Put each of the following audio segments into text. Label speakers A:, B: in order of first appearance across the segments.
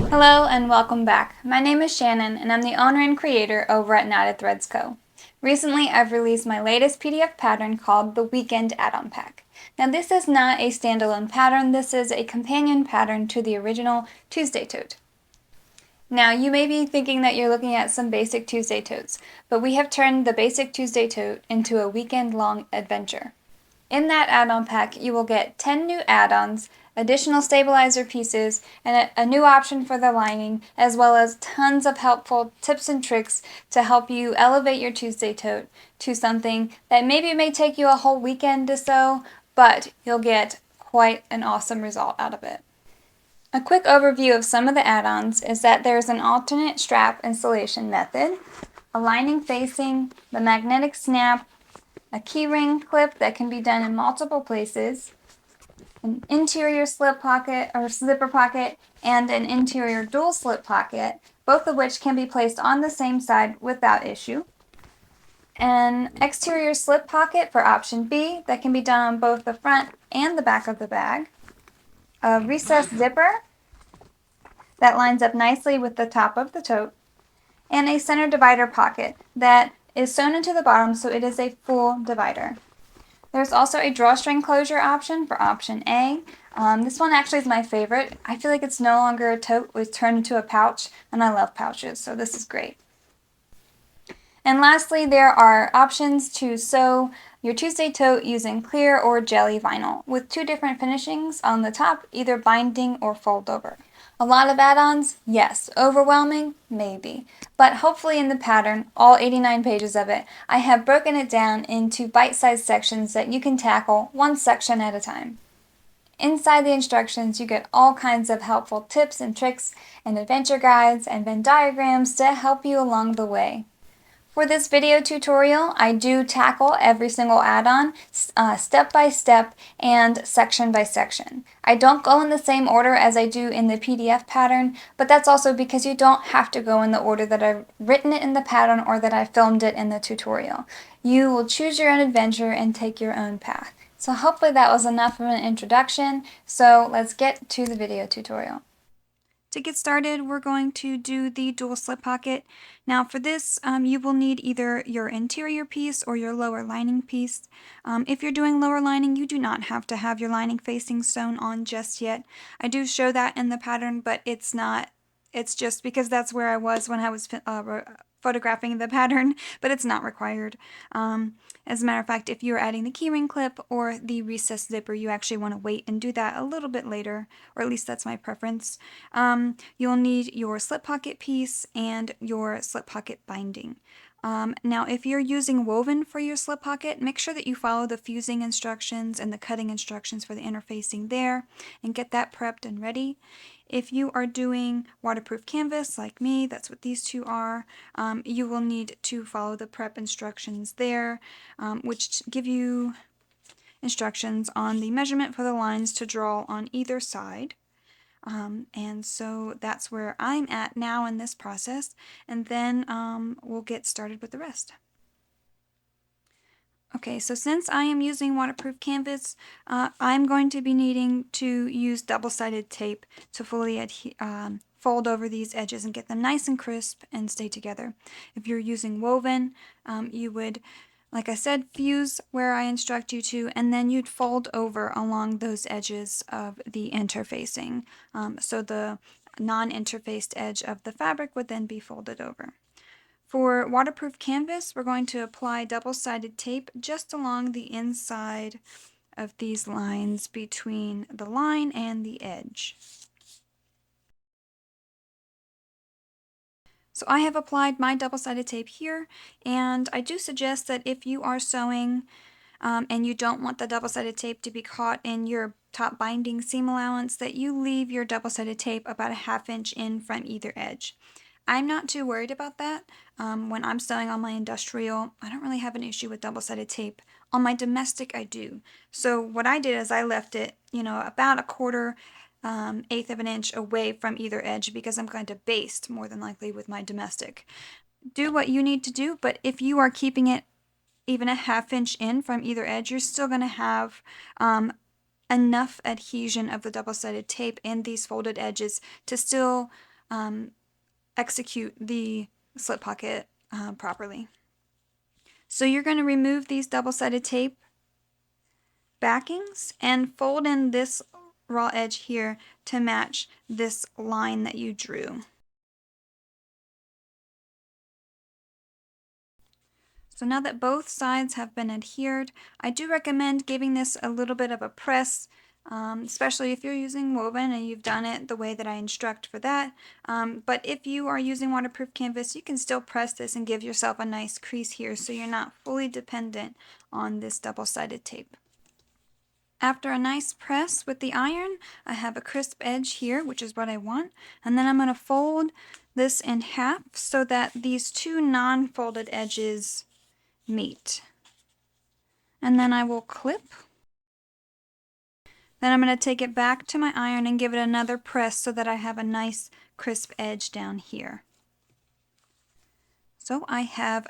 A: Hello and welcome back. My name is Shannon and I'm the owner and creator over at Knotted Threads Co. Recently I've released my latest PDF pattern called the Weekend Add-on Pack. Now this is not a standalone pattern, this is a companion pattern to the original Tuesday Tote. Now you may be thinking that you're looking at some basic Tuesday Totes, but we have turned the basic Tuesday Tote into a weekend-long adventure. In that add-on pack, you will get 10 new add-ons, additional stabilizer pieces, and a new option for the lining, as well as tons of helpful tips and tricks to help you elevate your Tuesday tote to something that maybe may take you a whole weekend to sew, but you'll get quite an awesome result out of it. A quick overview of some of the add-ons is that there's an alternate strap installation method, a lining facing, the magnetic snap, a keyring clip that can be done in multiple places, an interior slip pocket or zipper pocket, and an interior dual slip pocket, both of which can be placed on the same side without issue. An exterior slip pocket for option B that can be done on both the front and the back of the bag. A recessed zipper that lines up nicely with the top of the tote. And a center divider pocket that is sewn into the bottom so it is a full divider. There's also a drawstring closure option for option A. This one actually is my favorite. I feel like it's no longer a tote, it's turned into a pouch, and I love pouches, so this is great. And lastly, there are options to sew your Tuesday tote using clear or jelly vinyl with two different finishings on the top, either binding or fold over. A lot of add-ons? Yes. Overwhelming? Maybe. But hopefully in the pattern, all 89 pages of it, I have broken it down into bite-sized sections that you can tackle one section at a time. Inside the instructions, you get all kinds of helpful tips and tricks and adventure guides and Venn diagrams to help you along the way. For this video tutorial, I do tackle every single add-on step by step and section by section. I don't go in the same order as I do in the PDF pattern, but that's also because you don't have to go in the order that I've written it in the pattern or that I filmed it in the tutorial. You will choose your own adventure and take your own path. So hopefully that was enough of an introduction, so let's get to the video tutorial. To get started, we're going to do the dual slip pocket. Now for this, you will need either your interior piece or your lower lining piece. If you're doing lower lining, you do not have to have your lining facing sewn on just yet. I do show that in the pattern, but it's just because that's where I was when I was photographing the pattern, but it's not required. As a matter of fact, if you're adding the keyring clip or the recessed zipper, you actually want to wait and do that a little bit later, or at least that's my preference. You'll need your slip pocket piece and your slip pocket binding. Now, if you're using woven for your slip pocket, make sure that you follow the fusing instructions and the cutting instructions for the interfacing there and get that prepped and ready. If you are doing waterproof canvas like me, that's what these two are, you will need to follow the prep instructions there, which give you instructions on the measurement for the lines to draw on either side. And so that's where I'm at now in this process, and then we'll get started with the rest. Okay, so since I am using waterproof canvas, I'm going to be needing to use double-sided tape to fully fold over these edges and get them nice and crisp and stay together. If you're using woven, you would, like I said, fuse where I instruct you to, and then you'd fold over along those edges of the interfacing. So the non-interfaced edge of the fabric would then be folded over. For waterproof canvas, we're going to apply double-sided tape just along the inside of these lines between the line and the edge. So I have applied my double-sided tape here, and I do suggest that if you are sewing and you don't want the double-sided tape to be caught in your top binding seam allowance, that you leave your double-sided tape about a ½ inch in from either edge. I'm not too worried about that. When I'm sewing on my industrial, I don't really have an issue with double-sided tape. On my domestic, I do. So what I did is I left it, about a 1/4 of an inch away from either edge because I'm going to baste more than likely with my domestic. Do what you need to do, but if you are keeping it even a ½ inch in from either edge, you're still going to have enough adhesion of the double-sided tape in these folded edges to still execute the slip pocket properly. So you're going to remove these double-sided tape backings and fold in this raw edge here to match this line that you drew. So now that both sides have been adhered, I do recommend giving this a little bit of a press, especially if you're using woven and you've done it the way that I instruct for that. But if you are using waterproof canvas, you can still press this and give yourself a nice crease here so you're not fully dependent on this double-sided tape. After a nice press with the iron, I have a crisp edge here, which is what I want, and then I'm going to fold this in half so that these two non-folded edges meet. And then I will clip. Then I'm going to take it back to my iron and give it another press so that I have a nice crisp edge down here. So I have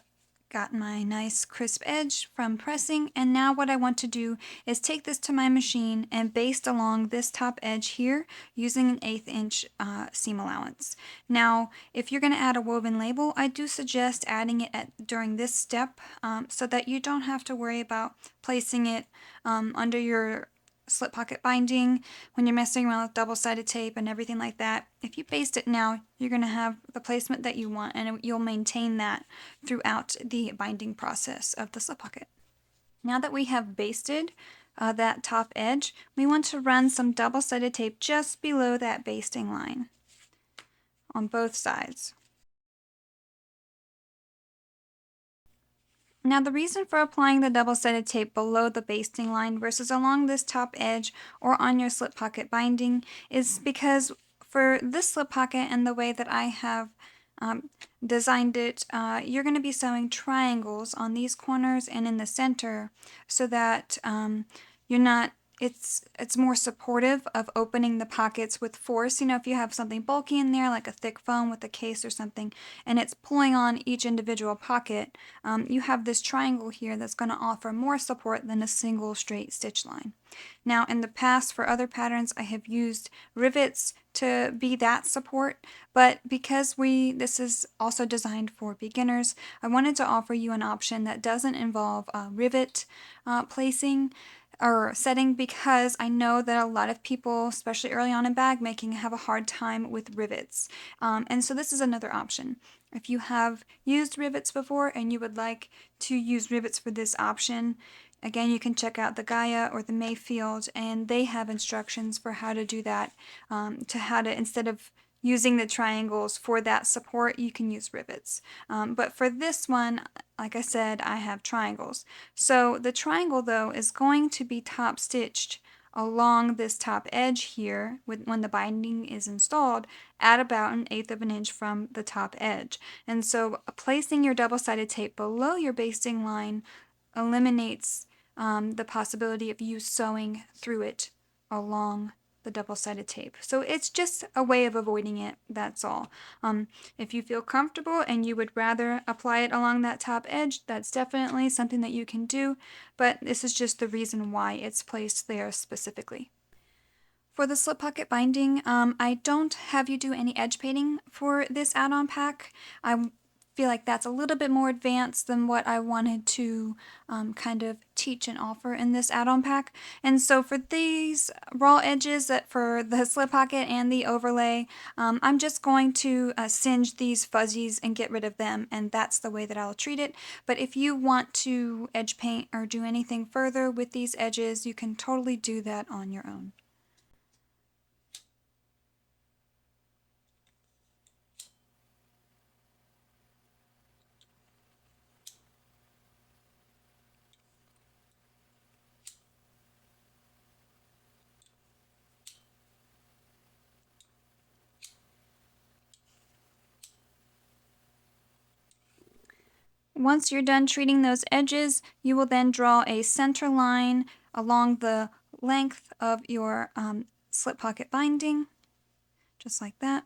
A: got my nice crisp edge from pressing, and now what I want to do is take this to my machine and baste along this top edge here using an 1/8 inch seam allowance. Now if you're going to add a woven label, I do suggest adding it during this step so that you don't have to worry about placing it under your slip pocket binding when you're messing around with double-sided tape and everything like that. If you baste it now, you're going to have the placement that you want, and you'll maintain that throughout the binding process of the slip pocket. Now that we have basted that top edge, we want to run some double-sided tape just below that basting line on both sides. Now the reason for applying the double-sided tape below the basting line versus along this top edge or on your slip pocket binding is because for this slip pocket and the way that I have designed it, you're going to be sewing triangles on these corners and in the center so that you're not it's more supportive of opening the pockets with force. You know, if you have something bulky in there, like a thick foam with a case or something, and it's pulling on each individual pocket, you have this triangle here that's going to offer more support than a single straight stitch line. Now, in the past, for other patterns, I have used rivets to be that support, but because this is also designed for beginners, I wanted to offer you an option that doesn't involve rivet placing or setting, because I know that a lot of people, especially early on in bag making, have a hard time with rivets. And so this is another option. If you have used rivets before and you would like to use rivets for this option, again, you can check out the Gaia or the Mayfield, and they have instructions for how to do that, instead of using the triangles for that support, you can use rivets. But for this one, like I said, I have triangles. So the triangle, though, is going to be top stitched along this top edge here when the binding is installed at about 1/8 of an inch from the top edge. And so placing your double-sided tape below your basting line eliminates the possibility of you sewing through it along the double-sided tape. So it's just a way of avoiding it, that's all. If you feel comfortable and you would rather apply it along that top edge, that's definitely something that you can do, but this is just the reason why it's placed there specifically. For the slip pocket binding, I don't have you do any edge painting for this add-on pack. I feel like that's a little bit more advanced than what I wanted to kind of teach and offer in this add-on pack. And so for these raw edges for the slip pocket and the overlay, I'm just going to singe these fuzzies and get rid of them, and that's the way that I'll treat it. But if you want to edge paint or do anything further with these edges, you can totally do that on your own. Once you're done treating those edges, you will then draw a center line along the length of your slip pocket binding, just like that.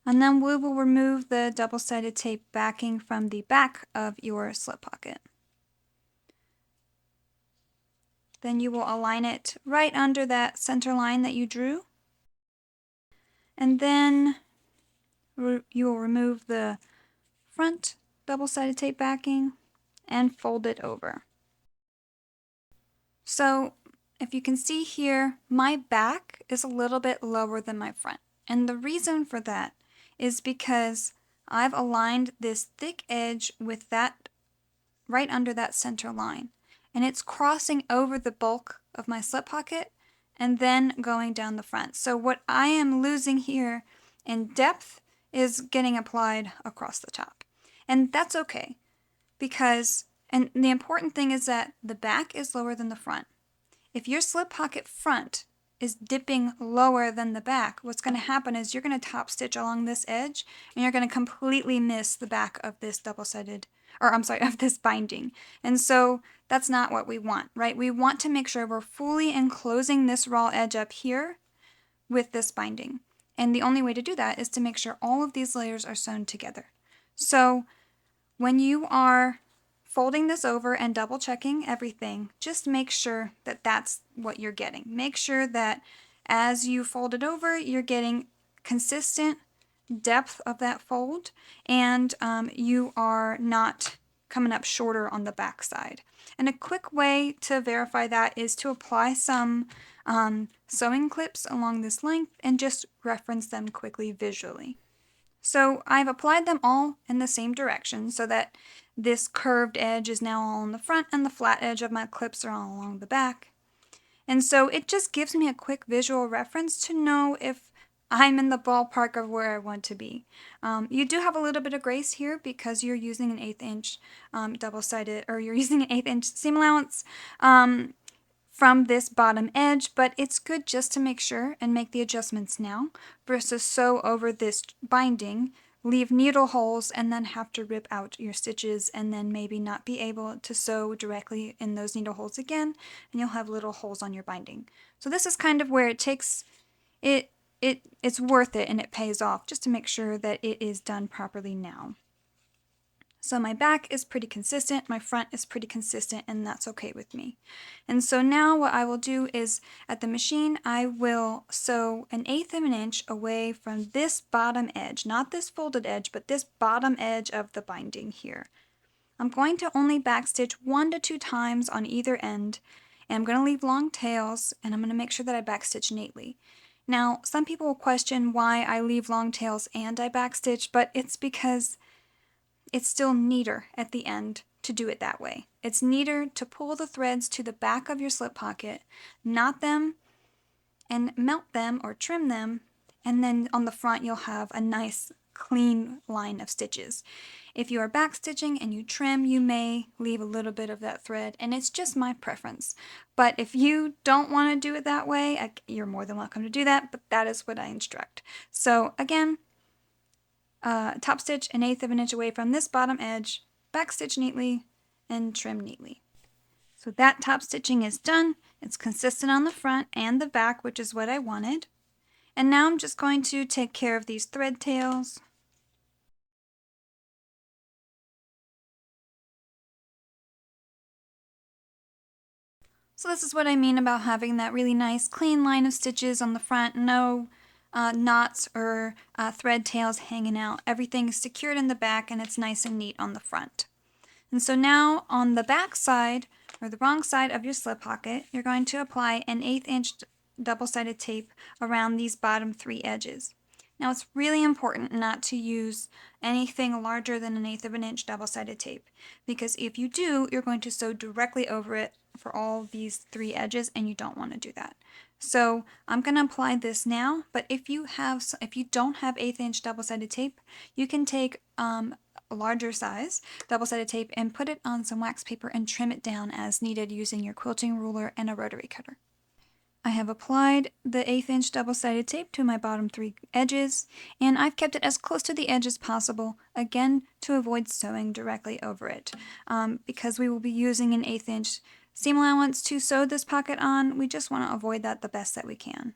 A: And then we will remove the double-sided tape backing from the back of your slip pocket. Then you will align it right under that center line that you drew. And then you will remove the front double-sided tape backing and fold it over. So if you can see here, my back is a little bit lower than my front. And the reason for that is because I've aligned this thick edge with that right under that center line. And it's crossing over the bulk of my slip pocket and then going down the front. So what I am losing here in depth is getting applied across the top. And that's okay because, and the important thing is that the back is lower than the front. If your slip pocket front is dipping lower than the back, what's going to happen is you're going to top stitch along this edge and you're going to completely miss the back of this double-sided, or I'm sorry, of this binding. And so that's not what we want, right? We want to make sure we're fully enclosing this raw edge up here with this binding. And the only way to do that is to make sure all of these layers are sewn together. So when you are folding this over and double checking everything, just make sure that that's what you're getting. Make sure that as you fold it over, you're getting consistent depth of that fold, and you are not coming up shorter on the back side. And a quick way to verify that is to apply some sewing clips along this length and just reference them quickly visually. So I've applied them all in the same direction so that this curved edge is now all on the front and the flat edge of my clips are all along the back. And so it just gives me a quick visual reference to know if I'm in the ballpark of where I want to be. You do have a little bit of grace here because you're using an 1/8 inch double-sided, or you're using an 1/8 inch seam allowance from this bottom edge, but it's good just to make sure and make the adjustments now versus sew over this binding, leave needle holes, and then have to rip out your stitches and then maybe not be able to sew directly in those needle holes again, and you'll have little holes on your binding. So this is kind of where it takes it's worth it and it pays off just to make sure that it is done properly now. So my back is pretty consistent, my front is pretty consistent, and that's okay with me. And so now what I will do is at the machine, I will sew 1/8 of an inch away from this bottom edge, not this folded edge, but this bottom edge of the binding here. I'm going to only backstitch 1 to 2 times on either end, and I'm going to leave long tails, and I'm going to make sure that I backstitch neatly. Now, some people will question why I leave long tails and I backstitch, but it's because it's still neater at the end to do it that way. It's neater to pull the threads to the back of your slip pocket, knot them, and melt them or trim them, and then on the front you'll have a nice clean line of stitches. If you are backstitching and you trim, you may leave a little bit of that thread, and it's just my preference. But if you don't want to do it that way, you're more than welcome to do that, but that is what I instruct. So again, top stitch 1/8 of an inch away from this bottom edge, backstitch neatly, and trim neatly. So that top stitching is done. It's consistent on the front and the back, which is what I wanted. And now I'm just going to take care of these thread tails. So this is what I mean about having that really nice clean line of stitches on the front, no knots or thread tails hanging out. Everything is secured in the back and it's nice and neat on the front. And so now on the back side, or the wrong side of your slip pocket, you're going to apply 1/8 inch double-sided tape around these bottom 3 edges. Now it's really important not to use anything larger than 1/8 of an inch double-sided tape, because if you do, you're going to sew directly over it for all these 3 edges, and you don't want to do that. So I'm going to apply this now, but if you don't have 1/8 inch double-sided tape, you can take a larger size double-sided tape and put it on some wax paper and trim it down as needed using your quilting ruler and a rotary cutter. I have applied the 1/8 inch double-sided tape to my bottom 3 edges, and I've kept it as close to the edge as possible, again to avoid sewing directly over it. Because we will be using an 1/8 inch seam allowance to sew this pocket on, we just want to avoid that the best that we can.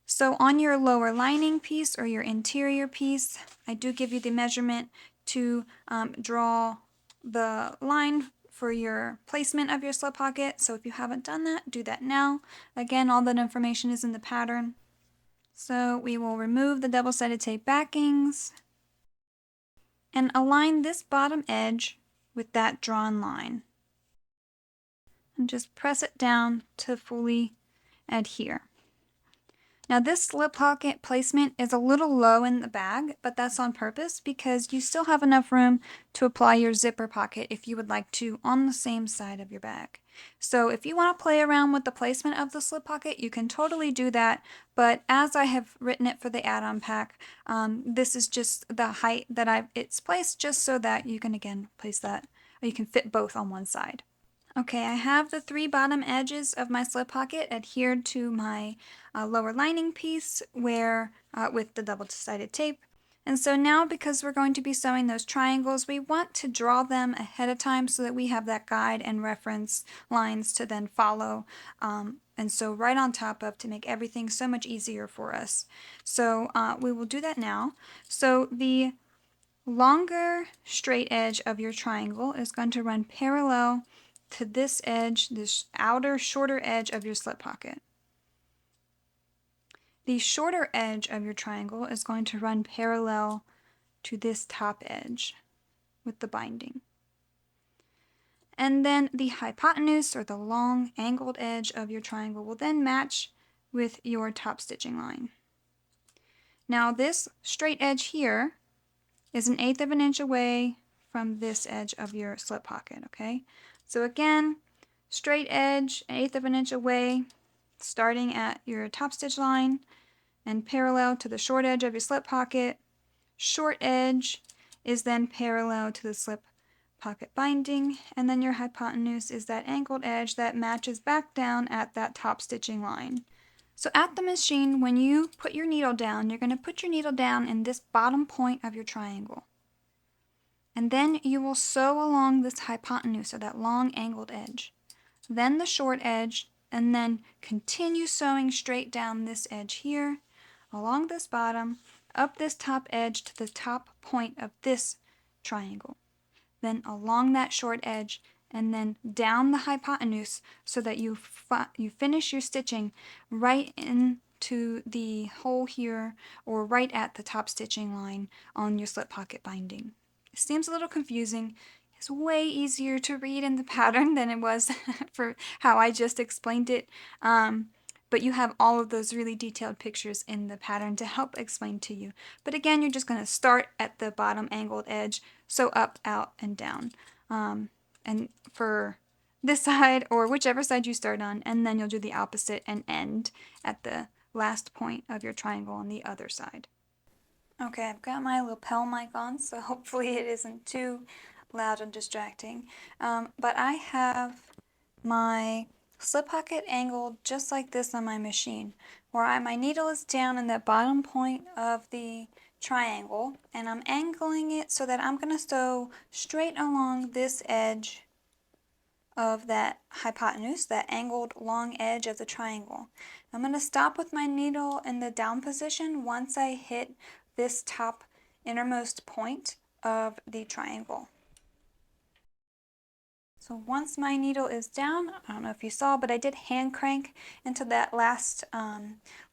A: So on your lower lining piece or your interior piece, I do give you the measurement to draw the line for your placement of your slip pocket. So if you haven't done that, do that now. Again, all that information is in the pattern. So we will remove the double-sided tape backings and align this bottom edge with that drawn line. And just press it down to fully adhere. Now this slip pocket placement is a little low in the bag, but that's on purpose because you still have enough room to apply your zipper pocket if you would like to on the same side of your bag. So if you want to play around with the placement of the slip pocket, you can totally do that, but as I have written it for the add-on pack, this is just the height that it's placed just so that you can again place that, or you can fit both on one side. Okay, I have the 3 bottom edges of my slip pocket adhered to my lower lining piece where with the double-sided tape. And so now, because we're going to be sewing those triangles, we want to draw them ahead of time so that we have that guide and reference lines to then follow and sew right on top of to make everything so much easier for us. So we will do that now. So the longer straight edge of your triangle is going to run parallel to this edge, this outer shorter edge of your slip pocket. The shorter edge of your triangle is going to run parallel to this top edge with the binding. And then the hypotenuse, or the long angled edge of your triangle, will then match with your top stitching line. Now this straight edge here is 1/8 of an inch away from this edge of your slip pocket, okay? So again, straight edge, 1/8 of an inch away, starting at your top stitch line and parallel to the short edge of your slip pocket. Short edge is then parallel to the slip pocket binding, and then your hypotenuse is that angled edge that matches back down at that top stitching line. So at the machine, when you put your needle down, you're going to put your needle down in this bottom point of your triangle. And then you will sew along this hypotenuse, or that long angled edge. Then the short edge, and then continue sewing straight down this edge here, along this bottom, up this top edge to the top point of this triangle. Then along that short edge, and then down the hypotenuse so that you finish your stitching right into the hole here, or right at the top stitching line on your slip pocket binding. It seems a little confusing. It's way easier to read in the pattern than it was for how I just explained it. But you have all of those really detailed pictures in the pattern to help explain to you. But again, you're just going to start at the bottom angled edge, sew up, out, and down. And for this side, or whichever side you start on, and then you'll do the opposite and end at the last point of your triangle on the other side. Okay, I've got my lapel mic on, so hopefully it isn't too loud and distracting. But I have my slip pocket angled just like this on my machine, where my needle is down in the bottom point of the triangle, and I'm angling it so that I'm going to sew straight along this edge of that hypotenuse, that angled long edge of the triangle. I'm going to stop with my needle in the down position once I hit this top innermost point of the triangle. So once my needle is down, I don't know if you saw, but I did hand crank into that last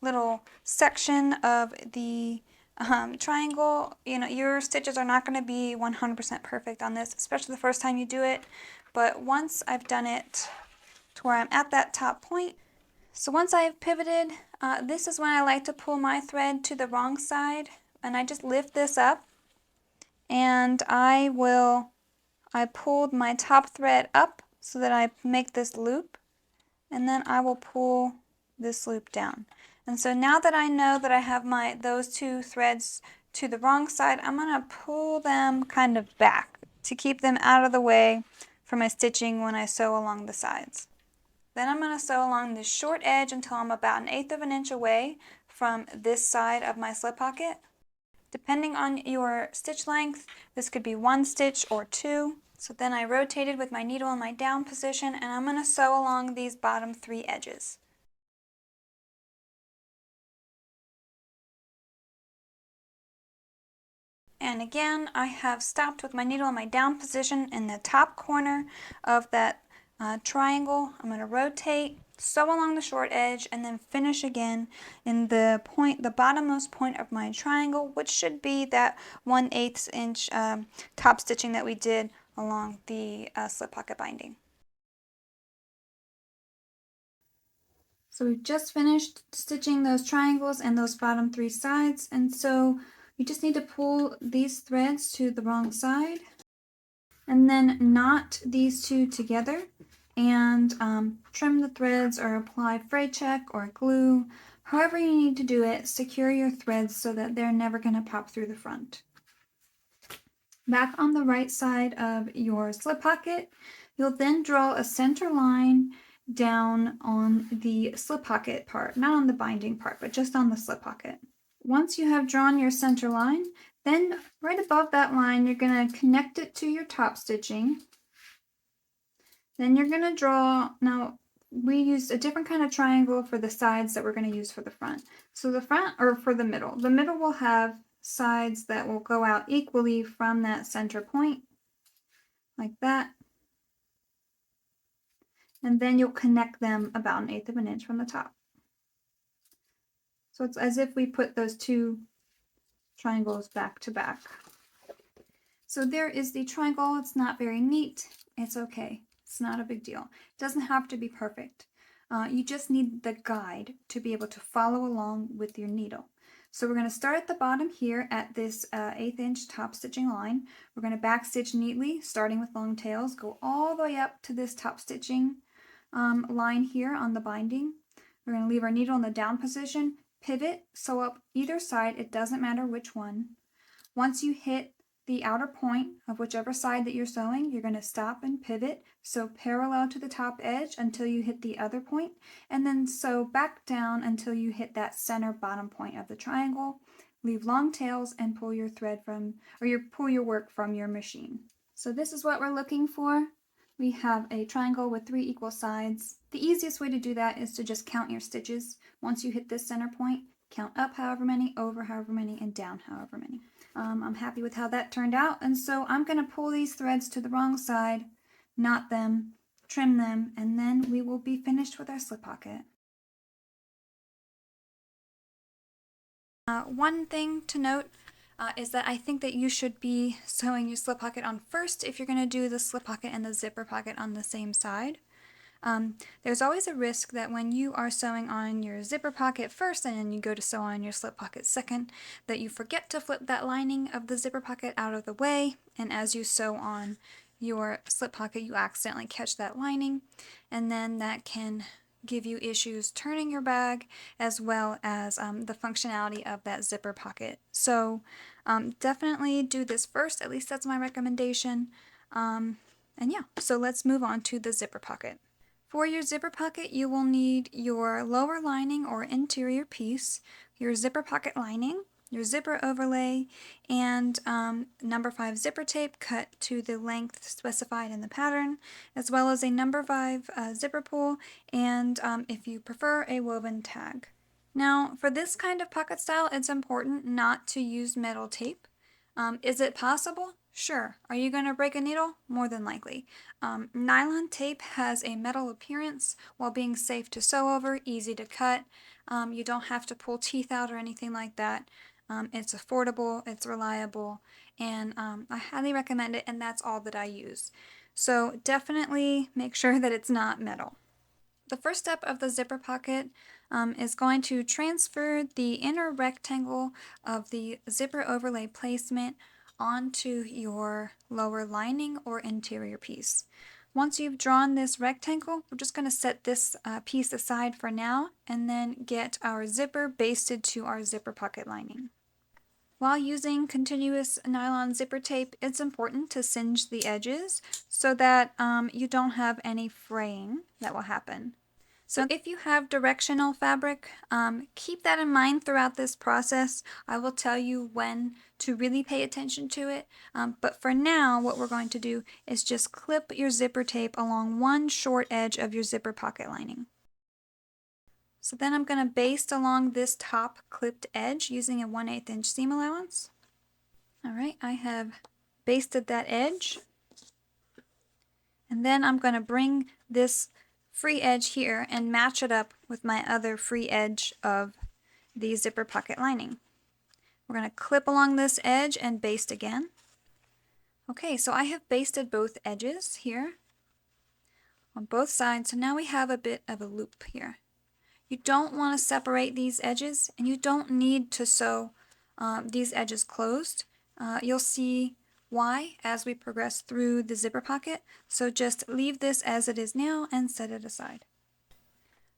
A: little section of the triangle. You know, your stitches are not going to be 100% perfect on this, especially the first time you do it. But once I've done it to where I'm at that top point, so once I've pivoted, this is when I like to pull my thread to the wrong side, and I just lift this up, and I pulled my top thread up so that I make this loop, and then I will pull this loop down. And so now that I know that I have those 2 threads to the wrong side, I'm going to pull them kind of back to keep them out of the way for my stitching when I sew along the sides. Then I'm going to sew along this short edge until I'm about 1/8 of an inch away from this side of my slip pocket. Depending on your stitch length, this could be 1 stitch or 2. So then I rotated with my needle in my down position, and I'm going to sew along these bottom 3 edges. And again, I have stopped with my needle in my down position in the top corner of that triangle. I'm going to rotate, sew along the short edge, and then finish again in the bottommost point of my triangle, which should be that 1/8 inch top stitching that we did along the slip pocket binding. So we've just finished stitching those triangles and those bottom 3 sides, and so you just need to pull these threads to the wrong side and then knot these two together and trim the threads or apply fray check or glue. However you need to do it, secure your threads so that they're never going to pop through the front. Back on the right side of your slip pocket, you'll then draw a center line down on the slip pocket part, not on the binding part, but just on the slip pocket. Once you have drawn your center line, then right above that line, you're going to connect it to your top stitching. Then you're going to draw, now we used a different kind of triangle for the sides that we're going to use for the front. So the front, or for the middle will have sides that will go out equally from that center point, like that. And then you'll connect them about 1/8 of an inch from the top. So it's as if we put those two triangles back to back. So there is the triangle. It's not very neat. It's okay. It's not a big deal. It doesn't have to be perfect. You just need the guide to be able to follow along with your needle. So we're going to start at the bottom here at this 1/8 inch top stitching line. We're going to back stitch neatly, starting with long tails, go all the way up to this top stitching line here on the binding. We're going to leave our needle in the down position, pivot, sew up either side, it doesn't matter which one. Once you hit the outer point of whichever side that you're sewing, you're going to stop and pivot, sew parallel to the top edge until you hit the other point, and then sew back down until you hit that center bottom point of the triangle. Leave long tails and pull your thread from, or pull your work from your machine. So this is what we're looking for. We have a triangle with 3 equal sides. The easiest way to do that is to just count your stitches. Once you hit this center point, count up however many, over however many, and down however many. I'm happy with how that turned out, and so I'm going to pull these threads to the wrong side, knot them, trim them, and then we will be finished with our slip pocket. One thing to note is that I think that you should be sewing your slip pocket on first if you're going to do the slip pocket and the zipper pocket on the same side. There's always a risk that when you are sewing on your zipper pocket first and then you go to sew on your slip pocket second, that you forget to flip that lining of the zipper pocket out of the way, and as you sew on your slip pocket you accidentally catch that lining, and then that can give you issues turning your bag as well as the functionality of that zipper pocket. So definitely do this first, at least that's my recommendation. And yeah, so let's move on to the zipper pocket. For your zipper pocket, you will need your lower lining or interior piece, your zipper pocket lining, your zipper overlay, and number 5 zipper tape cut to the length specified in the pattern, as well as a number 5 zipper pull, and if you prefer, a woven tag. Now, for this kind of pocket style, it's important not to use metal tape. Is it possible? Sure. Are you going to break a needle? More than likely. Nylon tape has a metal appearance while being safe to sew over, easy to cut. You don't have to pull teeth out or anything like that. It's affordable, it's reliable, and I highly recommend it, and that's all that I use. So definitely make sure that it's not metal. The first step of the zipper pocket is going to transfer the inner rectangle of the zipper overlay placement onto your lower lining or interior piece. Once you've drawn this rectangle, we're just going to set this piece aside for now and then get our zipper basted to our zipper pocket lining. While using continuous nylon zipper tape, it's important to singe the edges so that you don't have any fraying that will happen. So if you have directional fabric, keep that in mind throughout this process. I will tell you when to really pay attention to it, but for now what we're going to do is just clip your zipper tape along one short edge of your zipper pocket lining. So then I'm going to baste along this top clipped edge using a 1/8 inch seam allowance. Alright, I have basted that edge. And then I'm going to bring this free edge here and match it up with my other free edge of the zipper pocket lining. We're going to clip along this edge and baste again. Okay, so I have basted both edges here on both sides, so now we have a bit of a loop here. You don't want to separate these edges, and you don't need to sew these edges closed. You'll see why as we progress through the zipper pocket, so just leave this as it is now and set it aside.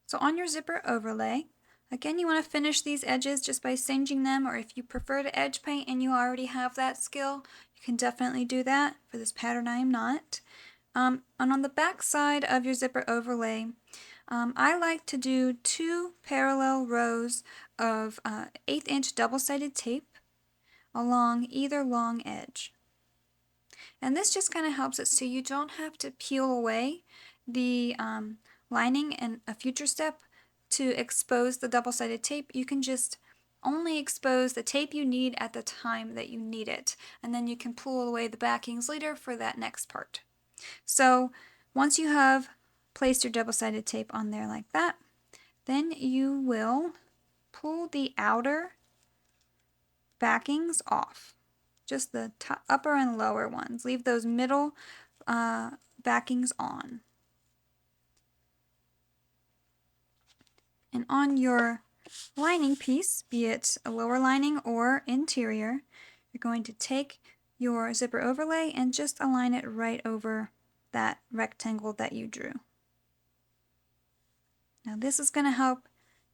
A: So on your zipper overlay, again, you want to finish these edges just by singeing them, or if you prefer to edge paint and you already have that skill, you can definitely do that. For this pattern, I am not. And on the back side of your zipper overlay, I like to do 2 parallel rows of 1/8 inch double-sided tape along either long edge. And this just kind of helps it so you don't have to peel away the lining in a future step to expose the double-sided tape. You can just only expose the tape you need at the time that you need it, and then you can pull away the backings later for that next part. So once you have placed your double-sided tape on there like that, then you will pull the outer backings off, just the upper and lower ones. Leave those middle backings on. And on your lining piece, be it a lower lining or interior, you're going to take your zipper overlay and just align it right over that rectangle that you drew. Now this is going to help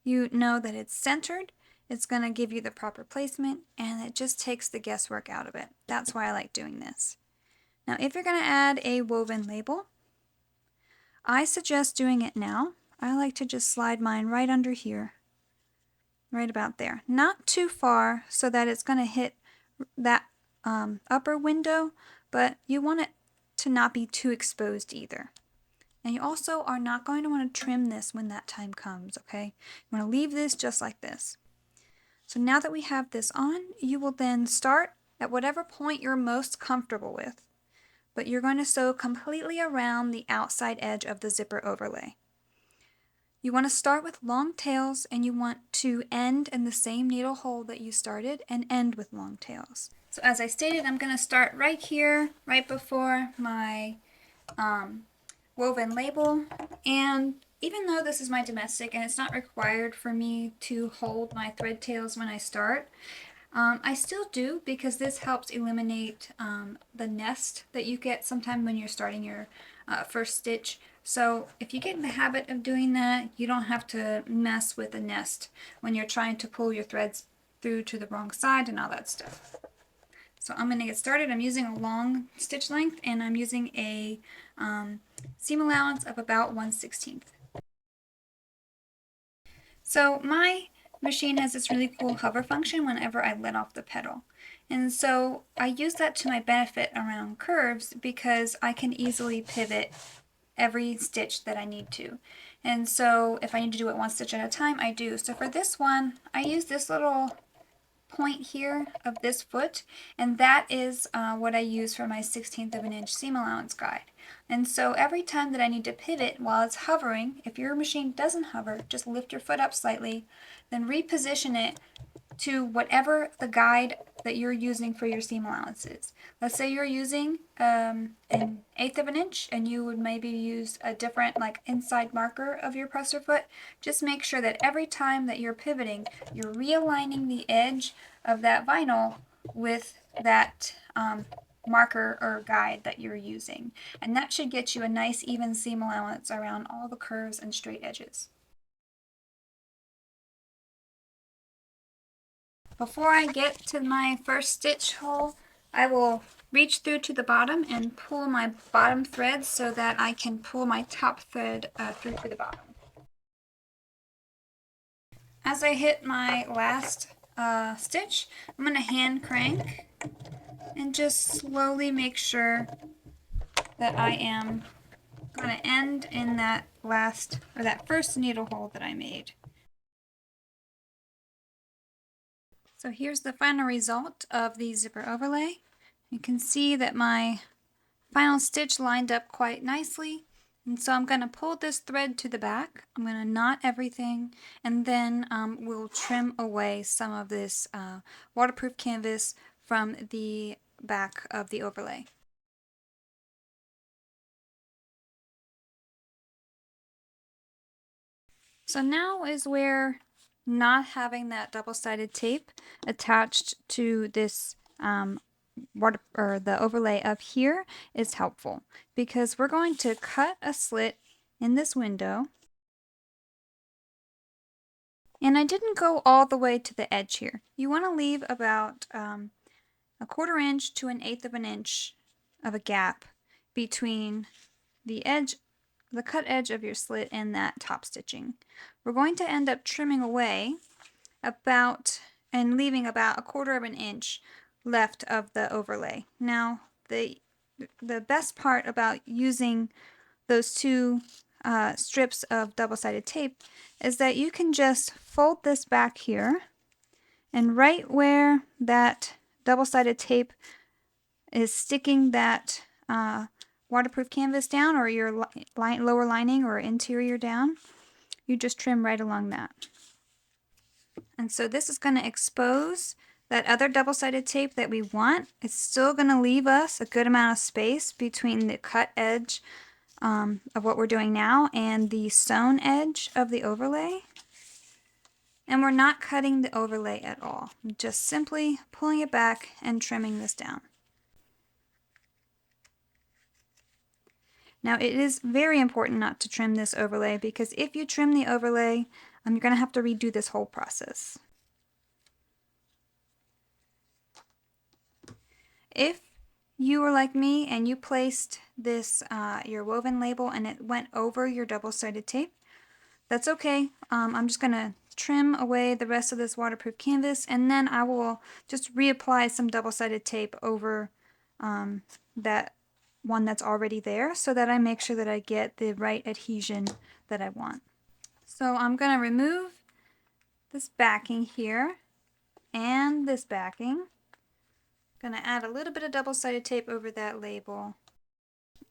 A: you know that it's centered, it's going to give you the proper placement, and it just takes the guesswork out of it. That's why I like doing this. Now if you're going to add a woven label, I suggest doing it now. I like to just slide mine right under here, right about there. Not too far so that it's going to hit that upper window, but you want it to not be too exposed either. And you also are not going to want to trim this when that time comes, okay? You want to leave this just like this. So now that we have this on, you will then start at whatever point you're most comfortable with, but you're going to sew completely around the outside edge of the zipper overlay. You want to start with long tails, and you want to end in the same needle hole that you started and end with long tails. So as I stated, I'm going to start right here, right before my woven label, and even though this is my domestic and it's not required for me to hold my thread tails when I start, I still do, because this helps eliminate the nest that you get sometime when you're starting your first stitch. So if you get in the habit of doing that, you don't have to mess with the nest when you're trying to pull your threads through to the wrong side and all that stuff. So I'm going to get started. I'm using a long stitch length, and I'm using a seam allowance of about 1/16. So my machine has this really cool hover function whenever I let off the pedal. And so I use that to my benefit around curves, because I can easily pivot every stitch that I need to. And so if I need to do it one stitch at a time, I do. So for this one, I use this little point here of this foot, and that is what I use for my 1/16 of an inch seam allowance guide. And so every time that I need to pivot while it's hovering, if your machine doesn't hover, just lift your foot up slightly, then reposition it to whatever the guide that you're using for your seam allowance is. Let's say you're using an 1/8 of an inch, and you would maybe use a different inside marker of your presser foot. Just make sure that every time that you're pivoting, you're realigning the edge of that vinyl with that marker or guide that you're using. And that should get you a nice even seam allowance around all the curves and straight edges. Before I get to my first stitch hole, I will reach through to the bottom and pull my bottom thread so that I can pull my top thread through to the bottom. As I hit my last stitch, I'm going to hand crank and just slowly make sure that I am going to end in that last, or that first needle hole that I made. So here's the final result of the zipper overlay. You can see that my final stitch lined up quite nicely. And so I'm going to pull this thread to the back. I'm going to knot everything, and then we'll trim away some of this waterproof canvas from the back of the overlay. So now is where not having that double-sided tape attached to this the overlay up here is helpful, because we're going to cut a slit in this window. And I didn't go all the way to the edge here. You want to leave about a 1/4 inch to 1/8 of an inch of a gap between the edge, the cut edge of your slit, and that top stitching. We're going to end up trimming away and leaving about 1/4 of an inch left of the overlay. Now, the best part about using those two strips of double-sided tape is that you can just fold this back here, and right where that double-sided tape is sticking that waterproof canvas down, or your lower lining or interior down, you just trim right along that. And so this is going to expose that other double-sided tape that we want. It's still going to leave us a good amount of space between the cut edge of what we're doing now and the sewn edge of the overlay. And we're not cutting the overlay at all. Just simply pulling it back and trimming this down. Now, it is very important not to trim this overlay, because if you trim the overlay, you're going to have to redo this whole process. If you were like me and you placed this your woven label and it went over your double-sided tape, that's okay. I'm just going to trim away the rest of this waterproof canvas, and then I will just reapply some double-sided tape over that one that's already there, so that I make sure that I get the right adhesion that I want. So I'm going to remove this backing here and this backing. I'm going to add a little bit of double-sided tape over that label.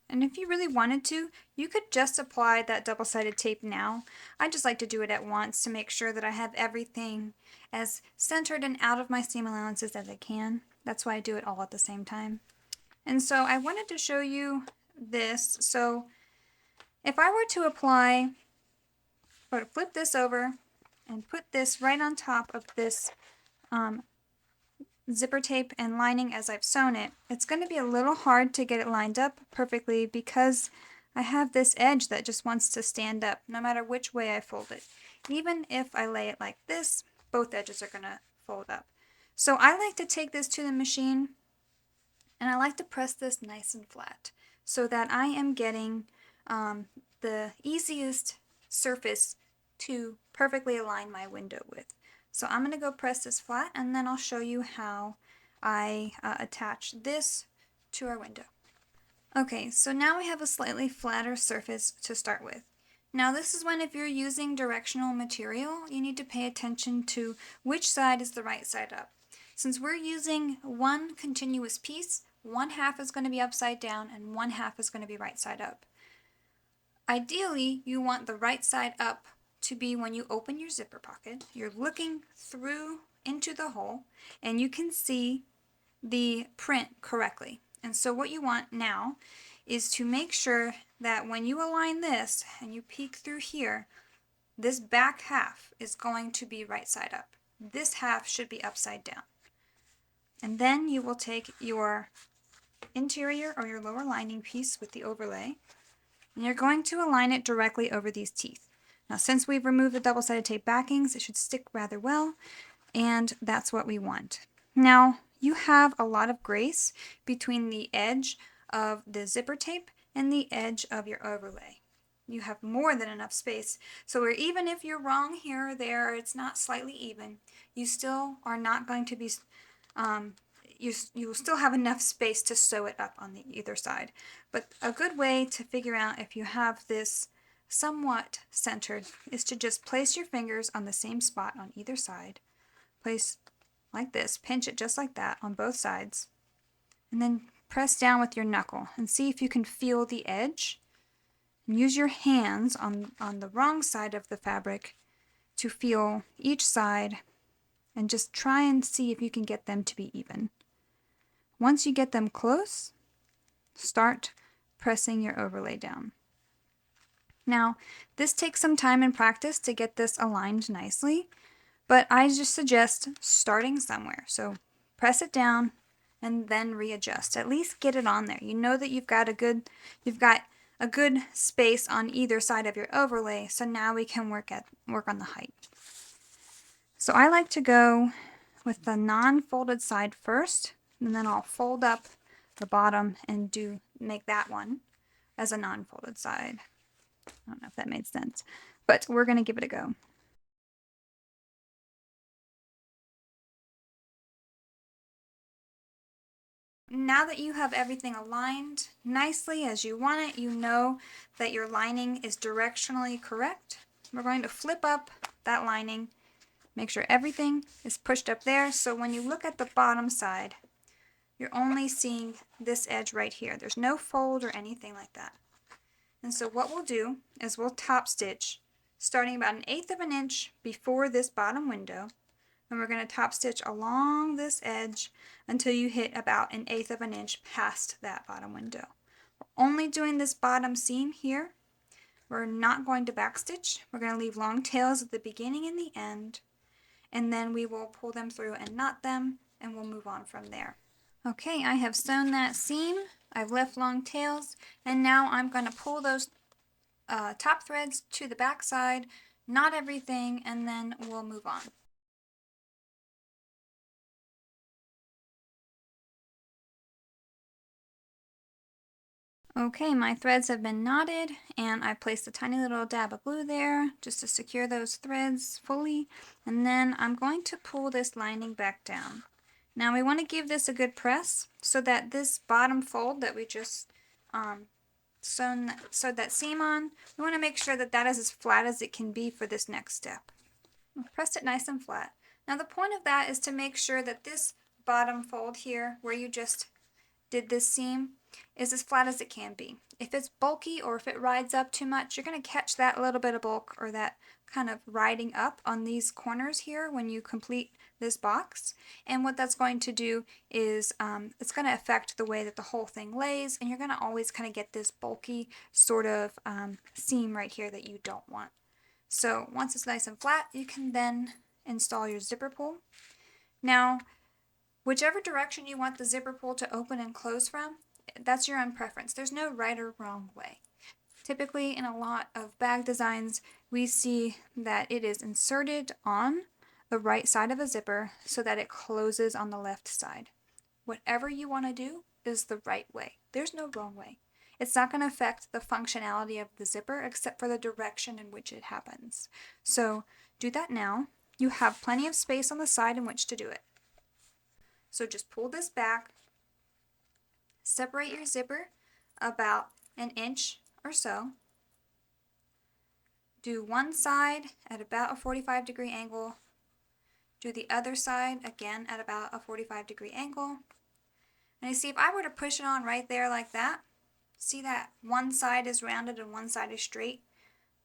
A: And if you really wanted to, you could just apply that double-sided tape now. I just like to do it at once to make sure that I have everything as centered and out of my seam allowances as I can. That's why I do it all at the same time. And so I wanted to show you this. So if I were to apply, or flip this over and put this right on top of this zipper tape and lining as I've sewn it, it's going to be a little hard to get it lined up perfectly, because I have this edge that just wants to stand up no matter which way I fold it. Even if I lay it like this, both edges are going to fold up. So I like to take this to the machine, and I like to press this nice and flat so that I am getting the easiest surface to perfectly align my window with. So I'm going to go press this flat, and then I'll show you how I attach this to our window. Okay, so now we have a slightly flatter surface to start with. Now this is when, if you're using directional material, you need to pay attention to which side is the right side up. Since we're using one continuous piece, 1/2 is going to be upside down and 1/2 is going to be right side up. Ideally, you want the right side up to be when you open your zipper pocket. You're looking through into the hole and you can see the print correctly. And so what you want now is to make sure that when you align this and you peek through here, this back half is going to be right side up. This half should be upside down. And then you will take your interior or your lower lining piece with the overlay, and you're going to align it directly over these teeth. Now, since we've removed the double-sided tape backings, it should stick rather well, and that's what we want. Now, you have a lot of grace between the edge of the zipper tape and the edge of your overlay. You have more than enough space, so where even if you're wrong here or there, or it's not slightly even, you still are not going to be you'll still have enough space to sew it up on the either side. But a good way to figure out if you have this somewhat centered is to just place your fingers on the same spot on either side. Place like this, pinch it just like that on both sides, and then press down with your knuckle and see if you can feel the edge. And use your hands on the wrong side of the fabric to feel each side and just try and see if you can get them to be even. Once you get them close, start pressing your overlay down. Now, this takes some time and practice to get this aligned nicely, but I just suggest starting somewhere. So press it down and then readjust. At least get it on there. You know that you've got a good space on either side of your overlay, so now we can work on the height. So I like to go with the non-folded side first, and then I'll fold up the bottom and make that one as a non-folded side. I don't know if that made sense, but we're going to give it a go. Now that you have everything aligned nicely as you want it, you know that your lining is directionally correct. We're going to flip up that lining, make sure everything is pushed up there, so when you look at the bottom side, you're only seeing this edge right here. There's no fold or anything like that. And so what we'll do is we'll top stitch starting about 1/8 of an inch before this bottom window, and we're going to top stitch along this edge until you hit about 1/8 of an inch past that bottom window. We're only doing this bottom seam here. We're not going to backstitch. We're going to leave long tails at the beginning and the end, and then we will pull them through and knot them, and we'll move on from there. Okay, I have sewn that seam. I've left long tails, and now I'm going to pull those top threads to the back side, knot everything, and then we'll move on. Okay, my threads have been knotted, and I placed a tiny little dab of glue there just to secure those threads fully, and then I'm going to pull this lining back down. Now we want to give this a good press so that this bottom fold that we just sewed that seam on, we want to make sure that that is as flat as it can be for this next step. Press it nice and flat. Now the point of that is to make sure that this bottom fold here, where you just did this seam, is as flat as it can be. If it's bulky or if it rides up too much, you're going to catch that little bit of bulk or that kind of riding up on these corners here when you complete this box. And what that's going to do is it's going to affect the way that the whole thing lays, and you're going to always kind of get this bulky sort of seam right here that you don't want. So once it's nice and flat, you can then install your zipper pull. Now, whichever direction you want the zipper pull to open and close from, that's your own preference. There's no right or wrong way. Typically in a lot of bag designs, we see that it is inserted on the right side of a zipper so that it closes on the left side. Whatever you want to do is the right way. There's no wrong way. It's not going to affect the functionality of the zipper except for the direction in which it happens. So do that now. You have plenty of space on the side in which to do it. So just pull this back, separate your zipper about 1 inch or so. Do one side at about a 45-degree angle. Do the other side again at about a 45-degree angle. And you see, if I were to push it on right there like that, see that one side is rounded and one side is straight?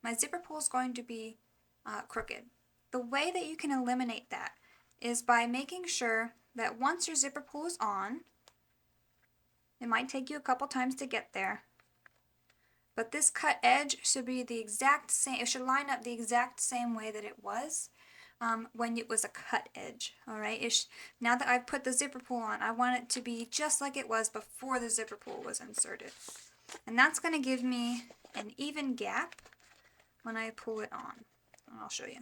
A: My zipper pull is going to be crooked. The way that you can eliminate that is by making sure that once your zipper pull is on, it might take you a couple times to get there, but this cut edge should be the exact same. It should line up the exact same way that it was when it was a cut edge. All right. Now that I've put the zipper pull on, I want it to be just like it was before the zipper pull was inserted, and that's going to give me an even gap when I pull it on. And I'll show you.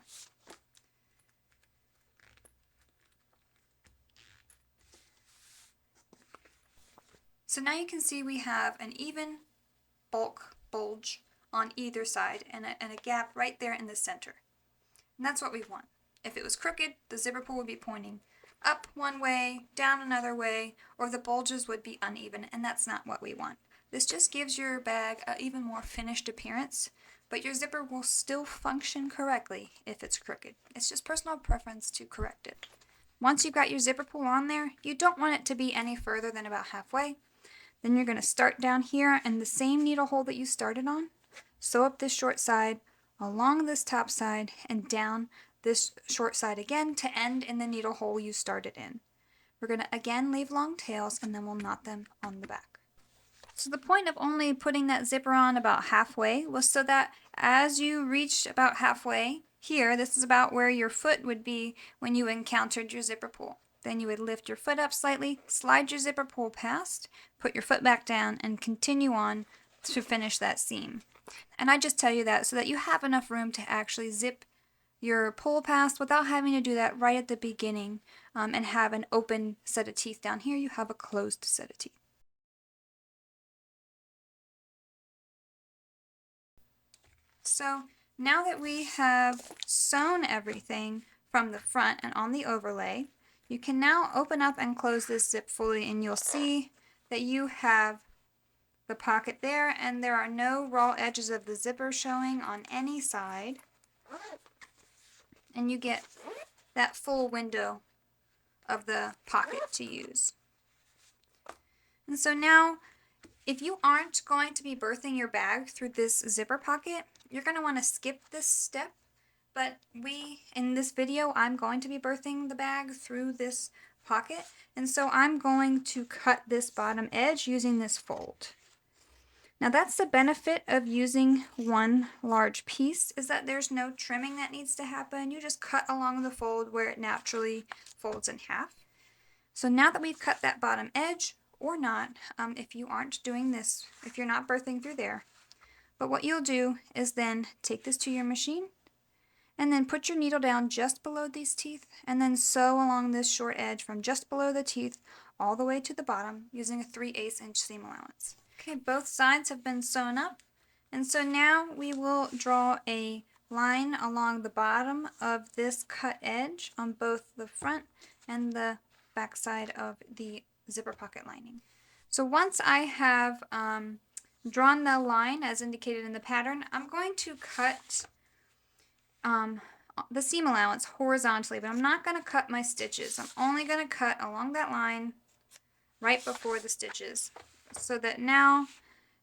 A: So now you can see we have an even bulge on either side and a gap right there in the center. And that's what we want. If it was crooked, the zipper pull would be pointing up one way, down another way, or the bulges would be uneven, and that's not what we want. This just gives your bag an even more finished appearance, but your zipper will still function correctly if it's crooked. It's just personal preference to correct it. Once you've got your zipper pull on there, you don't want it to be any further than about halfway. Then you're going to start down here in the same needle hole that you started on. Sew up this short side along this top side and down this short side again to end in the needle hole you started in. We're going to again leave long tails and then we'll knot them on the back. So the point of only putting that zipper on about halfway was so that as you reached about halfway here, this is about where your foot would be when you encountered your zipper pull. Then you would lift your foot up slightly, slide your zipper pull past, put your foot back down, and continue on to finish that seam. And I just tell you that so that you have enough room to actually zip your pull past without having to do that right at the beginning and have an open set of teeth down here. You have a closed set of teeth. So now that we have sewn everything from the front and on the overlay, you can now open up and close this zip fully and you'll see that you have the pocket there and there are no raw edges of the zipper showing on any side. And you get that full window of the pocket to use. And so now, if you aren't going to be birthing your bag through this zipper pocket, you're going to want to skip this step. But in this video, I'm going to be birthing the bag through this pocket. And so I'm going to cut this bottom edge using this fold. Now that's the benefit of using one large piece, is that there's no trimming that needs to happen. You just cut along the fold where it naturally folds in half. So now that we've cut that bottom edge, or not, if you aren't doing this, if you're not birthing through there, but what you'll do is then take this to your machine and then put your needle down just below these teeth and then sew along this short edge from just below the teeth all the way to the bottom using a 3/8 inch seam allowance. Okay, both sides have been sewn up, and so now we will draw a line along the bottom of this cut edge on both the front and the back side of the zipper pocket lining. So once I have drawn the line as indicated in the pattern, I'm going to cut the seam allowance horizontally, but I'm not going to cut my stitches. I'm only going to cut along that line right before the stitches, so that now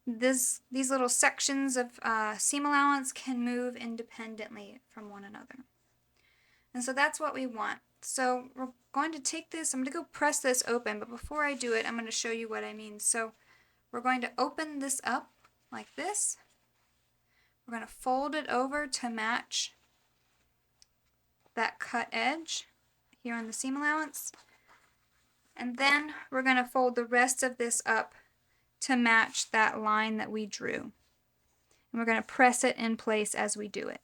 A: these little sections of seam allowance can move independently from one another. And so that's what we want. So we're going to take this, I'm going to go press this open, but before I do it, I'm going to show you what I mean. So we're going to open this up like this. We're going to fold it over to match that cut edge here on the seam allowance. And then we're going to fold the rest of this up to match that line that we drew. And we're going to press it in place as we do it.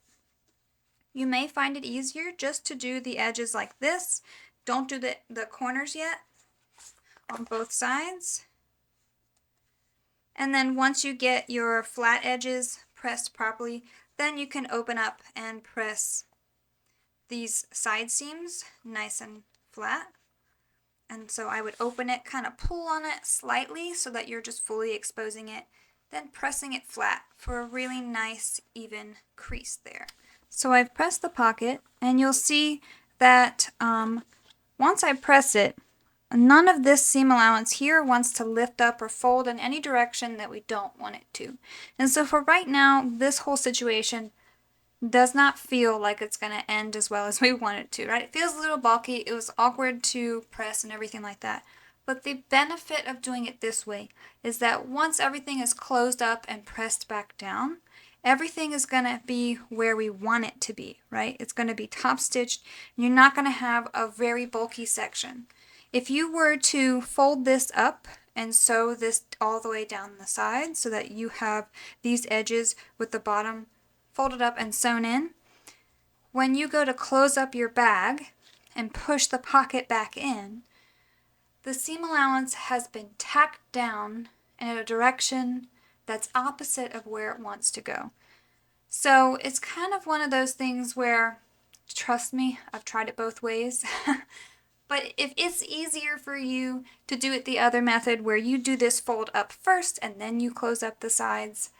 A: You may find it easier just to do the edges like this. Don't do the corners yet on both sides. And then once you get your flat edges pressed properly, then you can open up and press these side seams nice and flat. And so I would open it, kind of pull on it slightly so that you're just fully exposing it, then pressing it flat for a really nice even crease there. So I've pressed the pocket, and you'll see that once I press it, none of this seam allowance here wants to lift up or fold in any direction that we don't want it to. And so for right now, this whole situation does not feel like it's going to end as well as we want it to, right? It feels a little bulky. It was awkward to press and everything like that. But the benefit of doing it this way is that once everything is closed up and pressed back down, everything is going to be where we want it to be, right? It's going to be top stitched, and you're not going to have a very bulky section. If you were to fold this up and sew this all the way down the side so that you have these edges with the bottom folded up and sewn in, when you go to close up your bag and push the pocket back in, the seam allowance has been tacked down in a direction that's opposite of where it wants to go. So it's kind of one of those things where, trust me, I've tried it both ways. But if it's easier for you to do it the other method where you do this fold up first and then you close up the sides,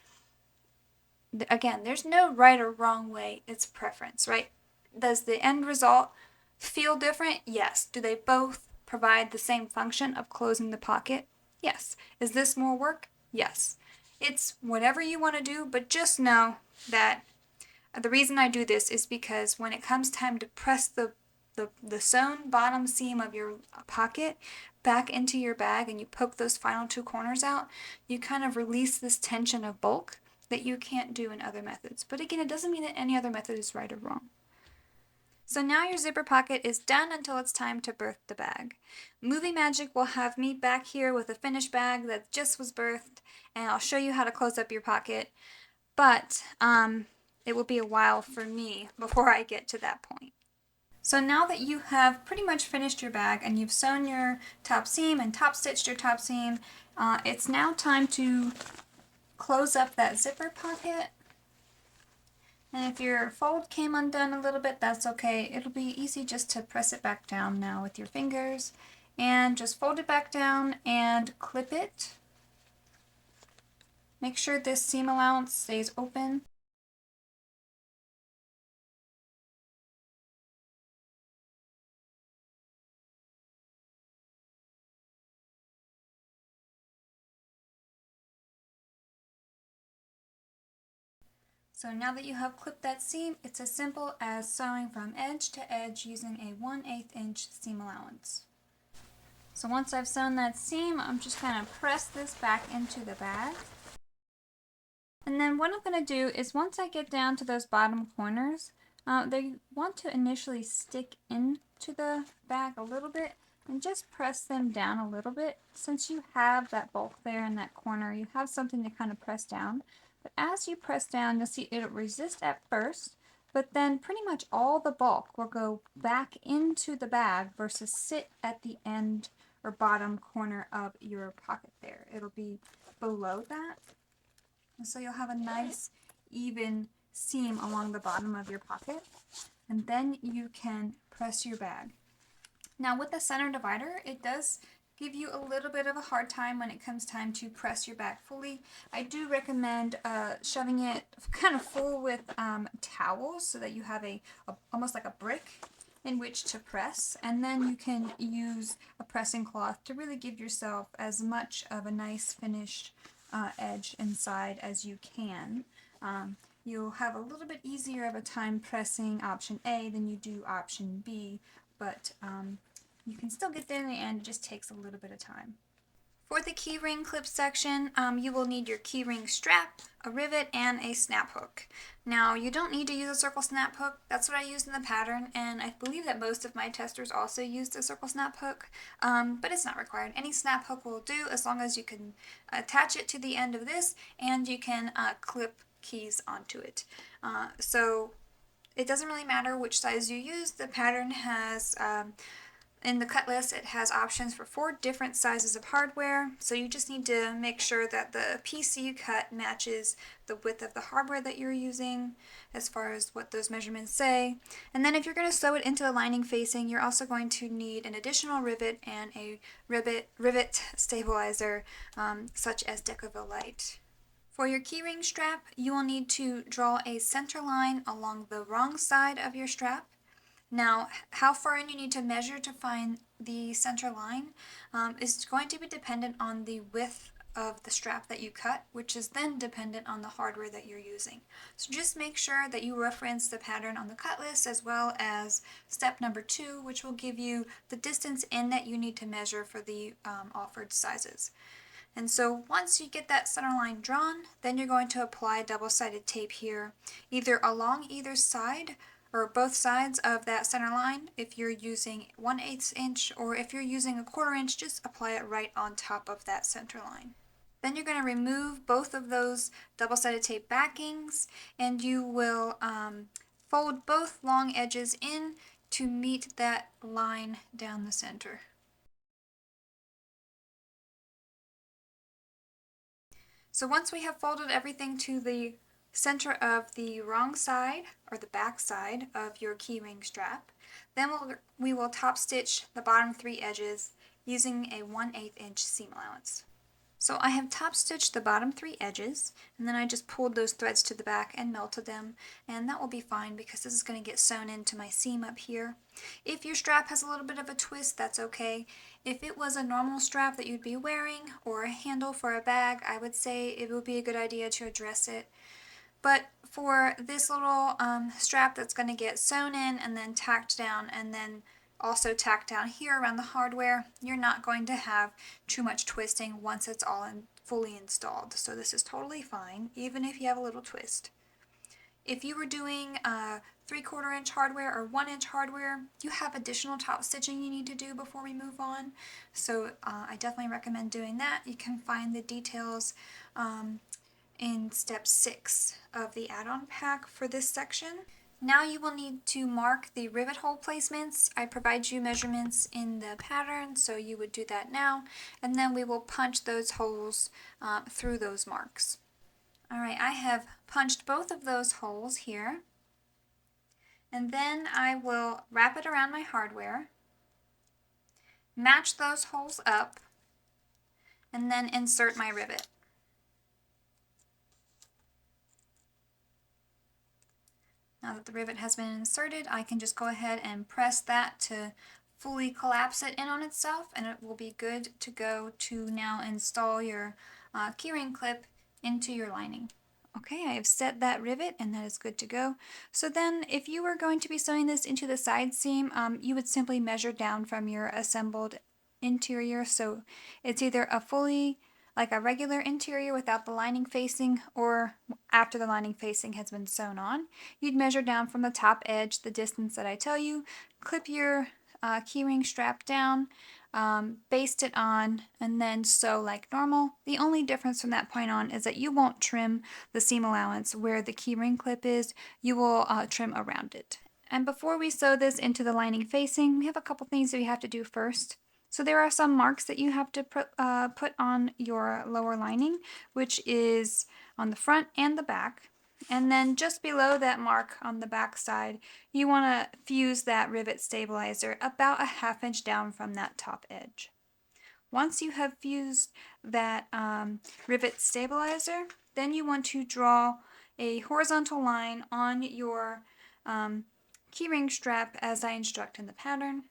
A: again, there's no right or wrong way, it's preference, right? Does the end result feel different? Yes. Do they both provide the same function of closing the pocket? Yes. Is this more work? Yes. It's whatever you want to do, but just know that the reason I do this is because when it comes time to press the sewn bottom seam of your pocket back into your bag and you poke those final two corners out, you kind of release this tension of bulk that you can't do in other methods. But again, it doesn't mean that any other method is right or wrong. So now your zipper pocket is done until it's time to birth the bag. Movie Magic will have me back here with a finished bag that just was birthed, and I'll show you how to close up your pocket, but it will be a while for me before I get to that point. So now that you have pretty much finished your bag and you've sewn your top seam and top stitched your top seam, it's now time to close up that zipper pocket. And if your fold came undone a little bit, that's okay. It'll be easy just to press it back down now with your fingers and just fold it back down and clip it. Make sure this seam allowance stays open. So now that you have clipped that seam, it's as simple as sewing from edge to edge using a 1/8 inch seam allowance. So once I've sewn that seam, I'm just going to press this back into the bag. And then what I'm going to do is once I get down to those bottom corners, they want to initially stick into the bag a little bit and just press them down a little bit. Since you have that bulk there in that corner, you have something to kind of press down. But as you press down, you'll see it'll resist at first, but then pretty much all the bulk will go back into the bag versus sit at the end or bottom corner of your pocket there. It'll be below that. And so you'll have a nice even seam along the bottom of your pocket. And then you can press your bag. Now with the center divider, it does give you a little bit of a hard time when it comes time to press your bag fully. I do recommend shoving it kind of full with towels so that you have almost like a brick in which to press, and then you can use a pressing cloth to really give yourself as much of a nice finished edge inside as you can. You'll have a little bit easier of a time pressing option A than you do option B, but you can still get there in the end. It just takes a little bit of time. For the keyring clip section, you will need your keyring strap, a rivet, and a snap hook. Now, you don't need to use a circle snap hook. That's what I used in the pattern, and I believe that most of my testers also used a circle snap hook, but it's not required. Any snap hook will do as long as you can attach it to the end of this and you can clip keys onto it. So it doesn't really matter which size you use. The pattern has in the cut list, it has options for 4 different sizes of hardware, so you just need to make sure that the piece you cut matches the width of the hardware that you're using as far as what those measurements say. And then if you're going to sew it into the lining facing, you're also going to need an additional rivet and a rivet stabilizer such as Decoville Light. For your keyring strap, you will need to draw a center line along the wrong side of your strap. Now, how far in you need to measure to find the center line is going to be dependent on the width of the strap that you cut, which is then dependent on the hardware that you're using. So just make sure that you reference the pattern on the cut list as well as step number 2, which will give you the distance in that you need to measure for the offered sizes. And so once you get that center line drawn, then you're going to apply double-sided tape here, either along either side or both sides of that center line. If you're using 1/8 inch or if you're using a 1/4 inch, just apply it right on top of that center line. Then you're going to remove both of those double-sided tape backings and you will fold both long edges in to meet that line down the center. So once we have folded everything to the center of the wrong side or the back side of your keyring strap, then we will top stitch the bottom 3 edges using a 1/8 inch seam allowance. So I have top stitched the bottom 3 edges, and then I just pulled those threads to the back and melted them, and that will be fine because this is going to get sewn into my seam up here. If your strap has a little bit of a twist, that's okay. If it was a normal strap that you'd be wearing or a handle for a bag, I would say it would be a good idea to address it. But for this little strap that's going to get sewn in and then tacked down and then also tacked down here around the hardware, you're not going to have too much twisting once it's all fully installed. So this is totally fine, even if you have a little twist. If you were doing 3/4 inch hardware or 1 inch hardware, you have additional top stitching you need to do before we move on. So I definitely recommend doing that. You can find the details in step 6 of the add-on pack for this section. Now you will need to mark the rivet hole placements. I provide you measurements in the pattern, so you would do that now, and then we will punch those holes through those marks. Alright, I have punched both of those holes here, and then I will wrap it around my hardware, match those holes up, and then insert my rivet. Now that the rivet has been inserted, I can just go ahead and press that to fully collapse it in on itself, and it will be good to go to now install your keyring clip into your lining. Okay, I have set that rivet and that is good to go. So then if you were going to be sewing this into the side seam, you would simply measure down from your assembled interior. So it's either a fully like a regular interior without the lining facing, or after the lining facing has been sewn on. You'd measure down from the top edge the distance that I tell you, clip your keyring strap down, baste it on, and then sew like normal. The only difference from that point on is that you won't trim the seam allowance where the keyring clip is, you will trim around it. And before we sew this into the lining facing, we have a couple things that we have to do first. So there are some marks that you have to put on your lower lining, which is on the front and the back. And then just below that mark on the back side, you want to fuse that rivet stabilizer about a 1/2 inch down from that top edge. Once you have fused that rivet stabilizer, then you want to draw a horizontal line on your keyring strap as I instruct in the pattern.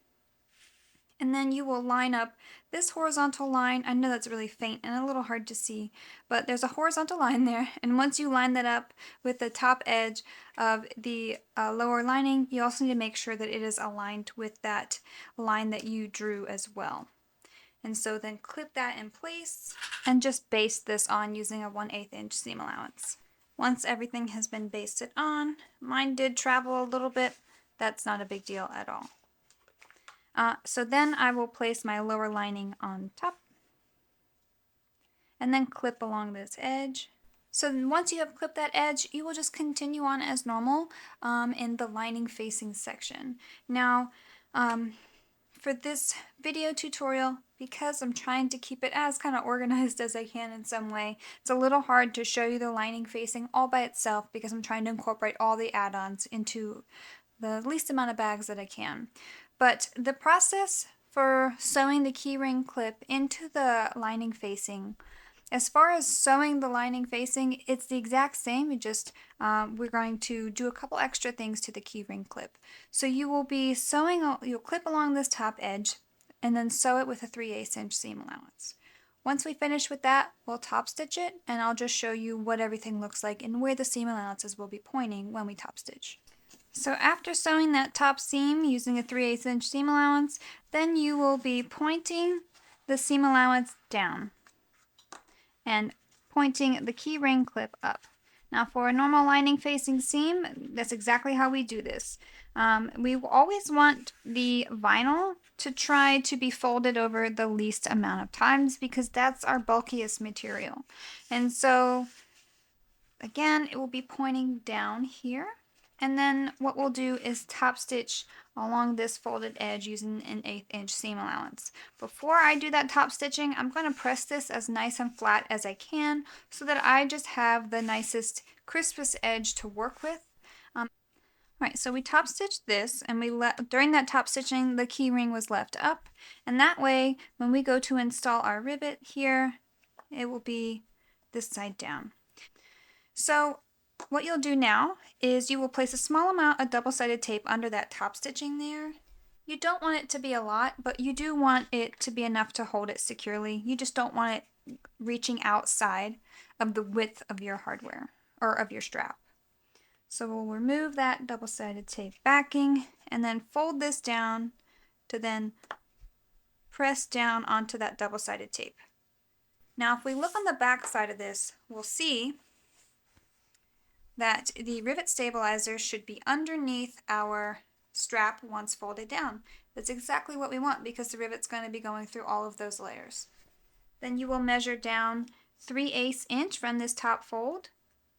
A: And then you will line up this horizontal line. I know that's really faint and a little hard to see, but there's a horizontal line there, and once you line that up with the top edge of the lower lining, you also need to make sure that it is aligned with that line that you drew as well. And so then clip that in place and just baste this on using a 1/8 inch seam allowance. Once everything has been basted on, mine did travel a little bit, that's not a big deal at all. So then I will place my lower lining on top and then clip along this edge. So then once you have clipped that edge, you will just continue on as normal in the lining facing section. Now, for this video tutorial, because I'm trying to keep it as kind of organized as I can in some way, it's a little hard to show you the lining facing all by itself because I'm trying to incorporate all the add-ons into the least amount of bags that I can. But the process for sewing the keyring clip into the lining facing, as far as sewing the lining facing, it's the exact same. It just we're going to do a couple extra things to the keyring clip. So you will be sewing, you'll clip along this top edge and then sew it with a 3/8 inch seam allowance. Once we finish with that, we'll top stitch it, and I'll just show you what everything looks like and where the seam allowances will be pointing when we top stitch. So after sewing that top seam using a 3/8 inch seam allowance, then you will be pointing the seam allowance down and pointing the keyring clip up. Now for a normal lining facing seam, that's exactly how we do this. We always want the vinyl to try to be folded over the least amount of times because that's our bulkiest material. And so again, it will be pointing down here. And then what we'll do is top stitch along this folded edge using an 1/8 inch seam allowance. Before I do that top stitching, I'm going to press this as nice and flat as I can so that I just have the nicest, crispest edge to work with. Alright, so we top stitched this, and during that top stitching the keyring was left up, and that way when we go to install our rivet here, it will be this side down. So what you'll do now is you will place a small amount of double-sided tape under that top stitching there. You don't want it to be a lot, but you do want it to be enough to hold it securely. You just don't want it reaching outside of the width of your hardware or of your strap. So we'll remove that double-sided tape backing and then fold this down to then press down onto that double-sided tape. Now if we look on the back side of this, we'll see that the rivet stabilizer should be underneath our strap once folded down. That's exactly what we want because the rivet's going to be going through all of those layers. Then you will measure down 3/8 inch from this top fold.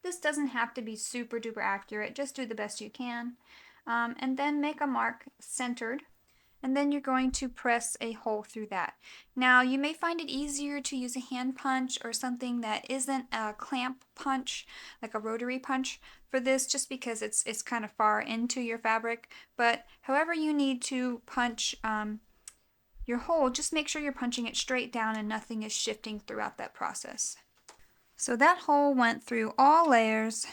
A: This doesn't have to be super duper accurate, just do the best you can. And then make a mark centered, and then you're going to press a hole through that. Now you may find it easier to use a hand punch or something that isn't a clamp punch, like a rotary punch for this, just because it's kind of far into your fabric. But however you need to punch your hole, just make sure you're punching it straight down and nothing is shifting throughout that process. So that hole went through all layers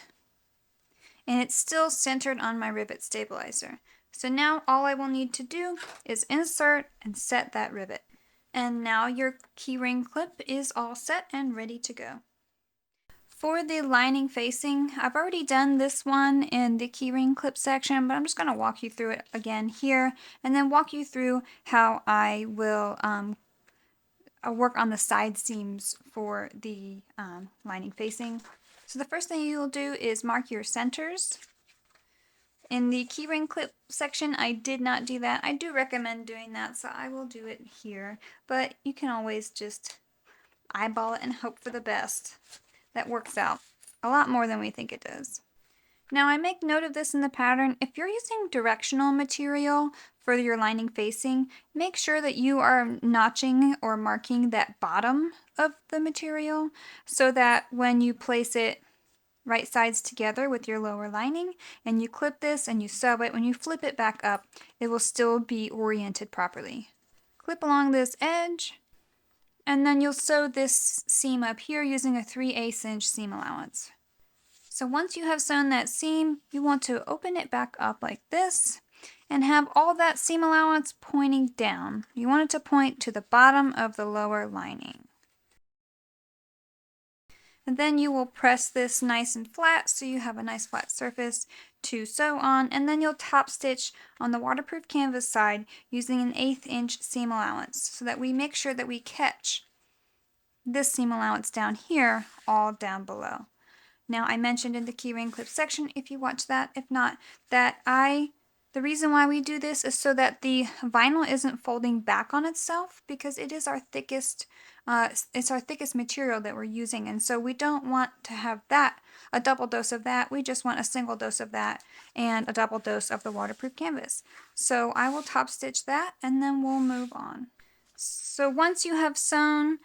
A: and it's still centered on my rivet stabilizer. So now all I will need to do is insert and set that rivet. And now your keyring clip is all set and ready to go. For the lining facing, I've already done this one in the keyring clip section, but I'm just going to walk you through it again here and then walk you through how I will work on the side seams for the lining facing. So the first thing you'll do is mark your centers. In the keyring clip section, I did not do that. I do recommend doing that, so I will do it here. But you can always just eyeball it and hope for the best. That works out a lot more than we think it does. Now I make note of this in the pattern. If you're using directional material for your lining facing, make sure that you are notching or marking that bottom of the material so that when you place it right sides together with your lower lining and you clip this and you sew it, when you flip it back up, it will still be oriented properly. Clip along this edge and then you'll sew this seam up here using a 3/8 inch seam allowance. So once you have sewn that seam, you want to open it back up like this and have all that seam allowance pointing down. You want it to point to the bottom of the lower lining. And then you will press this nice and flat so you have a nice flat surface to sew on, and then you'll top stitch on the waterproof canvas side using an 1/8 inch seam allowance so that we make sure that we catch this seam allowance down here all down below. Now I mentioned in the keyring clip section, if you watch that, if not, that the reason why we do this is so that the vinyl isn't folding back on itself, because it is our thickest, it's our thickest material that we're using, and so we don't want to have that, a double dose of that. We just want a single dose of that and a double dose of the waterproof canvas. So I will top stitch that and then we'll move on. So once you have sewn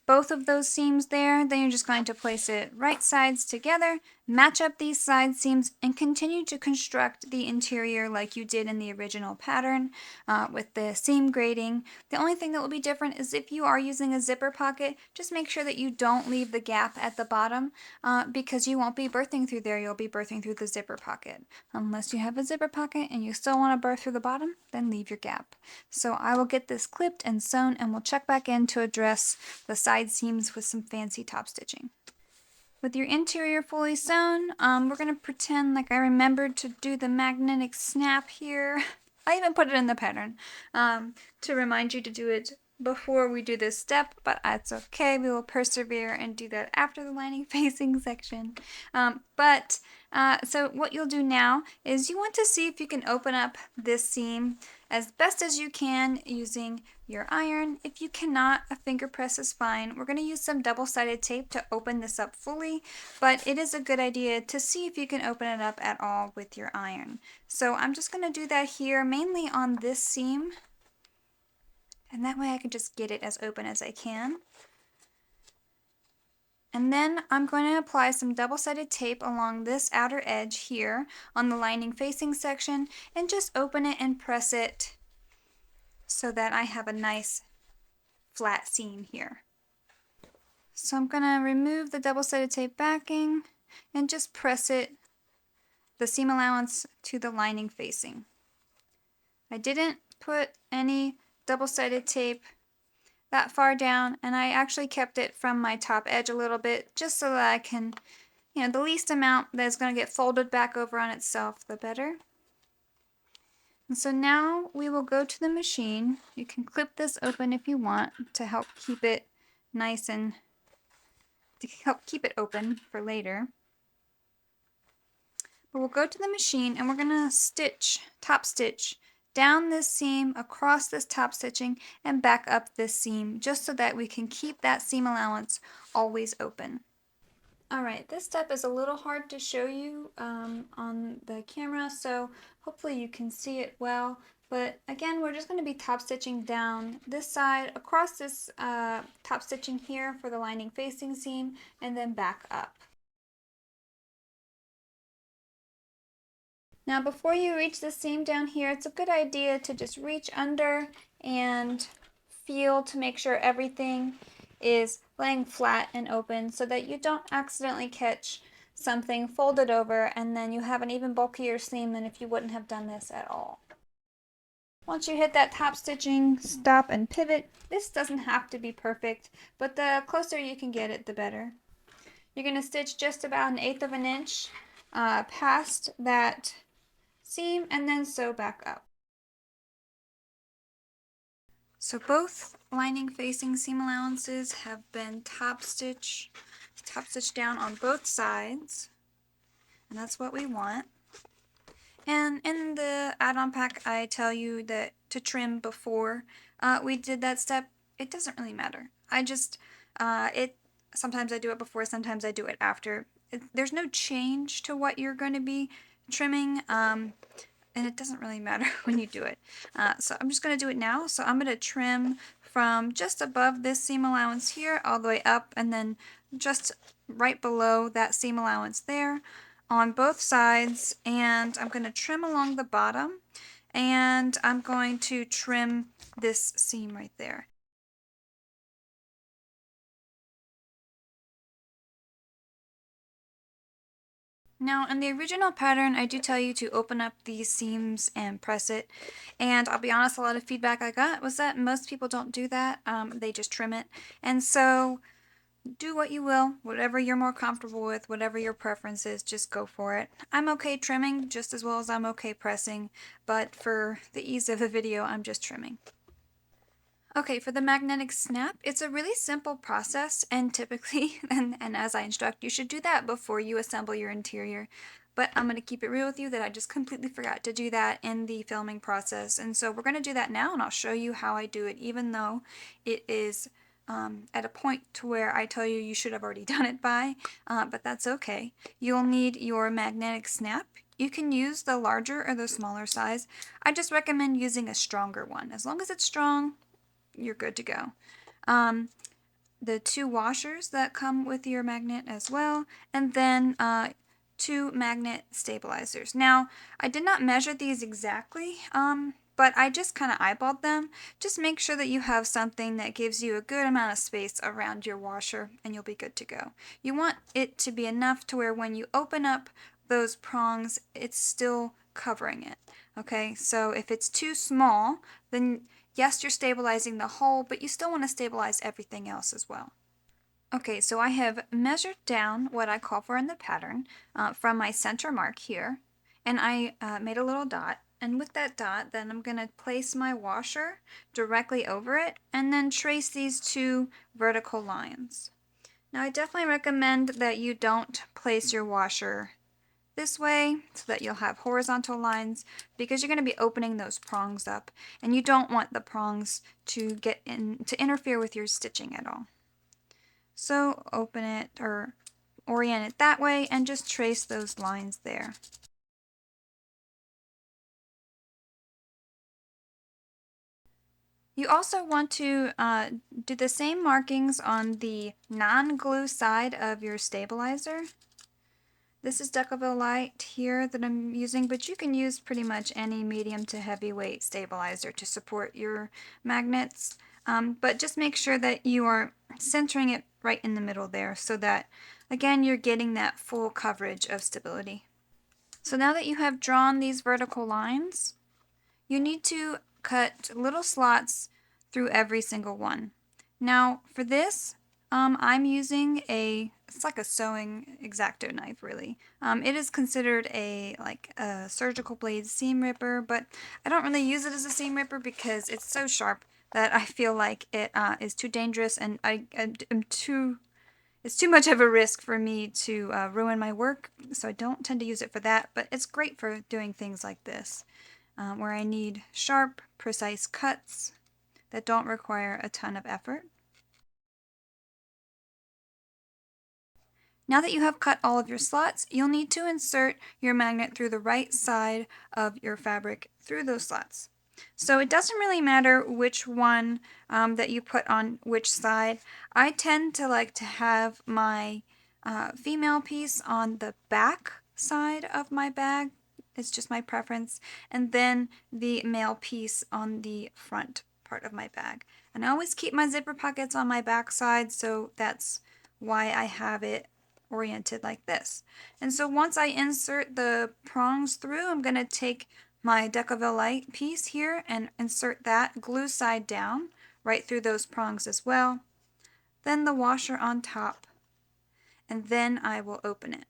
A: both of those seams there, then you're just going to place it right sides together, match up these side seams, and continue to construct the interior like you did in the original pattern with the seam grading. The only thing that will be different is if you are using a zipper pocket, just make sure that you don't leave the gap at the bottom because you won't be birthing through there, you'll be birthing through the zipper pocket. Unless you have a zipper pocket and you still want to birth through the bottom, then leave your gap. So I will get this clipped and sewn and we'll check back in to address the side seams with some fancy top stitching. With your interior fully sewn, we're going to pretend like I remembered to do the magnetic snap here. I even put it in the pattern to remind you to do it before we do this step, but that's okay. We will persevere and do that after the lining facing section. So what you'll do now is you want to see if you can open up this seam as best as you can using your iron. If you cannot, a finger press is fine. We're going to use some double-sided tape to open this up fully, but it is a good idea to see if you can open it up at all with your iron. So I'm just going to do that here, mainly on this seam, and that way I can just get it as open as I can. And then I'm going to apply some double-sided tape along this outer edge here on the lining facing section and just open it and press it so that I have a nice flat seam here. So I'm going to remove the double-sided tape backing and just press it, the seam allowance, to the lining facing. I didn't put any double-sided tape that far down, and I actually kept it from my top edge a little bit just so that I can, the least amount that's going to get folded back over on itself, the better. And so now we will go to the machine. You can clip this open if you want to help keep it nice and to help keep it open for later. But we'll go to the machine and we're going to stitch, top stitch, down this seam, across this top stitching, and back up this seam, just so that we can keep that seam allowance always open. Alright, this step is a little hard to show you on the camera, so hopefully you can see it well. But again, we're just going to be top stitching down this side, across this top stitching here for the lining facing seam, and then back up. Now before you reach the seam down here, it's a good idea to just reach under and feel to make sure everything is laying flat and open so that you don't accidentally catch something folded over and then you have an even bulkier seam than if you wouldn't have done this at all. Once you hit that top stitching, stop and pivot. This doesn't have to be perfect, but the closer you can get it, the better. You're going to stitch just about 1/8 of an inch past that seam and then sew back up. So both lining facing seam allowances have been top stitched down on both sides, and that's what we want. And in the add-on pack I tell you that to trim before we did that step. It doesn't really matter. I just sometimes I do it before, sometimes I do it after. There's no change to what you're going to be trimming, and it doesn't really matter when you do it. So I'm just going to do it now. So I'm going to trim from just above this seam allowance here all the way up, and then just right below that seam allowance there on both sides, and I'm going to trim along the bottom, and I'm going to trim this seam right there. Now, in the original pattern, I do tell you to open up these seams and press it, and I'll be honest, a lot of feedback I got was that most people don't do that. They just trim it, and so do what you will, whatever you're more comfortable with, whatever your preference is, just go for it. I'm okay trimming just as well as I'm okay pressing, but for the ease of the video, I'm just trimming. Okay, for the magnetic snap, it's a really simple process, and typically, and as I instruct, you should do that before you assemble your interior. But I'm going to keep it real with you that I just completely forgot to do that in the filming process. And so we're going to do that now, and I'll show you how I do it, even though it is at a point to where I tell you you should have already done it by, but that's okay. You'll need your magnetic snap. You can use the larger or the smaller size. I just recommend using a stronger one. As long as it's strong, you're good to go. The 2 washers that come with your magnet as well, and then 2 magnet stabilizers. Now, I did not measure these exactly, but I just kind of eyeballed them. Just make sure that you have something that gives you a good amount of space around your washer, and you'll be good to go. You want it to be enough to where when you open up those prongs, it's still covering it. Okay, so if it's too small, then yes, you're stabilizing the hole, but you still want to stabilize everything else as well. Okay, so I have measured down what I call for in the pattern from my center mark here, and I made a little dot. And with that dot, then I'm going to place my washer directly over it and then trace these 2 vertical lines. Now, I definitely recommend that you don't place your washer this way so that you'll have horizontal lines, because you're going to be opening those prongs up, and you don't want the prongs to get in to interfere with your stitching at all. So open it or orient it that way and just trace those lines there. You also want to do the same markings on the non-glue side of your stabilizer. This is Decaville Light here that I'm using, but you can use pretty much any medium to heavyweight stabilizer to support your magnets. But just make sure that you are centering it right in the middle there so that, again, you're getting that full coverage of stability. So now that you have drawn these vertical lines, you need to cut little slots through every single one. Now for this, I'm using it's like a sewing X-Acto knife, really. It is considered like a surgical blade seam ripper, but I don't really use it as a seam ripper because it's so sharp that I feel like it is too dangerous, and it's too much of a risk for me to ruin my work, so I don't tend to use it for that, but it's great for doing things like this, where I need sharp, precise cuts that don't require a ton of effort. Now that you have cut all of your slots, you'll need to insert your magnet through the right side of your fabric through those slots. So it doesn't really matter which one that you put on which side. I tend to like to have my female piece on the back side of my bag. It's just my preference. And then the male piece on the front part of my bag. And I always keep my zipper pockets on my back side, so that's why I have it oriented like this. And so once I insert the prongs through, I'm going to take my Decaville light piece here and insert that glue side down right through those prongs as well. Then the washer on top, and then I will open it.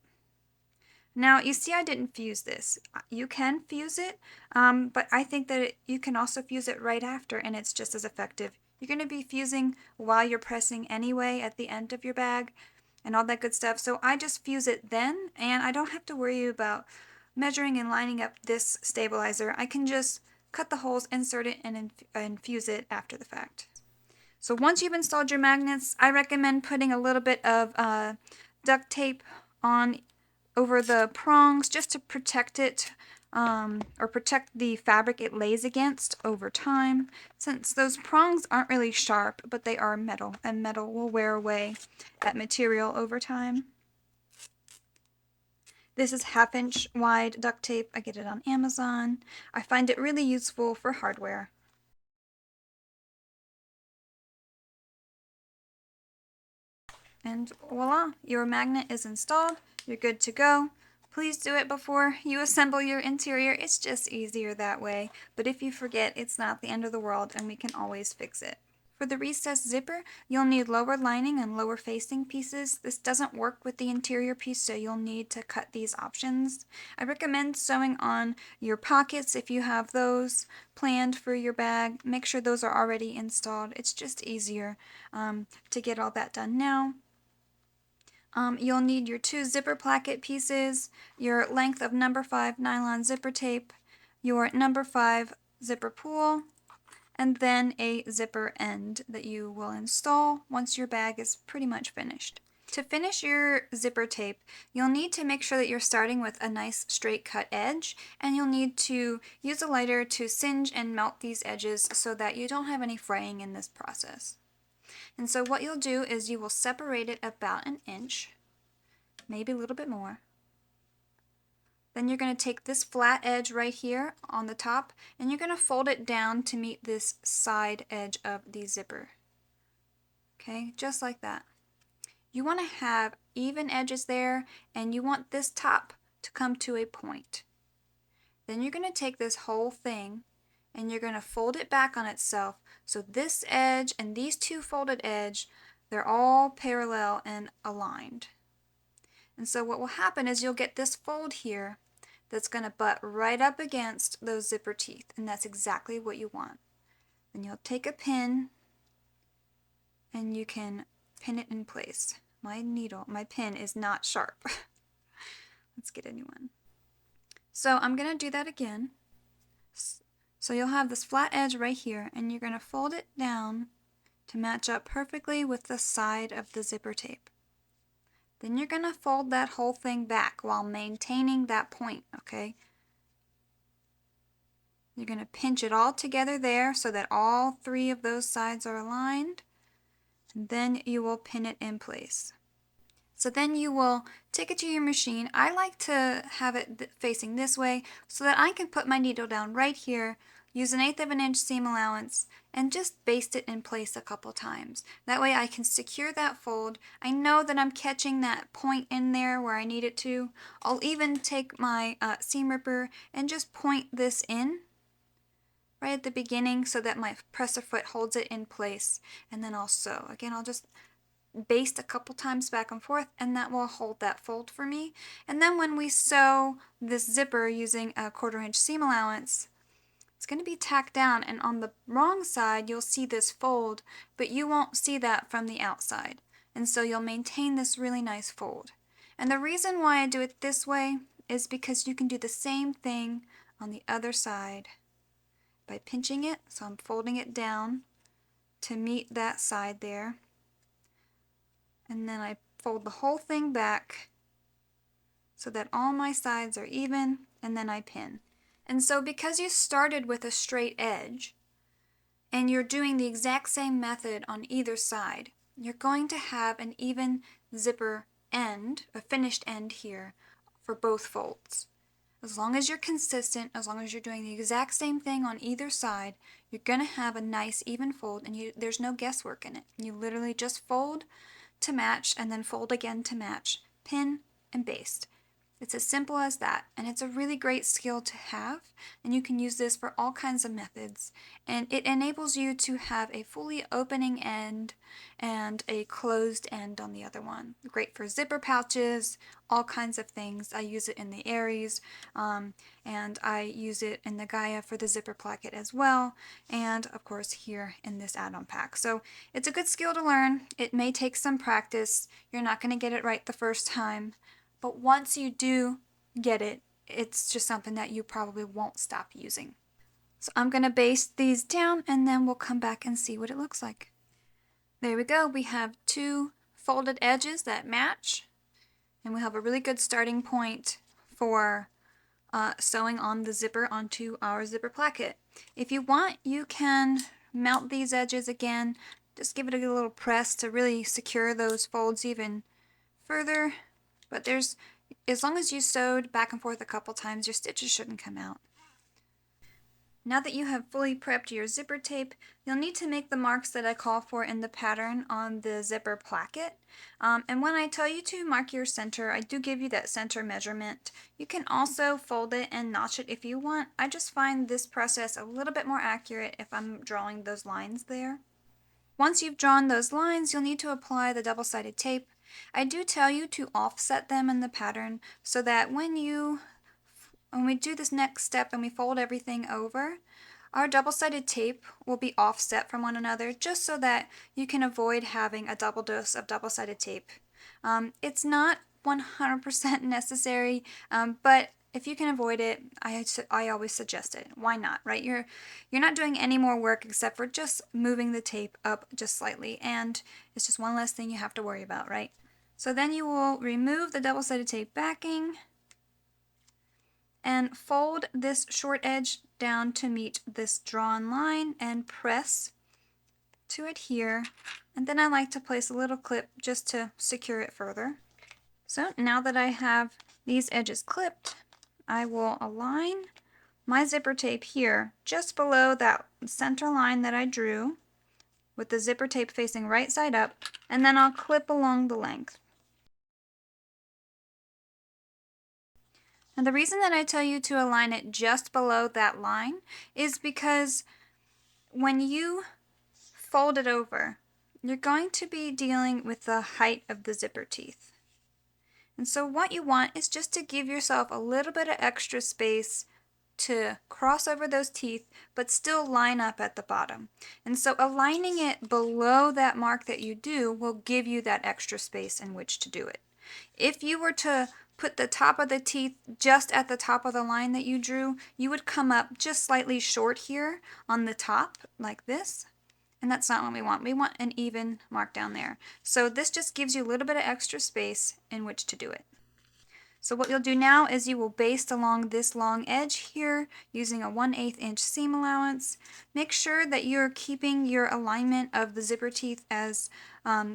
A: Now you see I didn't fuse this. You can fuse it, but I think that you can also fuse it right after and it's just as effective. You're going to be fusing while you're pressing anyway at the end of your bag and all that good stuff. So I just fuse it then, and I don't have to worry about measuring and lining up this stabilizer. I can just cut the holes, insert it, and fuse it after the fact. So once you've installed your magnets, I recommend putting a little bit of duct tape on over the prongs just to protect it, or protect the fabric it lays against over time, since those prongs aren't really sharp, but they are metal, and metal will wear away that material over time. This is 1/2 inch wide duct tape. I get it on Amazon. I find it really useful for hardware. And voila, your magnet is installed. You're good to go. Please do it before you assemble your interior. It's just easier that way. But if you forget, it's not the end of the world and we can always fix it. For the recessed zipper, you'll need lower lining and lower facing pieces. This doesn't work with the interior piece, so you'll need to cut these options. I recommend sewing on your pockets if you have those planned for your bag. Make sure those are already installed. It's just easier to get all that done now. You'll need your 2 zipper placket pieces, your length of number 5 nylon zipper tape, your number 5 zipper pull, and then a zipper end that you will install once your bag is pretty much finished. To finish your zipper tape, you'll need to make sure that you're starting with a nice straight cut edge, and you'll need to use a lighter to singe and melt these edges so that you don't have any fraying in this process. And so what you'll do is you will separate it about 1 inch, maybe a little bit more. Then you're going to take this flat edge right here on the top, and you're going to fold it down to meet this side edge of the zipper. Okay, just like that. You want to have even edges there, and you want this top to come to a point. Then you're going to take this whole thing and you're going to fold it back on itself, so this edge and these 2 folded edge, they're all parallel and aligned. And so what will happen is you'll get this fold here that's going to butt right up against those zipper teeth, and that's exactly what you want. Then you'll take a pin and you can pin it in place. My pin is not sharp. Let's get a new one. So I'm going to do that again. So you'll have this flat edge right here, and you're going to fold it down to match up perfectly with the side of the zipper tape. Then you're going to fold that whole thing back while maintaining that point, okay? You're going to pinch it all together there so that all 3 of those sides are aligned, and then you will pin it in place. So then you will take it to your machine. I like to have it facing this way so that I can put my needle down right here use 1/8 of an inch seam allowance, and just baste it in place a couple times. That way I can secure that fold. I know that I'm catching that point in there where I need it to. I'll even take my seam ripper and just point this in right at the beginning so that my presser foot holds it in place, and then I'll sew. Again, I'll just baste a couple times back and forth, and that will hold that fold for me. And then when we sew this zipper using a 1/4 inch seam allowance, it's going to be tacked down, and on the wrong side you'll see this fold, but you won't see that from the outside. And so you'll maintain this really nice fold. And the reason why I do it this way is because you can do the same thing on the other side by pinching it. So I'm folding it down to meet that side there. And then I fold the whole thing back so that all my sides are even, and then I pin. And so because you started with a straight edge and you're doing the exact same method on either side, you're going to have an even zipper end, a finished end here for both folds. As long as you're consistent, as long as you're doing the exact same thing on either side, you're going to have a nice even fold, and there's no guesswork in it. You literally just fold to match and then fold again to match, pin and baste. It's as simple as that, and it's a really great skill to have, and you can use this for all kinds of methods, and it enables you to have a fully opening end and a closed end on the other one. Great for zipper pouches, all kinds of things. I use it in the Aries, and I use it in the Gaia for the zipper placket as well, and of course here in this add-on pack. So it's a good skill to learn. It may take some practice. You're not going to get it right the first time. But once you do get it, it's just something that you probably won't stop using. So I'm going to baste these down, and then we'll come back and see what it looks like. There we go. We have 2 folded edges that match, and we have a really good starting point for sewing on the zipper onto our zipper placket. If you want, you can mount these edges again. Just give it a little press to really secure those folds even further. But as long as you sewed back and forth a couple times, your stitches shouldn't come out. Now that you have fully prepped your zipper tape, you'll need to make the marks that I call for in the pattern on the zipper placket. And when I tell you to mark your center, I do give you that center measurement. You can also fold it and notch it if you want. I just find this process a little bit more accurate if I'm drawing those lines there. Once you've drawn those lines, you'll need to apply the double-sided tape. I do tell you to offset them in the pattern so that when we do this next step and we fold everything over, our double-sided tape will be offset from one another, just so that you can avoid having a double dose of double-sided tape. It's not 100% necessary, but if you can avoid it, I always suggest it. Why not, right? You're not doing any more work except for just moving the tape up just slightly, and it's just one less thing you have to worry about, right? So then you will remove the double-sided tape backing and fold this short edge down to meet this drawn line and press to adhere. And then I like to place a little clip just to secure it further. So now that I have these edges clipped, I will align my zipper tape here just below that center line that I drew with the zipper tape facing right side up, and then I'll clip along the length. And the reason that I tell you to align it just below that line is because when you fold it over, you're going to be dealing with the height of the zipper teeth. And so what you want is just to give yourself a little bit of extra space to cross over those teeth, but still line up at the bottom. And so aligning it below that mark that you do will give you that extra space in which to do it. If you were to put the top of the teeth just at the top of the line that you drew, you would come up just slightly short here on the top, like this. And that's not what we want. We want an even mark down there. So this just gives you a little bit of extra space in which to do it. So what you'll do now is you will baste along this long edge here using a 1/8 inch seam allowance. Make sure that you're keeping your alignment of the zipper teeth as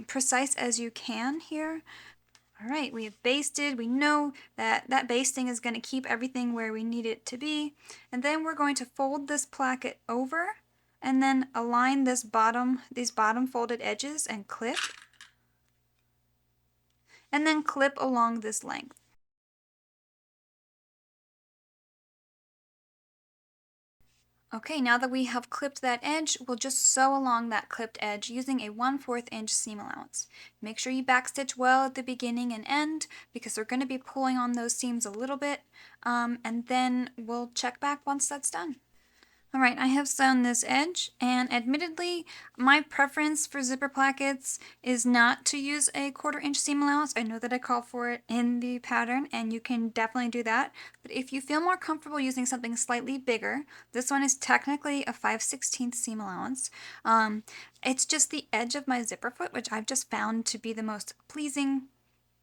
A: precise as you can here. All right, we have basted. We know that that basting is going to keep everything where we need it to be. And then we're going to fold this placket over and then align these bottom folded edges and clip. And then clip along this length. Okay, now that we have clipped that edge, we'll just sew along that clipped edge using a 1/4 inch seam allowance. Make sure you backstitch well at the beginning and end because we're going to be pulling on those seams a little bit, and then we'll check back once that's done. Alright, I have sewn this edge, and admittedly, my preference for zipper plackets is not to use a 1/4 inch seam allowance. I know that I call for it in the pattern, and you can definitely do that. But if you feel more comfortable using something slightly bigger, this one is technically a 5/16 seam allowance. It's just the edge of my zipper foot, which I've just found to be the most pleasing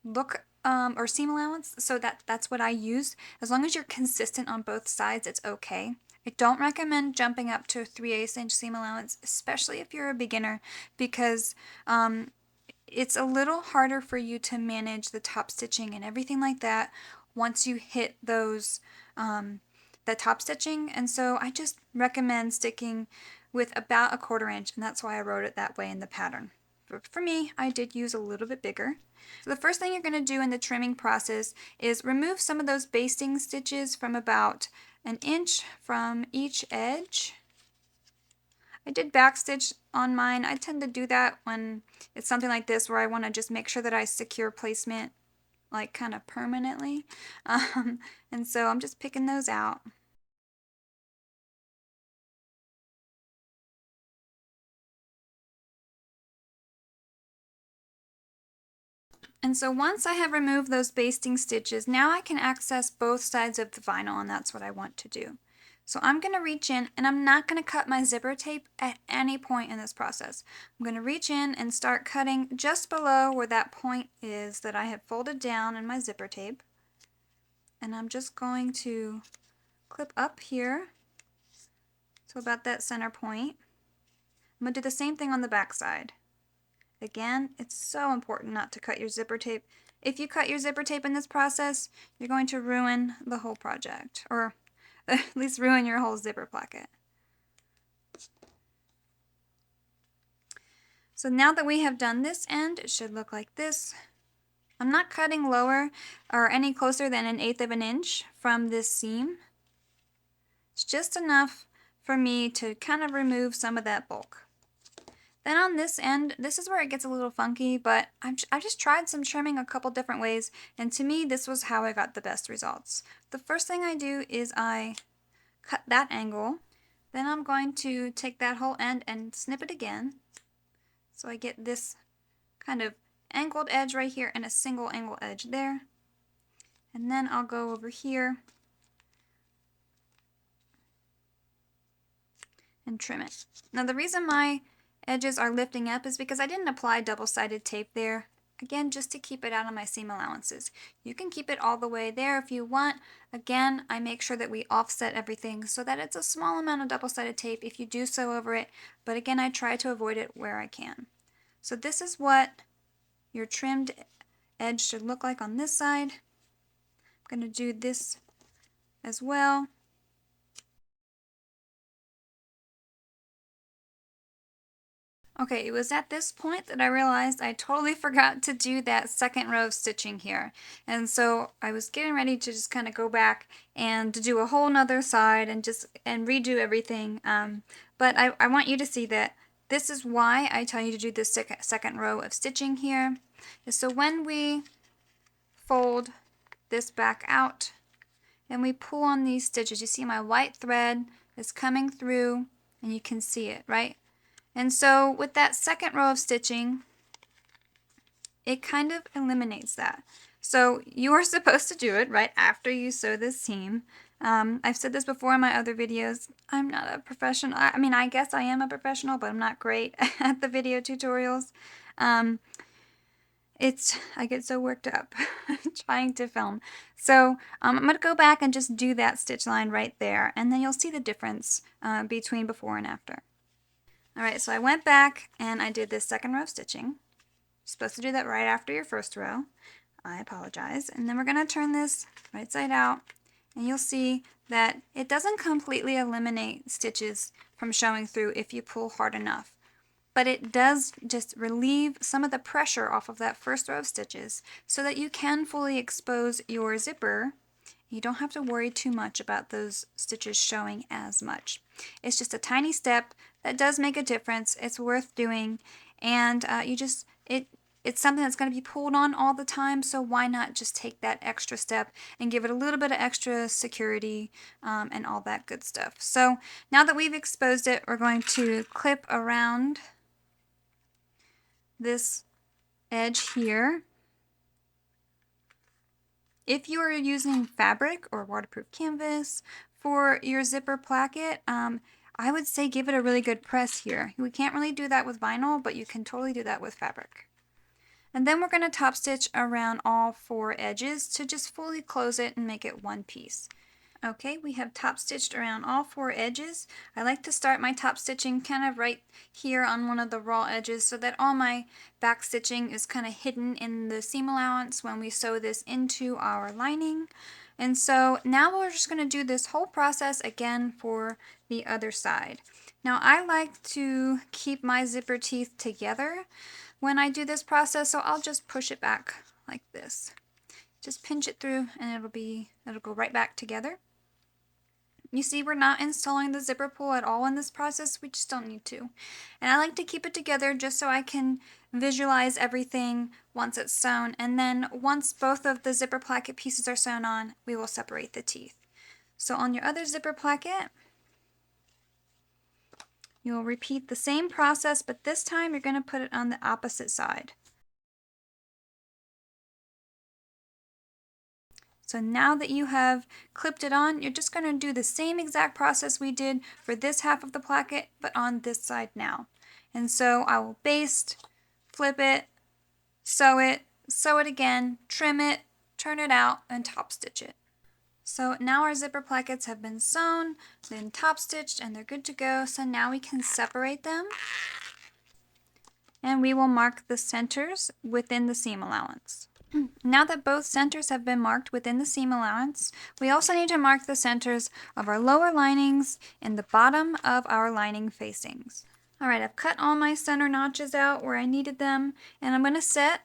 A: look or seam allowance, so that's what I use. As long as you're consistent on both sides, it's okay. I don't recommend jumping up to a 3/8 inch seam allowance, especially if you're a beginner, because it's a little harder for you to manage the top stitching and everything like that once you hit those the top stitching. And so I just recommend sticking with about a 1/4 inch, and that's why I wrote it that way in the pattern. But for me, I did use a little bit bigger. So the first thing you're going to do in the trimming process is remove some of those basting stitches from about an inch from each edge. I did backstitch on mine. I tend to do that when it's something like this where I want to just make sure that I secure placement like kind of permanently. And so I'm just picking those out. And so once I have removed those basting stitches, now I can access both sides of the vinyl, and that's what I want to do. So I'm going to reach in, and I'm not going to cut my zipper tape at any point in this process. I'm going to reach in and start cutting just below where that point is that I have folded down in my zipper tape. And I'm just going to clip up here to about that center point. I'm going to do the same thing on the back side. Again, it's so important not to cut your zipper tape. If you cut your zipper tape in this process, you're going to ruin the whole project, or at least ruin your whole zipper placket. So now that we have done this end, it should look like this. I'm not cutting lower or any closer than 1/8 of an inch from this seam. It's just enough for me to kind of remove some of that bulk. Then on this end, this is where it gets a little funky, but I just tried some trimming a couple different ways, and to me this was how I got the best results. The first thing I do is I cut that angle, then I'm going to take that whole end and snip it again, so I get this kind of angled edge right here and a single angle edge there. And then I'll go over here and trim it. Now the reason my edges are lifting up is because I didn't apply double-sided tape there, again just to keep it out of my seam allowances. You can keep it all the way there if you want. Again, I make sure that we offset everything so that it's a small amount of double-sided tape if you do sew over it, but again I try to avoid it where I can. So this is what your trimmed edge should look like on this side. I'm going to do this as well. Okay, it was at this point that I realized I totally forgot to do that second row of stitching here. And so I was getting ready to just kind of go back and to do a whole nother side and redo everything. But I want you to see that this is why I tell you to do this second row of stitching here. So when we fold this back out and we pull on these stitches, you see my white thread is coming through and you can see it, right? And so with that second row of stitching, it kind of eliminates that. So you are supposed to do it right after you sew this seam. I've said this before in my other videos. I'm not a professional. I mean, I guess I am a professional, but I'm not great at the video tutorials. I get so worked up trying to film. So I'm going to go back and just do that stitch line right there, and then you'll see the difference between before and after. Alright, so I went back and I did this second row of stitching. You're supposed to do that right after your first row. I apologize. And then we're going to turn this right side out, and you'll see that it doesn't completely eliminate stitches from showing through if you pull hard enough. But it does just relieve some of the pressure off of that first row of stitches so that you can fully expose your zipper. You don't have to worry too much about those stitches showing as much. It's just a tiny step that does make a difference. It's worth doing, and it's something that's going to be pulled on all the time, so why not just take that extra step and give it a little bit of extra security and all that good stuff. So now that we've exposed it, we're going to clip around this edge here. If you are using fabric or waterproof canvas for your zipper placket, I would say give it a really good press here. We can't really do that with vinyl, but you can totally do that with fabric. And then we're going to top stitch around all 4 edges to just fully close it and make it one piece. Okay, we have top stitched around all 4 edges. I like to start my top stitching kind of right here on one of the raw edges so that all my back stitching is kind of hidden in the seam allowance when we sew this into our lining. And so now we're just going to do this whole process again for the other side. Now I like to keep my zipper teeth together when I do this process, so I'll just push it back like this. Just pinch it through and it'll go right back together. You see, we're not installing the zipper pull at all in this process. We just don't need to. And I like to keep it together just so I can visualize everything once it's sewn. And then once both of the zipper placket pieces are sewn on, we will separate the teeth. So on your other zipper placket, you'll repeat the same process, but this time you're going to put it on the opposite side. So now that you have clipped it on, you're just going to do the same exact process we did for this half of the placket, but on this side now. And so I will baste, flip it, sew it again, trim it, turn it out, and top stitch it. So now our zipper plackets have been sewn, then top stitched, and they're good to go. So now we can separate them. And we will mark the centers within the seam allowance. Now that both centers have been marked within the seam allowance, we also need to mark the centers of our lower linings and the bottom of our lining facings. Alright, I've cut all my center notches out where I needed them, and I'm going to set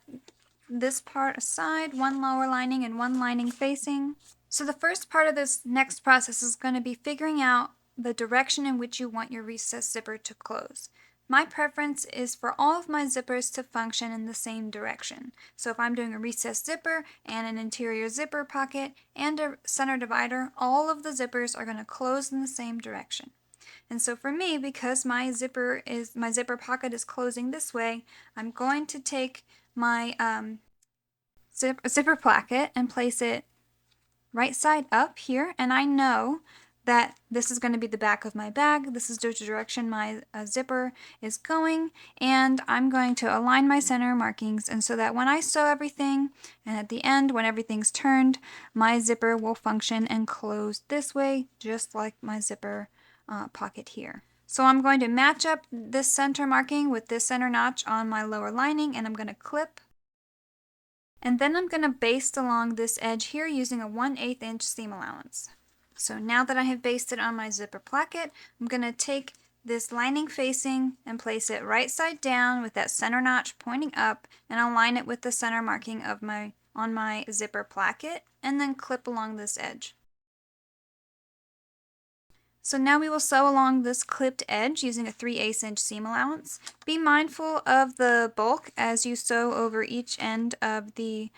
A: this part aside, one lower lining and one lining facing. So the first part of this next process is going to be figuring out the direction in which you want your recessed zipper to close. My preference is for all of my zippers to function in the same direction. So if I'm doing a recessed zipper and an interior zipper pocket and a center divider, all of the zippers are going to close in the same direction. And so for me, because my zipper pocket is closing this way, I'm going to take my zipper placket and place it right side up here, and I know that this is going to be the back of my bag. This is the direction my zipper is going, and I'm going to align my center markings, and so that when I sew everything and at the end when everything's turned, my zipper will function and close this way just like my zipper pocket here. So I'm going to match up this center marking with this center notch on my lower lining, and I'm going to clip. And then I'm going to baste along this edge here using a 1/8 inch seam allowance. So now that I have basted on my zipper placket, I'm going to take this lining facing and place it right side down with that center notch pointing up and align it with the center marking of on my zipper placket, and then clip along this edge. So now we will sew along this clipped edge using a 3/8 inch seam allowance. Be mindful of the bulk as you sew over each end of the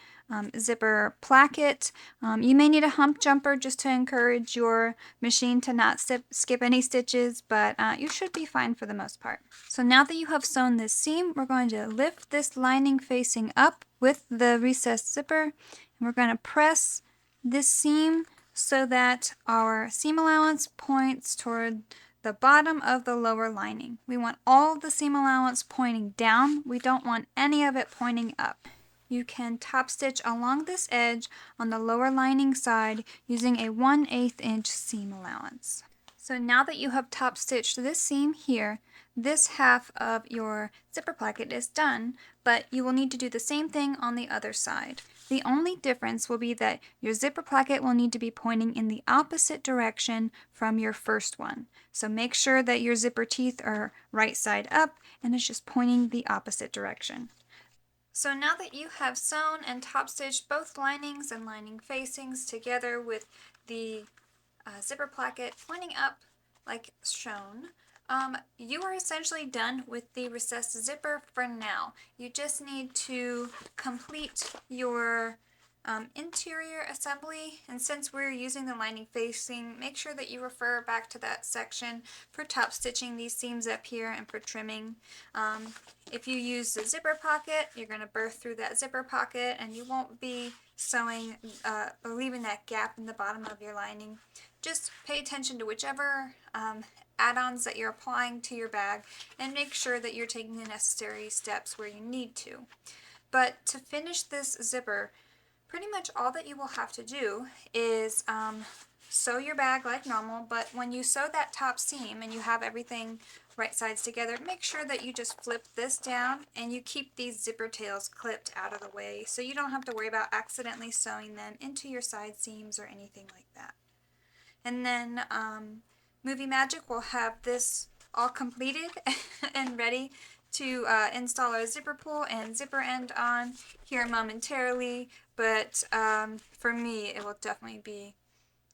A: zipper placket. You may need a hump jumper just to encourage your machine to not skip any stitches, but you should be fine for the most part. So now that you have sewn this seam, we're going to lift this lining facing up with the recessed zipper, and we're going to press this seam so that our seam allowance points toward the bottom of the lower lining. We want all the seam allowance pointing down. We don't want any of it pointing up. You can top stitch along this edge on the lower lining side using a 1/8 inch seam allowance. So now that you have top stitched this seam here, this half of your zipper placket is done, but you will need to do the same thing on the other side. The only difference will be that your zipper placket will need to be pointing in the opposite direction from your first one. So make sure that your zipper teeth are right side up and it's just pointing the opposite direction. So now that you have sewn and top stitched both linings and lining facings together with the zipper placket pointing up like shown, you are essentially done with the recessed zipper for now. You just need to complete your interior assembly, and since we're using the lining facing, make sure that you refer back to that section for top stitching these seams up here and for trimming. If you use the zipper pocket, you're going to birth through that zipper pocket and you won't be sewing or leaving that gap in the bottom of your lining. Just pay attention to whichever add-ons that you're applying to your bag and make sure that you're taking the necessary steps where you need to. But to finish this zipper, pretty much all that you will have to do is sew your bag like normal, but when you sew that top seam and you have everything right sides together, make sure that you just flip this down and you keep these zipper tails clipped out of the way so you don't have to worry about accidentally sewing them into your side seams or anything like that. And then Movie Magic will have this all completed and ready to install our zipper pull and zipper end on here momentarily, but for me it will definitely be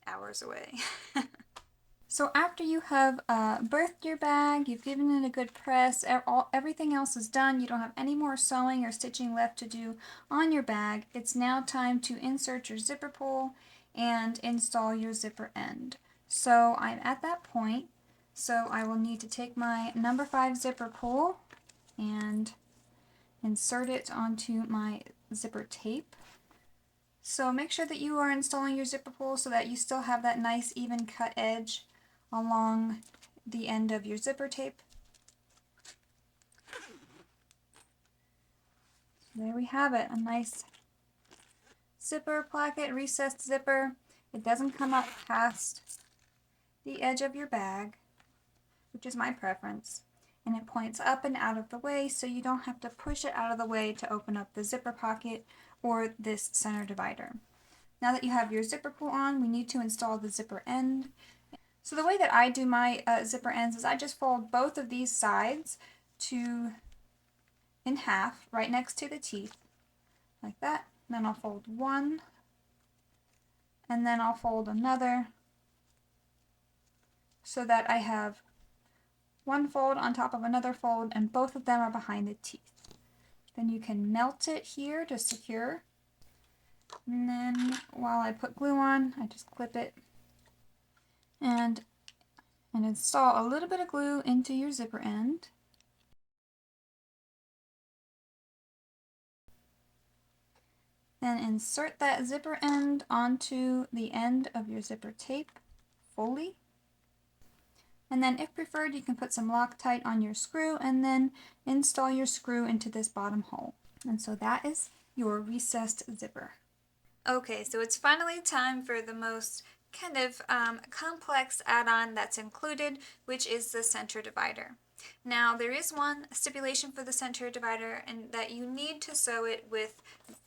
A: hours away. So after you have birthed your bag, you've given it a good press, everything else is done, you don't have any more sewing or stitching left to do on your bag, it's now time to insert your zipper pull and install your zipper end. So I'm at that point, so I will need to take my number 5 zipper pull and insert it onto my zipper tape. So make sure that you are installing your zipper pull so that you still have that nice even cut edge along the end of your zipper tape. There we have it, a nice zipper placket, recessed zipper. It doesn't come up past the edge of your bag, which is my preference, and it points up and out of the way so you don't have to push it out of the way to open up the zipper pocket or this center divider. Now that you have your zipper pull on, we need to install the zipper end. So the way that I do my zipper ends is I just fold both of these sides in half right next to the teeth, like that. Then I'll fold one, and then I'll fold another, so that I have one fold on top of another fold and both of them are behind the teeth. Then you can melt it here to secure. And then while I put glue on, I just clip it and install a little bit of glue into your zipper end. Then insert that zipper end onto the end of your zipper tape fully. And then if preferred, you can put some Loctite on your screw and then install your screw into this bottom hole. And so that is your recessed zipper. Okay, so it's finally time for the most kind of complex add-on that's included, which is the center divider. Now there is one stipulation for the center divider, and that you need to sew it with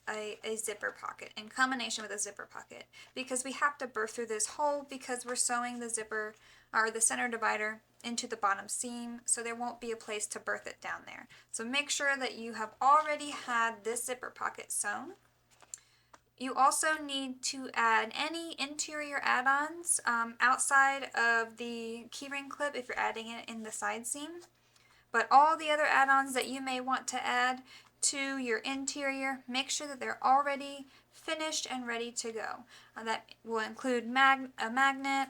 A: a zipper pocket in combination with a zipper pocket, because we have to birth through this hole because we're sewing the zipper or the center divider into the bottom seam, so there won't be a place to birth it down there. So make sure that you have already had this zipper pocket sewn. You also need to add any interior add-ons outside of the keyring clip if you're adding it in the side seam. But all the other add-ons that you may want to add to your interior, make sure that they're already finished and ready to go. That will include a magnet,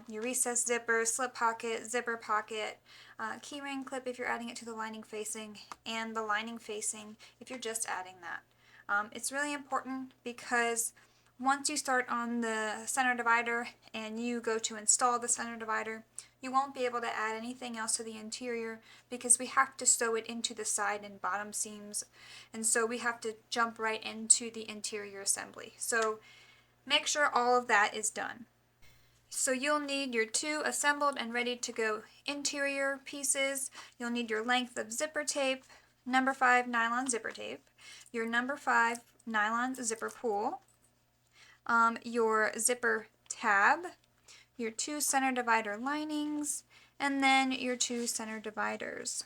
A: your recessed zipper, slip pocket, zipper pocket, keyring clip if you're adding it to the lining facing, and the lining facing if you're just adding that. It's really important because once you start on the center divider and you go to install the center divider, you won't be able to add anything else to the interior because we have to sew it into the side and bottom seams, and so we have to jump right into the interior assembly. So make sure all of that is done. So you'll need your 2 assembled and ready to go interior pieces. You'll need your length of zipper tape, number 5 nylon zipper tape, your number 5 nylon zipper pull, your zipper tab, your 2 center divider linings, and then your 2 center dividers.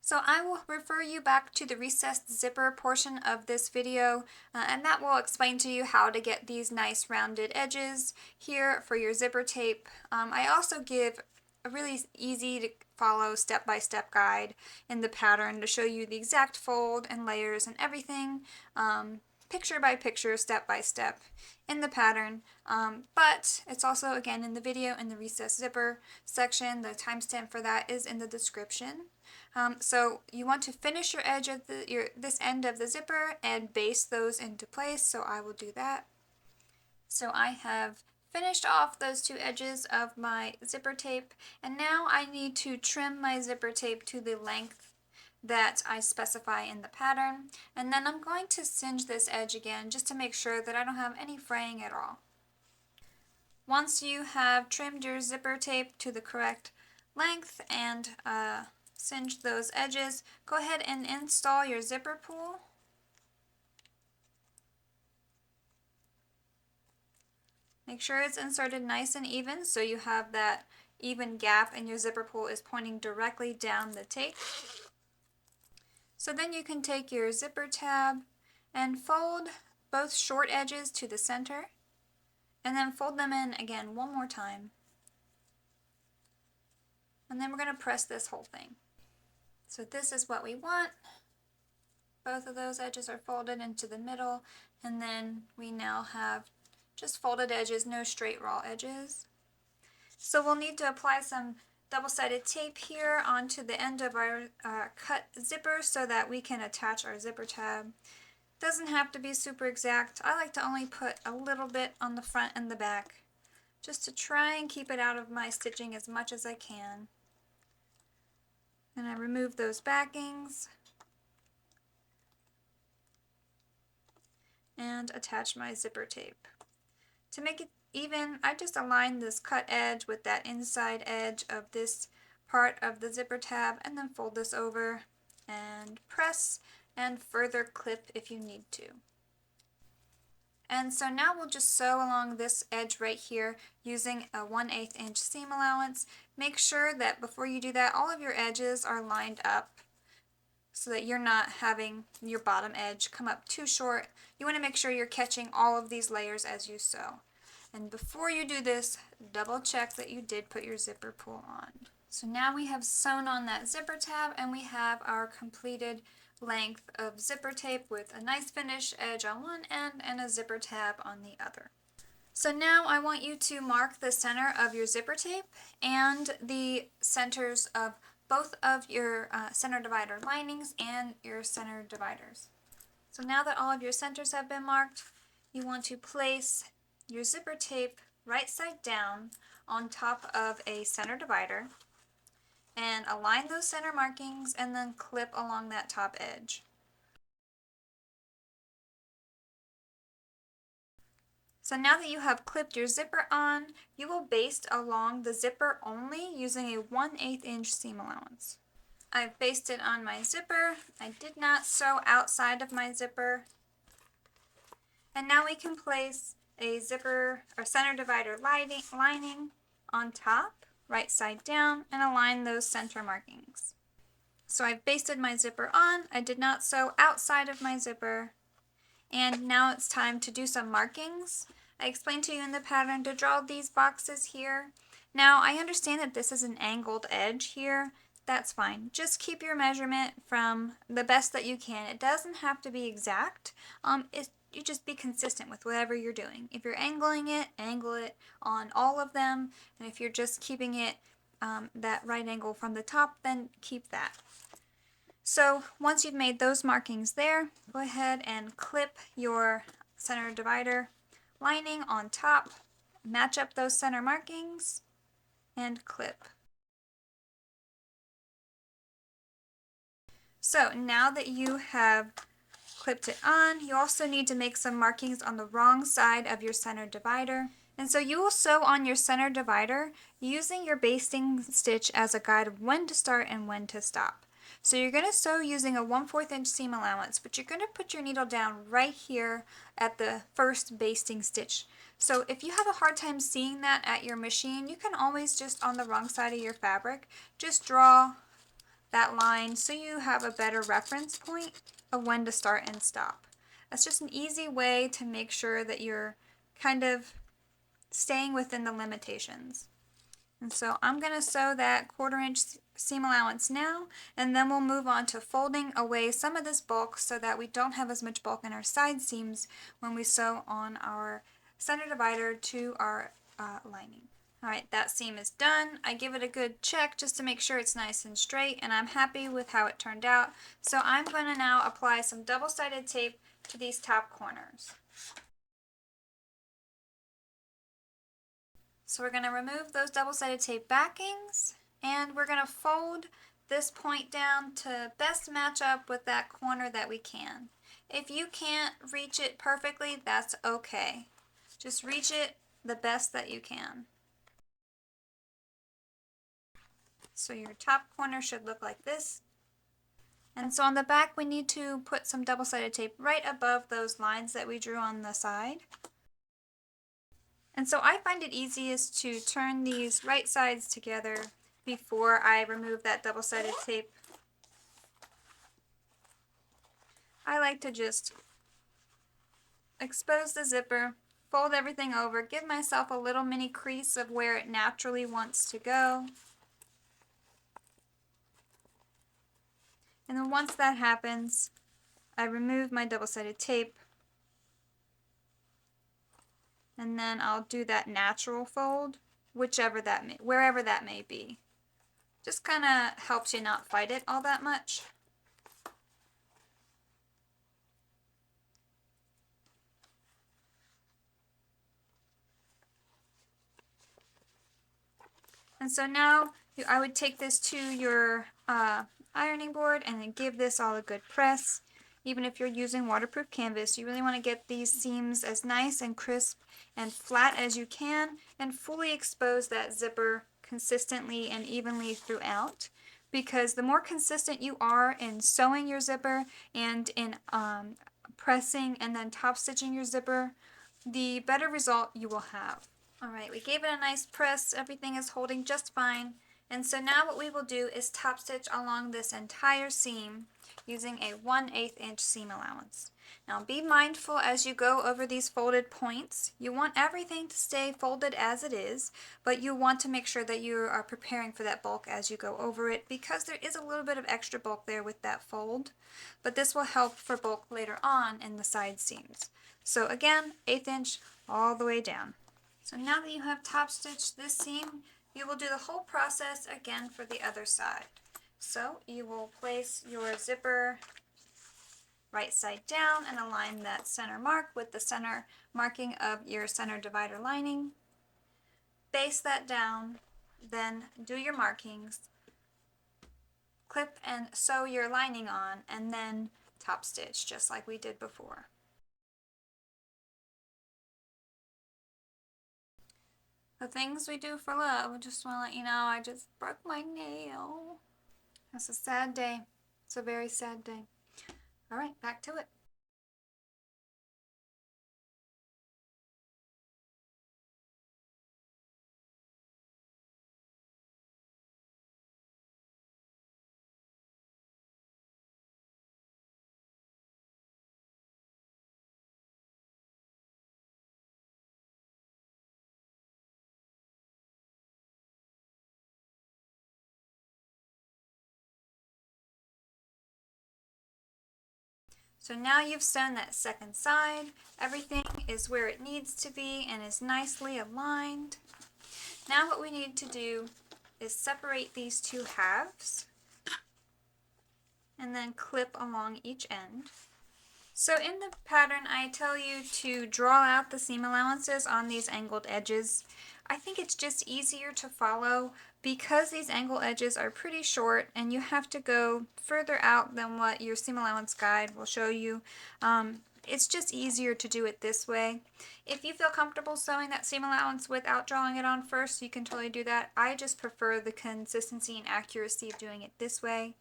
A: So I will refer you back to the recessed zipper portion of this video, and that will explain to you how to get these nice rounded edges here for your zipper tape. I also give a really easy to follow step-by-step guide in the pattern to show you the exact fold and layers and everything, picture by picture, step by step in the pattern, but it's also again in the video in the recessed zipper section. The timestamp for that is in the description. So you want to finish your edge of this end of the zipper and baste those into place, so I will do that. So I have finished off those 2 edges of my zipper tape, and now I need to trim my zipper tape to the length that I specify in the pattern, and then I'm going to singe this edge again just to make sure that I don't have any fraying at all. Once you have trimmed your zipper tape to the correct length and singe those edges, go ahead and install your zipper pull. Make sure it's inserted nice and even so you have that even gap and your zipper pull is pointing directly down the tape. So then you can take your zipper tab and fold both short edges to the center, and then fold them in again one more time. And then we're going to press this whole thing. So this is what we want. Both of those edges are folded into the middle, and then we now have just folded edges, no straight raw edges. So we'll need to apply some double-sided tape here onto the end of our cut zipper so that we can attach our zipper tab. Doesn't have to be super exact. I like to only put a little bit on the front and the back just to try and keep it out of my stitching as much as I can. And I remove those backings and attach my zipper tape. To make it even, I just align this cut edge with that inside edge of this part of the zipper tab and then fold this over and press and further clip if you need to. And so now we'll just sew along this edge right here using a 1/8 inch seam allowance. Make sure that before you do that all of your edges are lined up so that you're not having your bottom edge come up too short. You want to make sure you're catching all of these layers as you sew. And before you do this, double check that you did put your zipper pull on. So now we have sewn on that zipper tab and we have our completed length of zipper tape with a nice finish edge on one end and a zipper tab on the other. So now I want you to mark the center of your zipper tape and the centers of both of your center divider linings and your center dividers. So now that all of your centers have been marked, you want to place your zipper tape right side down on top of a center divider and align those center markings and then clip along that top edge. So now that you have clipped your zipper on, you will baste along the zipper only using a 1/8 inch seam allowance. I've basted on my zipper. I did not sew outside of my zipper. And now we can place a zipper or center divider lining on top, right side down, and align those center markings. So I've basted my zipper on. I did not sew outside of my zipper. And now it's time to do some markings. I explained to you in the pattern to draw these boxes here. Now I understand that this is an angled edge here. That's fine. Just keep your measurement from the best that you can. It doesn't have to be exact. You just be consistent with whatever you're doing. If you're angling it, angle it on all of them. And if you're just keeping it that right angle from the top, then keep that. So once you've made those markings there, go ahead and clip your center divider lining on top, match up those center markings, and clip. So now that you have clipped it on, you also need to make some markings on the wrong side of your center divider. And so you will sew on your center divider using your basting stitch as a guide of when to start and when to stop. So you're going to sew using a 1/4 inch seam allowance, but you're going to put your needle down right here at the first basting stitch. So if you have a hard time seeing that at your machine, you can always just on the wrong side of your fabric, just draw that line so you have a better reference point of when to start and stop. That's just an easy way to make sure that you're kind of staying within the limitations. And so I'm going to sew that 1/4 inch seam allowance now, and then we'll move on to folding away some of this bulk so that we don't have as much bulk in our side seams when we sew on our center divider to our lining. Alright, that seam is done. I give it a good check just to make sure it's nice and straight, and I'm happy with how it turned out. So I'm going to now apply some double-sided tape to these top corners. So we're going to remove those double-sided tape backings, and we're going to fold this point down to best match up with that corner that we can. If you can't reach it perfectly, that's okay. Just reach it the best that you can. So your top corner should look like this. And so on the back we need to put some double-sided tape right above those lines that we drew on the side. And so I find it easiest to turn these right sides together before I remove that double-sided tape. I like to just expose the zipper, fold everything over, give myself a little mini crease of where it naturally wants to go. And then once that happens, I remove my double-sided tape, and then I'll do that natural fold, wherever that may be. Just kind of helps you not fight it all that much. And so now I would take this to your ironing board and then give this all a good press. Even if you're using waterproof canvas, you really want to get these seams as nice and crisp and flat as you can, and fully expose that zipper consistently and evenly throughout. Because the more consistent you are in sewing your zipper and in pressing and then top stitching your zipper, the better result you will have. Alright, we gave it a nice press, everything is holding just fine, and so now what we will do is top stitch along this entire seam using a 1/8 inch seam allowance. Now be mindful as you go over these folded points. You want everything to stay folded as it is, but you want to make sure that you are preparing for that bulk as you go over it, because there is a little bit of extra bulk there with that fold, but this will help for bulk later on in the side seams. So again, 1/8 inch all the way down. So now that you have top stitched this seam, you will do the whole process again for the other side. So you will place your zipper right side down and align that center mark with the center marking of your center divider lining. Base that down, then do your markings, clip and sew your lining on, and then top stitch just like we did before. The things we do for love. I just want to let you know I just broke my nail. It's a sad day. It's a very sad day. Alright, back to it. So now you've sewn that second side. Everything is where it needs to be and is nicely aligned. Now what we need to do is separate these two halves and then clip along each end. So in the pattern I tell you to draw out the seam allowances on these angled edges. I think it's just easier to follow because these angle edges are pretty short and you have to go further out than what your seam allowance guide will show you. it's just easier to do it this way. If you feel comfortable sewing that seam allowance without drawing it on first, you can totally do that. I just prefer the consistency and accuracy of doing it this way.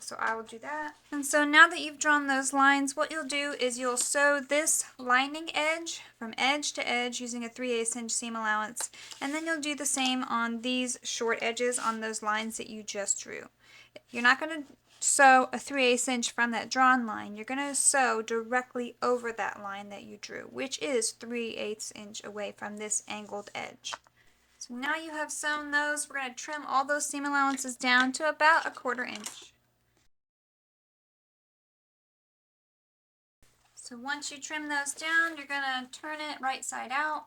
A: So I will do that. And so now that you've drawn those lines, what you'll do is you'll sew this lining edge from edge to edge using a 3/8 inch seam allowance. And then you'll do the same on these short edges on those lines that you just drew. You're not going to sew a 3/8 inch from that drawn line. You're going to sew directly over that line that you drew, which is 3/8 inch away from this angled edge. So now you have sewn those. We're going to trim all those seam allowances down to about 1/4 inch. So once you trim those down, you're going to turn it right side out.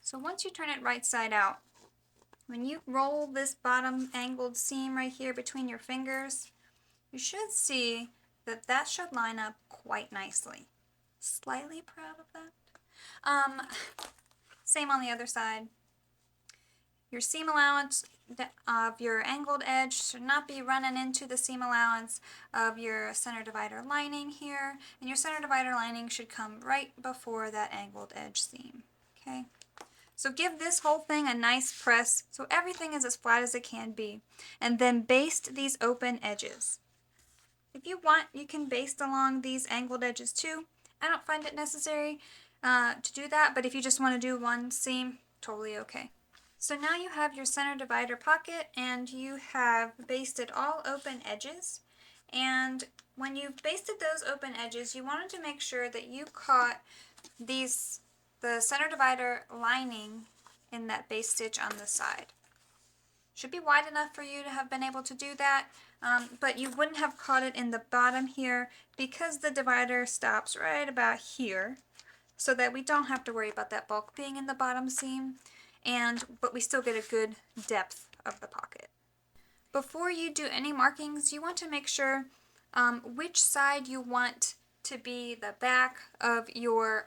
A: So once you turn it right side out, when you roll this bottom angled seam right here between your fingers, you should see that that should line up quite nicely. Slightly proud of that. Same on the other side. Your seam allowance of your angled edge should not be running into the seam allowance of your center divider lining here, and your center divider lining should come right before that angled edge seam. Okay? So give this whole thing a nice press so everything is as flat as it can be, and then baste these open edges. If you want, you can baste along these angled edges too. I don't find it necessary to do that, but if you just want to do one seam, totally okay. So now you have your center divider pocket and you have basted all open edges. And when you've basted those open edges, you wanted to make sure that you caught the center divider lining in that base stitch on the side. Should be wide enough for you to have been able to do that, but you wouldn't have caught it in the bottom here because the divider stops right about here, so that we don't have to worry about that bulk being in the bottom seam, but we still get a good depth of the pocket. Before you do any markings, you want to make sure which side you want to be the back of your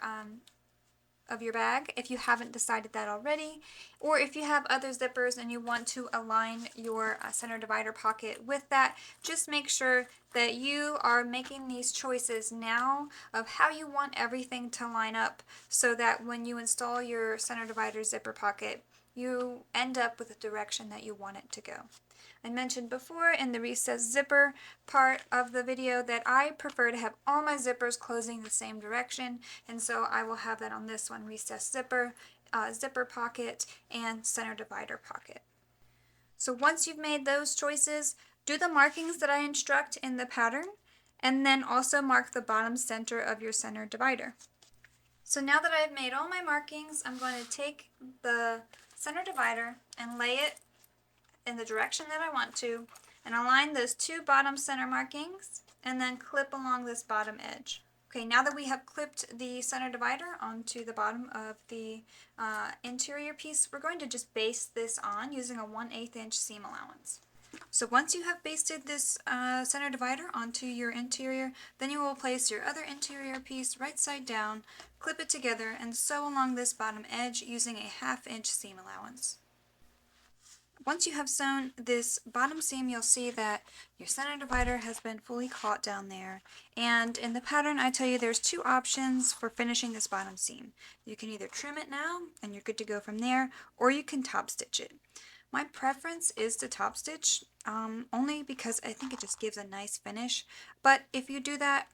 A: bag, if you haven't decided that already, or if you have other zippers and you want to align your center divider pocket with that, just make sure that you are making these choices now of how you want everything to line up so that when you install your center divider zipper pocket, you end up with the direction that you want it to go. I mentioned before in the recessed zipper part of the video that I prefer to have all my zippers closing the same direction, and so I will have that on this one: recessed zipper, zipper pocket, and center divider pocket. So once you've made those choices, do the markings that I instruct in the pattern, and then also mark the bottom center of your center divider. So now that I've made all my markings, I'm going to take the center divider and lay it in the direction that I want to, and align those two bottom center markings, and then clip along this bottom edge. Okay, now that we have clipped the center divider onto the bottom of the interior piece, we're going to just baste this on using a 1/8 inch seam allowance. So once you have basted this center divider onto your interior, then you will place your other interior piece right side down, clip it together, and sew along this bottom edge using a 1/2 inch seam allowance. Once you have sewn this bottom seam, you'll see that your center divider has been fully caught down there. And in the pattern, I tell you there's two options for finishing this bottom seam. You can either trim it now, and you're good to go from there, or you can top stitch it. My preference is to top stitch, only because I think it just gives a nice finish. But if you do that,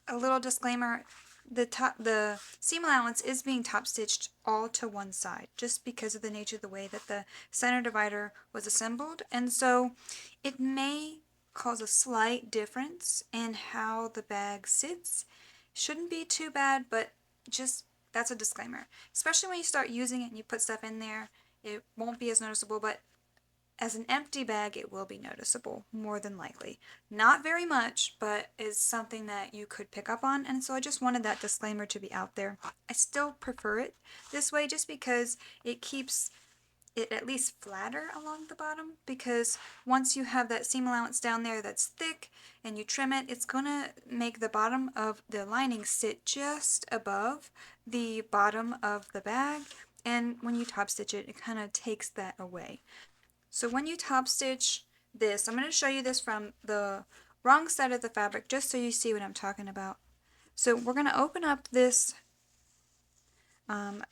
A: a little disclaimer, the seam allowance is being top stitched all to one side just because of the nature of the way that the center divider was assembled, and so it may cause a slight difference in how the bag sits. Shouldn't be too bad, but just that's a disclaimer. Especially when you start using it and you put stuff in there, it won't be as noticeable, but as an empty bag, it will be noticeable, more than likely. Not very much, but is something that you could pick up on, and so I just wanted that disclaimer to be out there. I still prefer it this way just because it keeps it at least flatter along the bottom, because once you have that seam allowance down there that's thick and you trim it, it's going to make the bottom of the lining sit just above the bottom of the bag, and when you top stitch it, it kind of takes that away. So when you top stitch this. I'm going to show you this from the wrong side of the fabric just so you see what I'm talking about. So we're going to open up this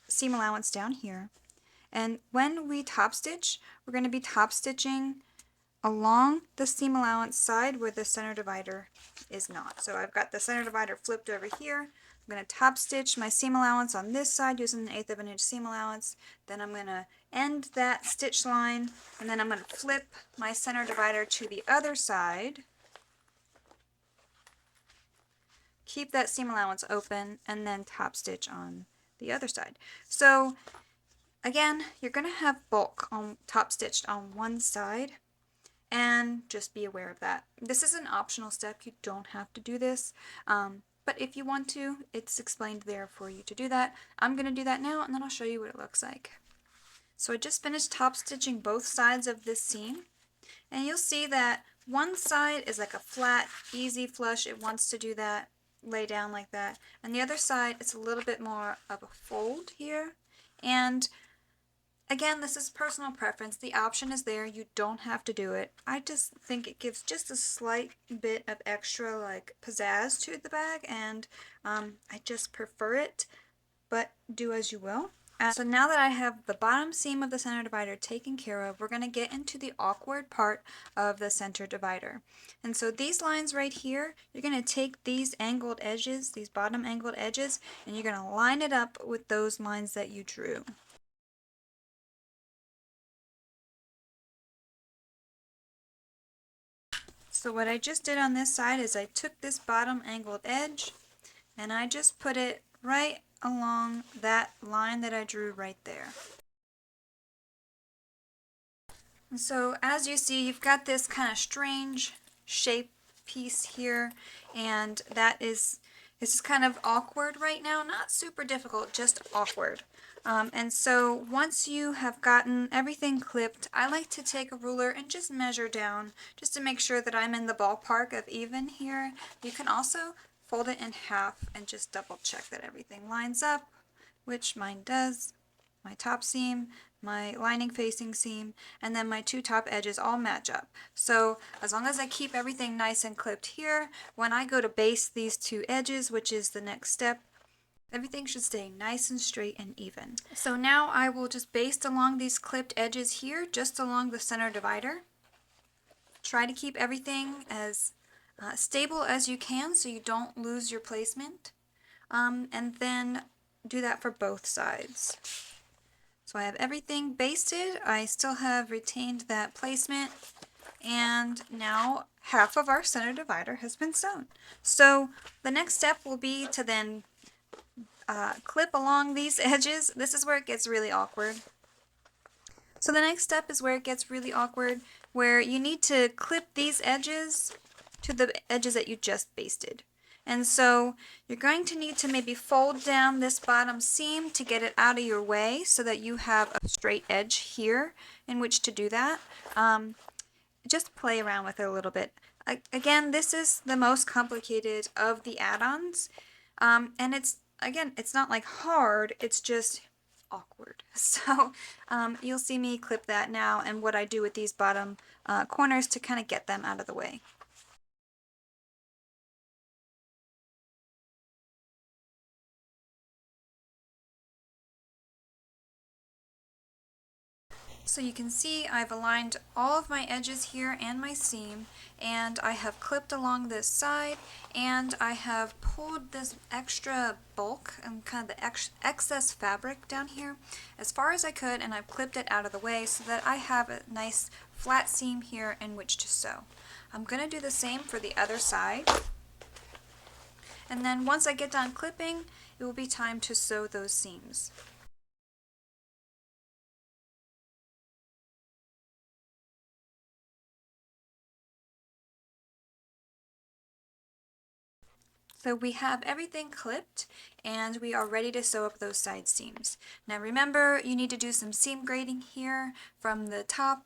A: seam allowance down here, and when we top stitch, we're going to be top stitching along the seam allowance side where the center divider is not. So I've got the center divider flipped over here. I'm going to top stitch my seam allowance on this side using an 1/8 of an inch seam allowance. Then I'm going to end that stitch line, and then I'm going to flip my center divider to the other side. Keep that seam allowance open, and then top stitch on the other side. So again, you're going to have bulk on top stitched on one side, and just be aware of that. This is an optional step. You don't have to do this, but if you want to, it's explained there for you to do that. I'm going to do that now, and then I'll show you what it looks like. So I just finished top stitching both sides of this seam, and you'll see that one side is like a flat, easy flush. It wants to do that, lay down like that, and the other side it's a little bit more of a fold here. And again, this is personal preference. The option is there. You don't have to do it. I just think it gives just a slight bit of extra like pizzazz to the bag, and I just prefer it, but do as you will. So now that I have the bottom seam of the center divider taken care of, we're going to get into the awkward part of the center divider. And so these lines right here, you're going to take these angled edges, these bottom angled edges, and you're going to line it up with those lines that you drew. So what I just did on this side is I took this bottom angled edge and I just put it right along that line that I drew right there. And so as you see, you've got this kind of strange shape piece here, and this is kind of awkward right now. Not super difficult, just awkward. And so once you have gotten everything clipped, I like to take a ruler and just measure down just to make sure that I'm in the ballpark of even here. You can also fold it in half and just double check that everything lines up, which mine does. My top seam, my lining facing seam, and then my two top edges all match up. So as long as I keep everything nice and clipped here, when I go to base these two edges, which is the next step, everything should stay nice and straight and even. So now I will just baste along these clipped edges here, just along the center divider. Try to keep everything as stable as you can so you don't lose your placement. And then do that for both sides. So I have everything basted. I still have retained that placement, and now half of our center divider has been sewn. So the next step will be to then clip along these edges. This is where it gets really awkward. So the next step is where it gets really awkward, where you need to clip these edges to the edges that you just basted. And so you're going to need to maybe fold down this bottom seam to get it out of your way so that you have a straight edge here in which to do that. Just play around with it a little bit. Again, this is the most complicated of the add-ons, and it's not like hard, it's just awkward. So you'll see me clip that now and what I do with these bottom corners to kind of get them out of the way. So you can see I've aligned all of my edges here and my seam, and I have clipped along this side, and I have pulled this extra bulk and kind of the excess fabric down here as far as I could, and I've clipped it out of the way so that I have a nice flat seam here in which to sew. I'm going to do the same for the other side, and then once I get done clipping, it will be time to sew those seams. So we have everything clipped and we are ready to sew up those side seams. Now remember, you need to do some seam grading here from the top.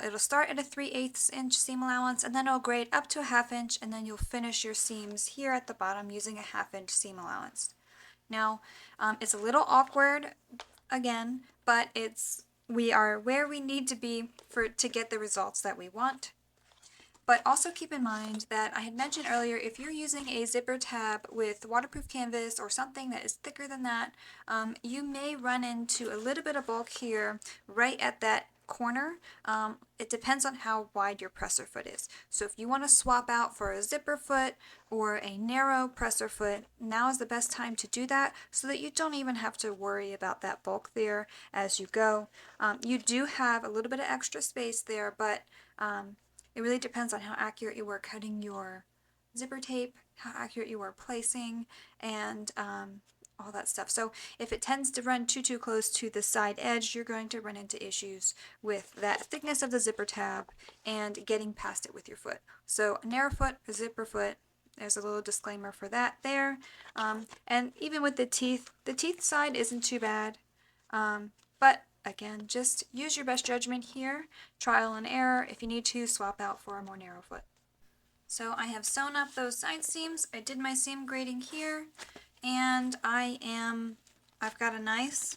A: It'll start at a 3/8 inch seam allowance, and then it'll grade up to a 1/2 inch, and then you'll finish your seams here at the bottom using a 1/2 inch seam allowance. Now it's a little awkward again, but we are where we need to be to get the results that we want. But also keep in mind that I had mentioned earlier, if you're using a zipper tab with waterproof canvas or something that is thicker than that, you may run into a little bit of bulk here right at that corner. It depends on how wide your presser foot is. So if you want to swap out for a zipper foot or a narrow presser foot, now is the best time to do that so that you don't even have to worry about that bulk there as you go. You do have a little bit of extra space there, but it really depends on how accurate you were cutting your zipper tape, how accurate you were placing, and all that stuff. So if it tends to run too close to the side edge, you're going to run into issues with that thickness of the zipper tab and getting past it with your foot. So a narrow foot, a zipper foot, there's a little disclaimer for that there. And even with the teeth side isn't too bad. But again, just use your best judgment here, trial and error. If you need to, swap out for a more narrow foot. So I have sewn up those side seams. I did my seam grading here, and I've got a nice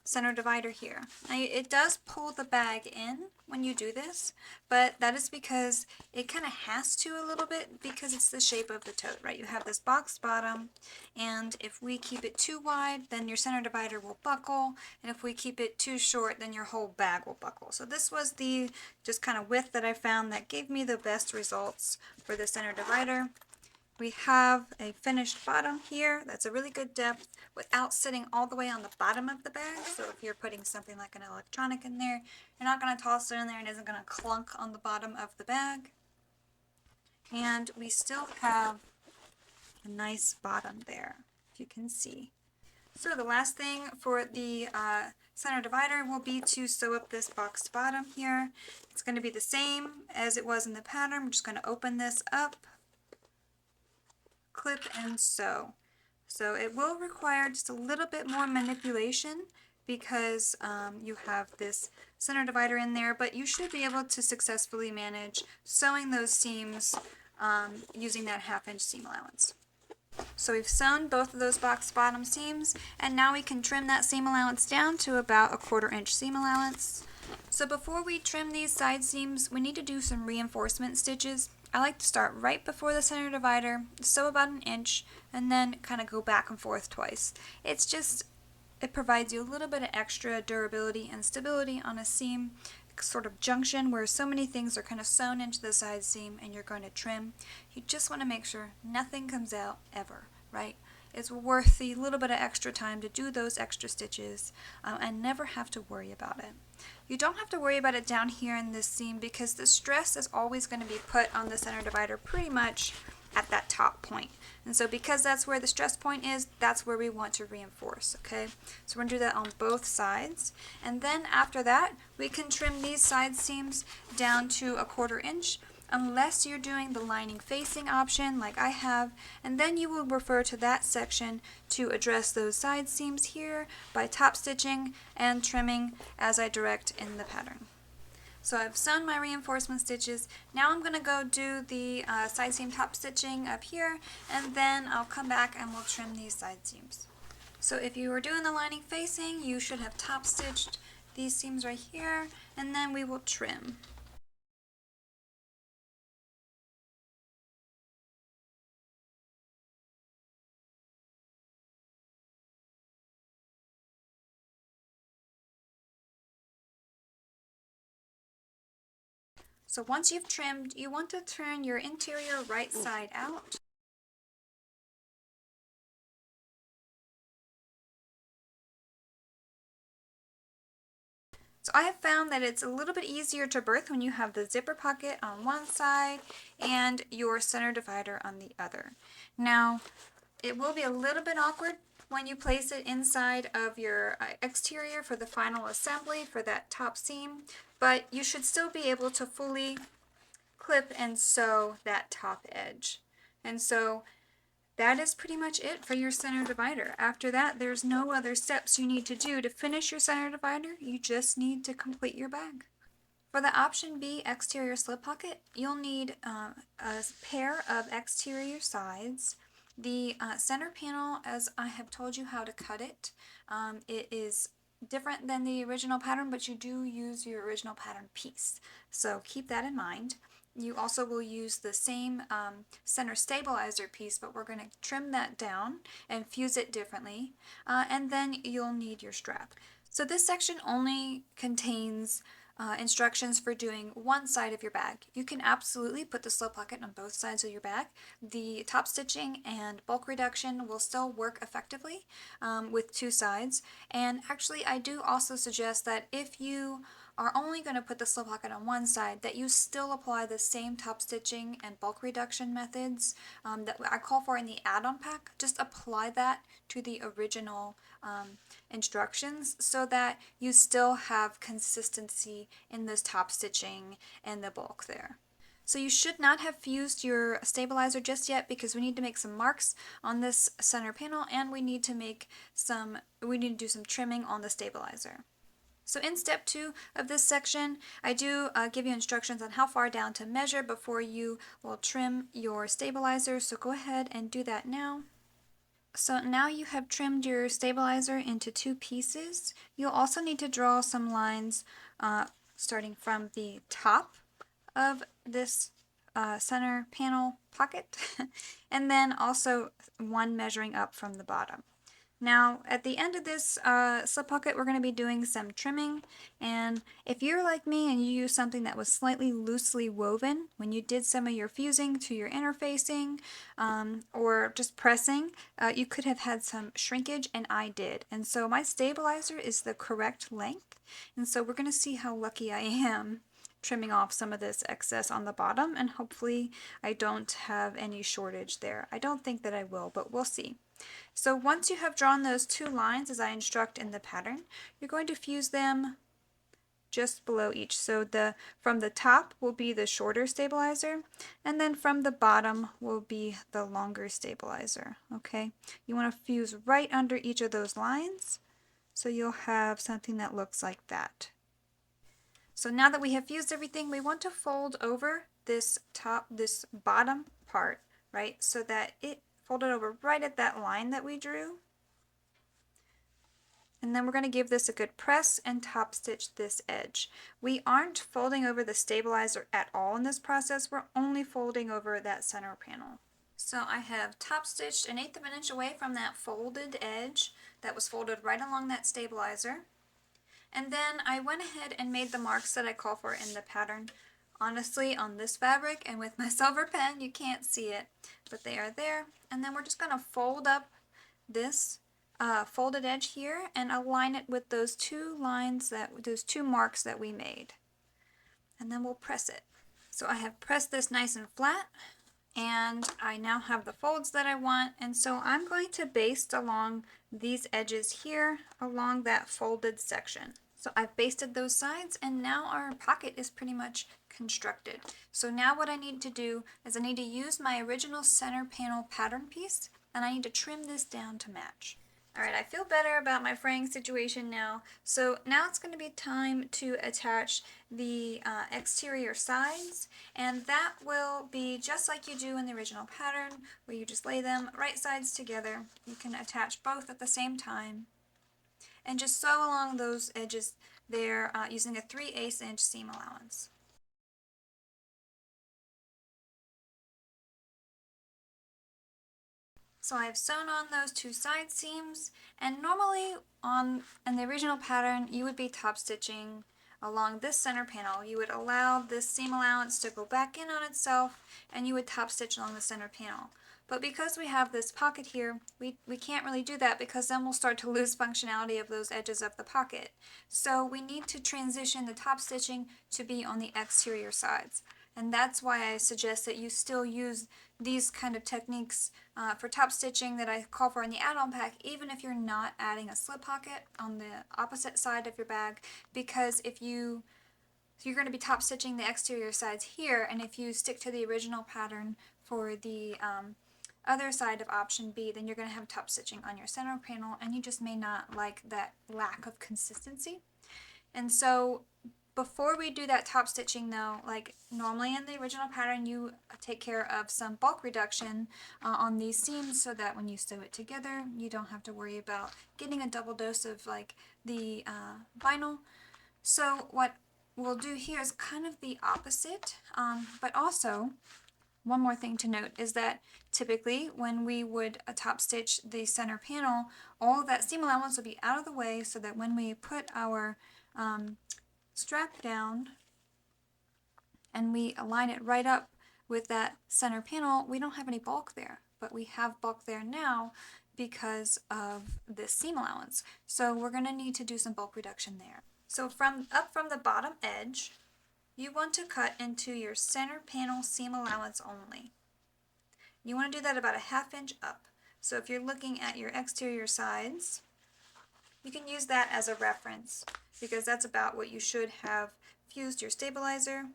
A: center divider here. Now it does pull the bag in when you do this, but that is because it kind of has to a little bit because it's the shape of the tote, right? You have this boxed bottom, and if we keep it too wide, then your center divider will buckle, and if we keep it too short, then your whole bag will buckle. So this was the just kind of width that I found that gave me the best results for the center divider. We have a finished bottom here that's a really good depth without sitting all the way on the bottom of the bag. So if you're putting something like an electronic in there, you're not going to toss it in there and it isn't going to clunk on the bottom of the bag. And we still have a nice bottom there, if you can see. So the last thing for the center divider will be to sew up this boxed bottom here. It's going to be the same as it was in the pattern. We're just going to open this up, clip and sew. So it will require just a little bit more manipulation because you have this center divider in there, but you should be able to successfully manage sewing those seams using that 1/2 inch seam allowance. So we've sewn both of those box bottom seams, and now we can trim that seam allowance down to about a 1/4 inch seam allowance. So before we trim these side seams, we need to do some reinforcement stitches. I like to start right before the center divider, sew about 1 inch, and then kind of go back and forth twice. It provides you a little bit of extra durability and stability on a seam sort of junction where so many things are kind of sewn into the side seam and you're going to trim. You just want to make sure nothing comes out ever, right? It's worth the little bit of extra time to do those extra stitches and never have to worry about it. You don't have to worry about it down here in this seam because the stress is always going to be put on the center divider pretty much at that top point. And so because that's where the stress point is, that's where we want to reinforce, okay? So we're going to do that on both sides. And then after that, we can trim these side seams down to a 1/4 inch unless you're doing the lining facing option like I have, and then you will refer to that section to address those side seams here by top stitching and trimming as I direct in the pattern. So I've sewn my reinforcement stitches. Now I'm going to go do the side seam top stitching up here, and then I'll come back and we'll trim these side seams. So if you were doing the lining facing, you should have top stitched these seams right here, and then we will trim. So once you've trimmed, you want to turn your interior right side out. So I have found that it's a little bit easier to birth when you have the zipper pocket on one side and your center divider on the other. Now, it will be a little bit awkward when you place it inside of your exterior for the final assembly for that top seam, but you should still be able to fully clip and sew that top edge. And so that is pretty much it for your center divider. After that, there's no other steps you need to do to finish your center divider. You just need to complete your bag. For the option B exterior slip pocket, you'll need a pair of exterior sides. The center panel, as I have told you how to cut it, it is different than the original pattern, but you do use your original pattern piece. So keep that in mind. you also will use the same center stabilizer piece, but we're going to trim that down and fuse it differently. And then you'll need your strap. So this section only contains instructions for doing one side of your bag. You can absolutely put the slip pocket on both sides of your bag. The top stitching and bulk reduction will still work effectively with two sides. And actually, I do also suggest that if you are only going to put the slip pocket on one side, that you still apply the same top stitching and bulk reduction methods that I call for in the add-on pack. Just apply that to the original instructions so that you still have consistency in this top stitching and the bulk there. So you should not have fused your stabilizer just yet because we need to make some marks on this center panel and we need to do some trimming on the stabilizer. So in step 2 of this section, I do give you instructions on how far down to measure before you will trim your stabilizer, so go ahead and do that now. So now you have trimmed your stabilizer into 2 pieces. You'll also need to draw some lines starting from the top of this center panel pocket and then also one measuring up from the bottom. Now, at the end of this slip pocket, we're going to be doing some trimming, and if you're like me and you use something that was slightly loosely woven when you did some of your fusing to your interfacing or just pressing, you could have had some shrinkage, and I did. And so my stabilizer is the correct length, and so we're going to see how lucky I am trimming off some of this excess on the bottom, and hopefully I don't have any shortage there. I don't think that I will, but we'll see. So once you have drawn those 2 lines as I instruct in the pattern, you're going to fuse them just below each. So from the top will be the shorter stabilizer, and then from the bottom will be the longer stabilizer. Okay, you want to fuse right under each of those lines, so you'll have something that looks like that. So now that we have fused everything, we want to fold over this bottom part, right, so that it folded over right at that line that we drew. And then we're going to give this a good press and top stitch this edge. We aren't folding over the stabilizer at all in this process, we're only folding over that center panel. So I have top stitched 1/8 of an inch away from that folded edge that was folded right along that stabilizer. And then I went ahead and made the marks that I call for in the pattern. Honestly, on this fabric and with my silver pen, you can't see it, but they are there. And then we're just going to fold up this folded edge here and align it with those 2 marks that we made. And then we'll press it. So I have pressed this nice and flat, and I now have the folds that I want, and so I'm going to baste along these edges here along that folded section. So I've basted those sides, and now our pocket is pretty much constructed. So now what I need to do is I need to use my original center panel pattern piece, and I need to trim this down to match. Alright, I feel better about my fraying situation now. So now it's going to be time to attach the exterior sides, and that will be just like you do in the original pattern, where you just lay them right sides together. You can attach both at the same time, and just sew along those edges there using a 3/8 inch seam allowance. So I've sewn on those 2 side seams, and normally in the original pattern you would be top stitching along this center panel. You would allow this seam allowance to go back in on itself, and you would top stitch along the center panel. But because we have this pocket here, we can't really do that, because then we'll start to lose functionality of those edges of the pocket. So we need to transition the top stitching to be on the exterior sides. And that's why I suggest that you still use these kind of techniques for top stitching that I call for in the add-on pack, even if you're not adding a slip pocket on the opposite side of your bag, because if you're going to be top stitching the exterior sides here, and if you stick to the original pattern for the other side of option B, then you're going to have top stitching on your center panel, and you just may not like that lack of consistency. And so before we do that top stitching though, like normally in the original pattern, you take care of some bulk reduction on these seams so that when you sew it together, you don't have to worry about getting a double dose of like the vinyl. So what we'll do here is kind of the opposite, but also one more thing to note is that typically when we would top stitch the center panel, all of that seam allowance will be out of the way so that when we put our strap down and we align it right up with that center panel, we don't have any bulk there, but we have bulk there now because of this seam allowance. So we're going to need to do some bulk reduction there. So up from the bottom edge, you want to cut into your center panel seam allowance only. You want to do that about a 1/2 inch up. So if you're looking at your exterior sides, you can use that as a reference because that's about what you should have fused your stabilizer.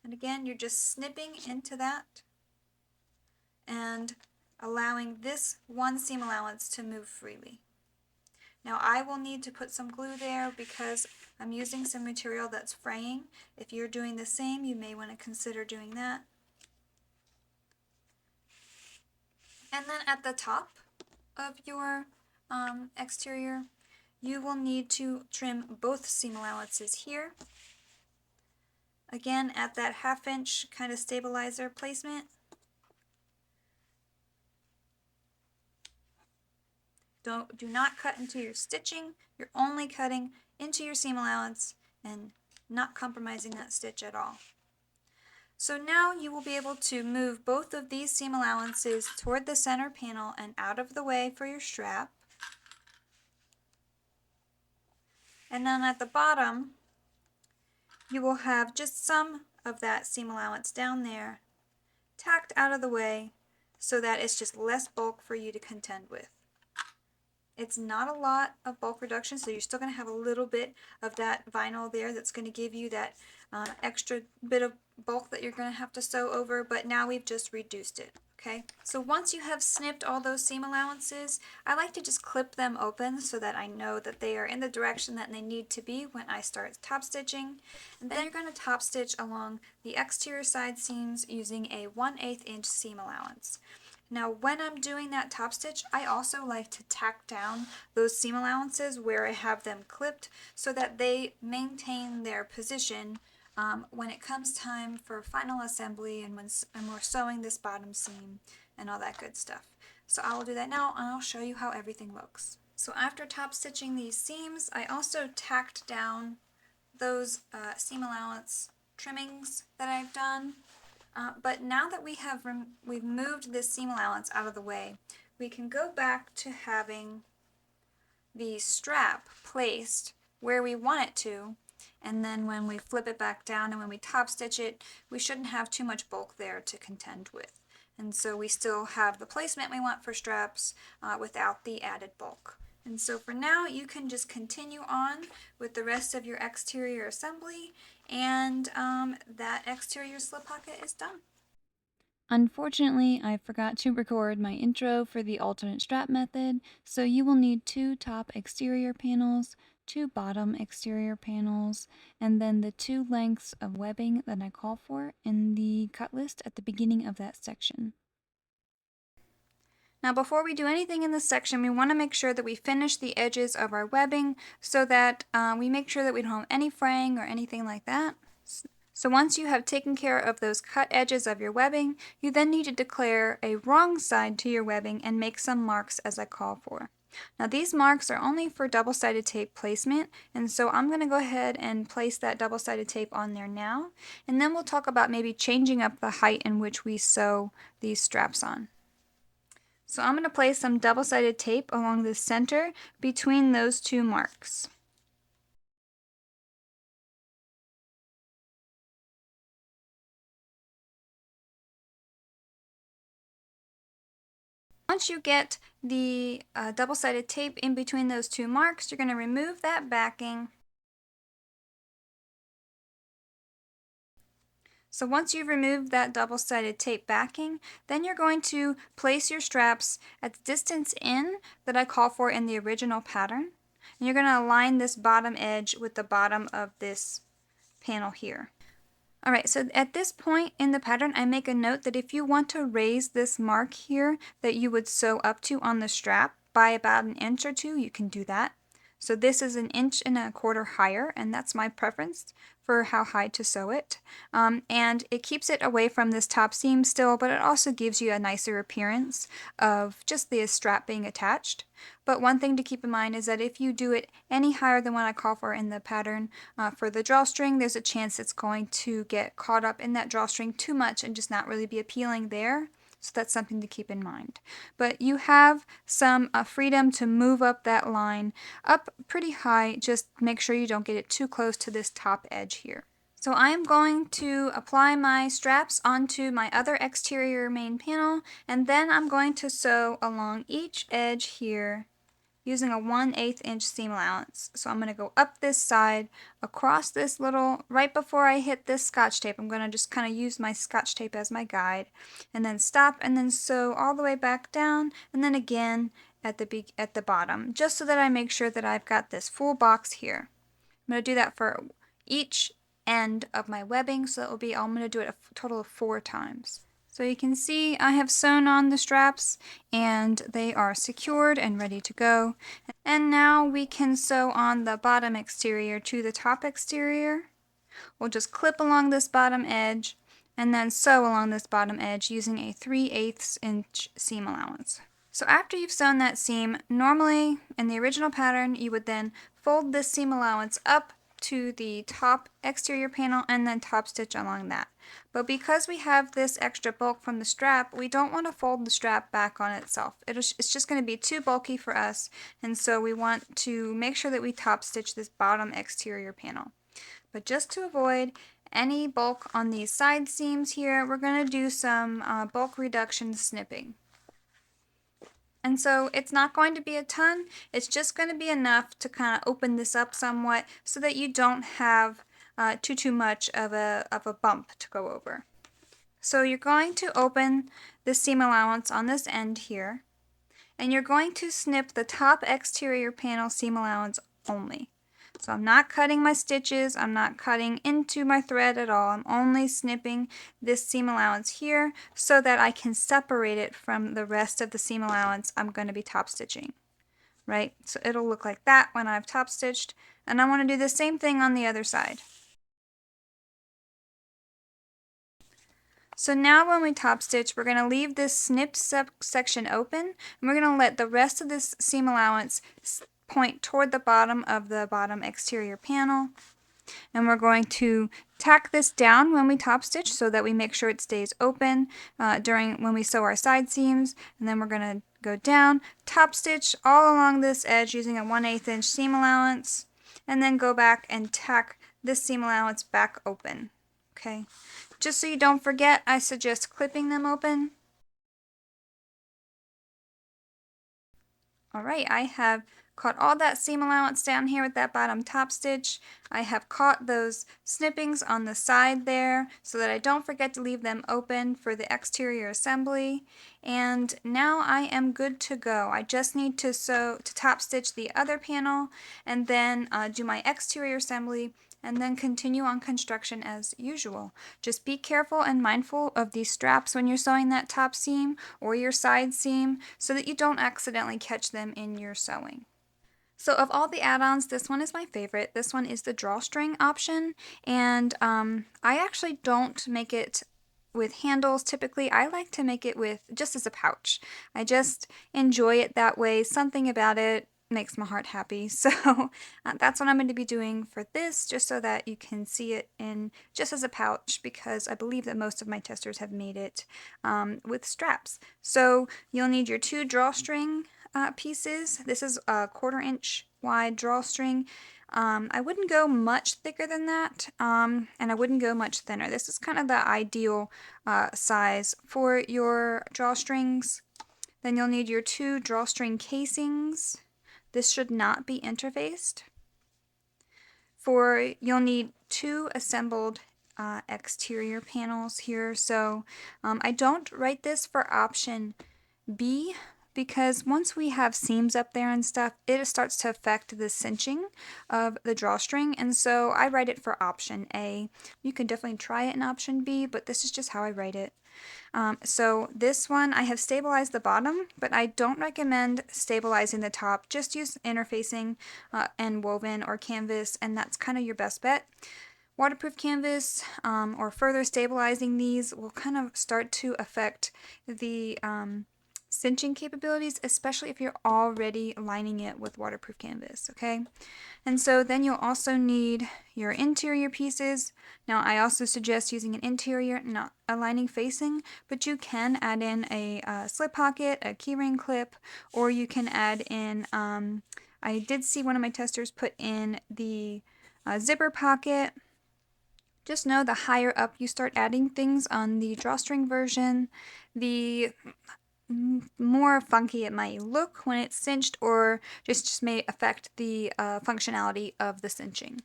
A: And again, you're just snipping into that and allowing this one seam allowance to move freely. Now I will need to put some glue there because I'm using some material that's fraying. If you're doing the same, you may want to consider doing that. And then at the top of your exterior, you will need to trim both seam allowances here. Again, at that 1/2 inch kind of stabilizer placement. Do not cut into your stitching. You're only cutting into your seam allowance and not compromising that stitch at all. So now you will be able to move both of these seam allowances toward the center panel and out of the way for your strap. And then at the bottom, you will have just some of that seam allowance down there tacked out of the way so that it's just less bulk for you to contend with. It's not a lot of bulk reduction, so you're still going to have a little bit of that vinyl there that's going to give you that extra bit of bulk that you're going to have to sew over, but now we've just reduced it. Okay, so once you have snipped all those seam allowances, I like to just clip them open so that I know that they are in the direction that they need to be when I start top stitching. And then you're going to top stitch along the exterior side seams using a 1/8 inch seam allowance. Now when I'm doing that top stitch, I also like to tack down those seam allowances where I have them clipped so that they maintain their position when it comes time for final assembly and when we're sewing this bottom seam and all that good stuff. So I will do that now and I'll show you how everything looks. So after top stitching these seams, I also tacked down those seam allowance trimmings that I've done. But now that we've moved this seam allowance out of the way, we can go back to having the strap placed where we want it to, and then when we flip it back down and when we top stitch it, we shouldn't have too much bulk there to contend with. And so we still have the placement we want for straps without the added bulk. And so for now, you can just continue on with the rest of your exterior assembly, and that exterior slip pocket is done.
B: Unfortunately, I forgot to record my intro for the alternate strap method, so you will need 2 top exterior panels, 2 bottom exterior panels, and then the 2 lengths of webbing that I call for in the cut list at the beginning of that section.
A: Now before we do anything in this section, we want to make sure that we finish the edges of our webbing so that we make sure that we don't have any fraying or anything like that. So once you have taken care of those cut edges of your webbing, you then need to declare a wrong side to your webbing and make some marks as I call for. Now these marks are only for double-sided tape placement, and so I'm going to go ahead and place that double-sided tape on there now, and then we'll talk about maybe changing up the height in which we sew these straps on. So I'm going to place some double-sided tape along the center between those 2 marks. Once you get the double-sided tape in between those 2 marks, you're going to remove that backing. So once you've removed that double-sided tape backing, then you're going to place your straps at the distance in that I call for in the original pattern. And you're going to align this bottom edge with the bottom of this panel here. Alright, so at this point in the pattern, I make a note that if you want to raise this mark here that you would sew up to on the strap by about 1 inch or 2, you can do that. So this is 1.25 inches higher, and that's my preference for how high to sew it. And it keeps it away from this top seam still, but it also gives you a nicer appearance of just the strap being attached. But one thing to keep in mind is that if you do it any higher than what I call for in the pattern for the drawstring, there's a chance it's going to get caught up in that drawstring too much and just not really be appealing there. So that's something to keep in mind. But you have some freedom to move up that line up pretty high. Just make sure you don't get it too close to this top edge here. So I am going to apply my straps onto my other exterior main panel, and then I'm going to sew along each edge here using a 1/8 inch seam allowance. So I'm going to go up this side, across this little, right before I hit this scotch tape, I'm going to just kind of use my scotch tape as my guide, and then stop and then sew all the way back down, and then again at the bottom, just so that I make sure that I've got this full box here. I'm going to do that for each end of my webbing, so that will be, I'm going to do it a total of 4 times. So you can see I have sewn on the straps and they are secured and ready to go. And now we can sew on the bottom exterior to the top exterior. We'll just clip along this bottom edge and then sew along this bottom edge using a 3/8 inch seam allowance. So after you've sewn that seam, normally in the original pattern you would then fold this seam allowance up to the top exterior panel and then top stitch along that. But because we have this extra bulk from the strap, we don't want to fold the strap back on itself. It's just going to be too bulky for us, and so we want to make sure that we top stitch this bottom exterior panel. But just to avoid any bulk on these side seams here, we're going to do some bulk reduction snipping. And so it's not going to be a ton, it's just going to be enough to kind of open this up somewhat so that you don't have too much of a bump to go over. So you're going to open the seam allowance on this end here, and you're going to snip the top exterior panel seam allowance only. So I'm not cutting my stitches, I'm not cutting into my thread at all, I'm only snipping this seam allowance here so that I can separate it from the rest of the seam allowance I'm going to be top stitching. Right? So it'll look like that when I've top stitched, and I want to do the same thing on the other side. So now when we top stitch, we're going to leave this snipped section open, and we're going to let the rest of this seam allowance point toward the bottom of the bottom exterior panel. And we're going to tack this down when we top stitch so that we make sure it stays open when we sew our side seams. And then we're going to go down, top stitch all along this edge using a 1/8 inch seam allowance, and then go back and tack this seam allowance back open. Okay, just so you don't forget, I suggest clipping them open. Alright, I have caught all that seam allowance down here with that bottom top stitch. I have caught those snippings on the side there so that I don't forget to leave them open for the exterior assembly. And now I am good to go. I just need to top stitch the other panel and then do my exterior assembly and then continue on construction as usual. Just be careful and mindful of these straps when you're sewing that top seam or your side seam so that you don't accidentally catch them in your sewing. So of all the add-ons, this one is my favorite. This one is the drawstring option, and I actually don't make it with handles typically. I like to make it with just as a pouch. I just enjoy it that way. Something about it makes my heart happy. So that's what I'm going to be doing for this, just so that you can see it in just as a pouch, because I believe that most of my testers have made it with straps. So you'll need your 2 drawstring pieces. This is a 1/4 inch wide drawstring. I wouldn't go much thicker than that, and I wouldn't go much thinner. This is kind of the ideal size for your drawstrings. Then you'll need your 2 drawstring casings. This should not be interfaced. You'll need 2 assembled exterior panels here. So I don't write this for option B because once we have seams up there and stuff, it starts to affect the cinching of the drawstring, and so I write it for option A. You can definitely try it in option B, but this is just how I write it. So this one, I have stabilized the bottom, but I don't recommend stabilizing the top. Just use interfacing and woven or canvas, and that's kind of your best bet. Waterproof canvas or further stabilizing these will kind of start to affect the cinching capabilities, especially if you're already lining it with waterproof canvas, okay? And so then you'll also need your interior pieces. Now I also suggest using an interior, not a lining facing, but you can add in a slip pocket, a keyring clip, or you can add in, I did see one of my testers put in the zipper pocket. Just know the higher up you start adding things on the drawstring version, the more funky it might look when it's cinched, or just may affect the functionality of the cinching.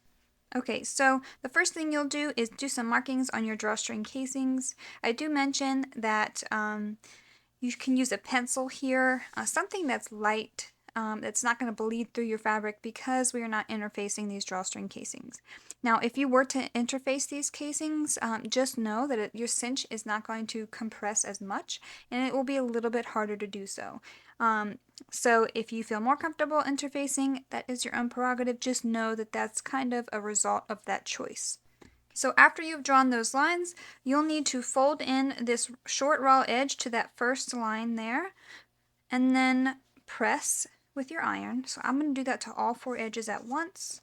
A: Okay, so the first thing you'll do is do some markings on your drawstring casings. I do mention that you can use a pencil here, something that's light, that's not going to bleed through your fabric because we are not interfacing these drawstring casings. Now, if you were to interface these casings, just know that your cinch is not going to compress as much, and it will be a little bit harder to do so. So if you feel more comfortable interfacing, that is your own prerogative. Just know that that's kind of a result of that choice. So after you've drawn those lines, you'll need to fold in this short raw edge to that first line there, and then press with your iron. So I'm going to do that to all 4 edges at once.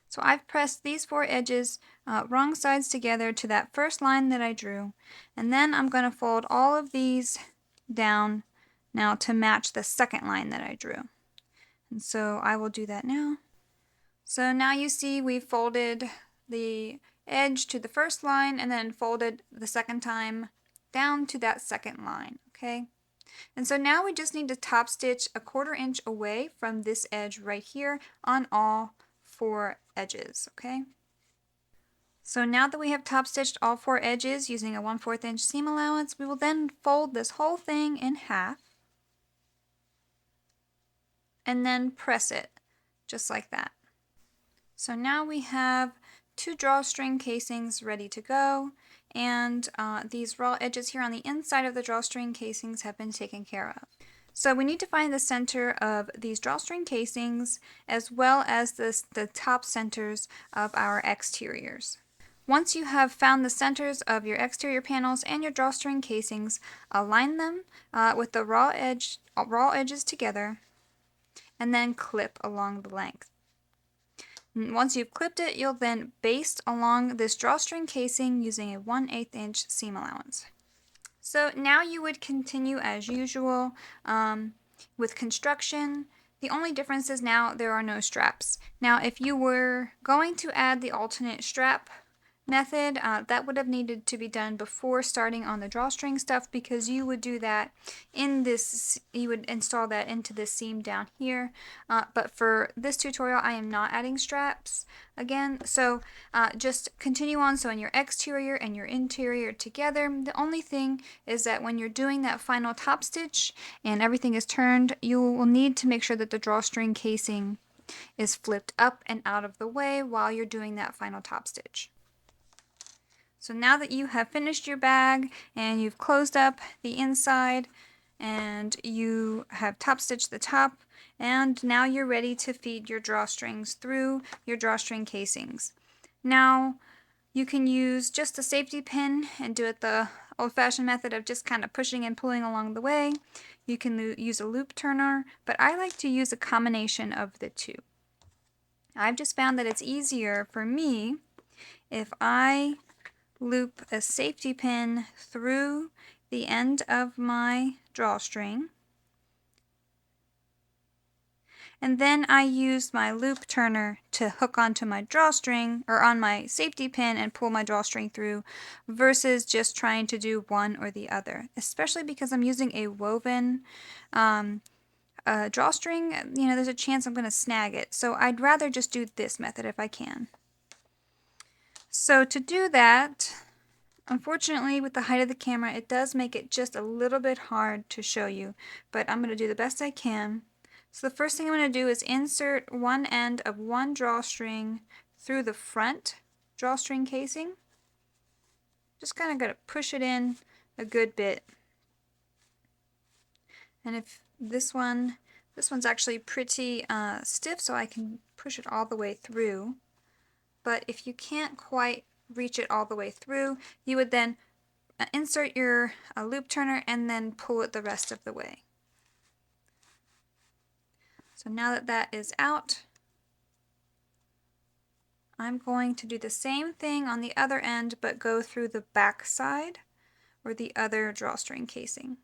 A: So I've pressed these 4 edges wrong sides together to that first line that I drew, and then I'm going to fold all of these down now to match the second line that I drew. And so I will do that now. So now you see we've folded the edge to the first line and then folded the second time down to that second line, okay? And so now we just need to top stitch a 1/4 inch away from this edge right here on all 4 edges, okay? So now that we have top stitched all 4 edges using a 1/4 inch seam allowance, we will then fold this whole thing in half and then press it just like that. So now we have 2 drawstring casings ready to go, and these raw edges here on the inside of the drawstring casings have been taken care of. So we need to find the center of these drawstring casings as well as the top centers of our exteriors. Once you have found the centers of your exterior panels and your drawstring casings, align them with the raw edges together, and then clip along the length. Once you've clipped it, you'll then baste along this drawstring casing using a 1/8 inch seam allowance. So now you would continue as usual with construction. The only difference is now there are no straps. Now if you were going to add the alternate strap method, that would have needed to be done before starting on the drawstring stuff, because you would do that in this, you would install that into this seam down here. But for this tutorial, I am not adding straps again, so just continue on. So in your exterior and your interior together, the only thing is that when you're doing that final top stitch and everything is turned, you will need to make sure that the drawstring casing is flipped up and out of the way while you're doing that final top stitch. So now that you have finished your bag and you've closed up the inside and you have top stitched the top, and now you're ready to feed your drawstrings through your drawstring casings. Now you can use just a safety pin and do it the old-fashioned method of just kind of pushing and pulling along the way. You can use a loop turner, but I like to use a combination of the two. I've just found that it's easier for me if I loop a safety pin through the end of my drawstring, and then I use my loop turner to hook onto my drawstring or on my safety pin and pull my drawstring through, versus just trying to do one or the other, especially because I'm using a woven drawstring. You know, there's a chance I'm going to snag it, so I'd rather just do this method if I can. So to do that, Unfortunately, with the height of the camera, it does make it just a little bit hard to show you, but I'm going to do the best I can. So the first thing I'm going to do is insert one end of one drawstring through the front drawstring casing. Just kind of got to push it in a good bit. And if this one's actually pretty stiff, so I can push it all the way through. But if you can't quite reach it all the way through, you would then insert your loop turner and then pull it the rest of the way. So now that that is out, I'm going to do the same thing on the other end, but go through the back side or the other drawstring casing.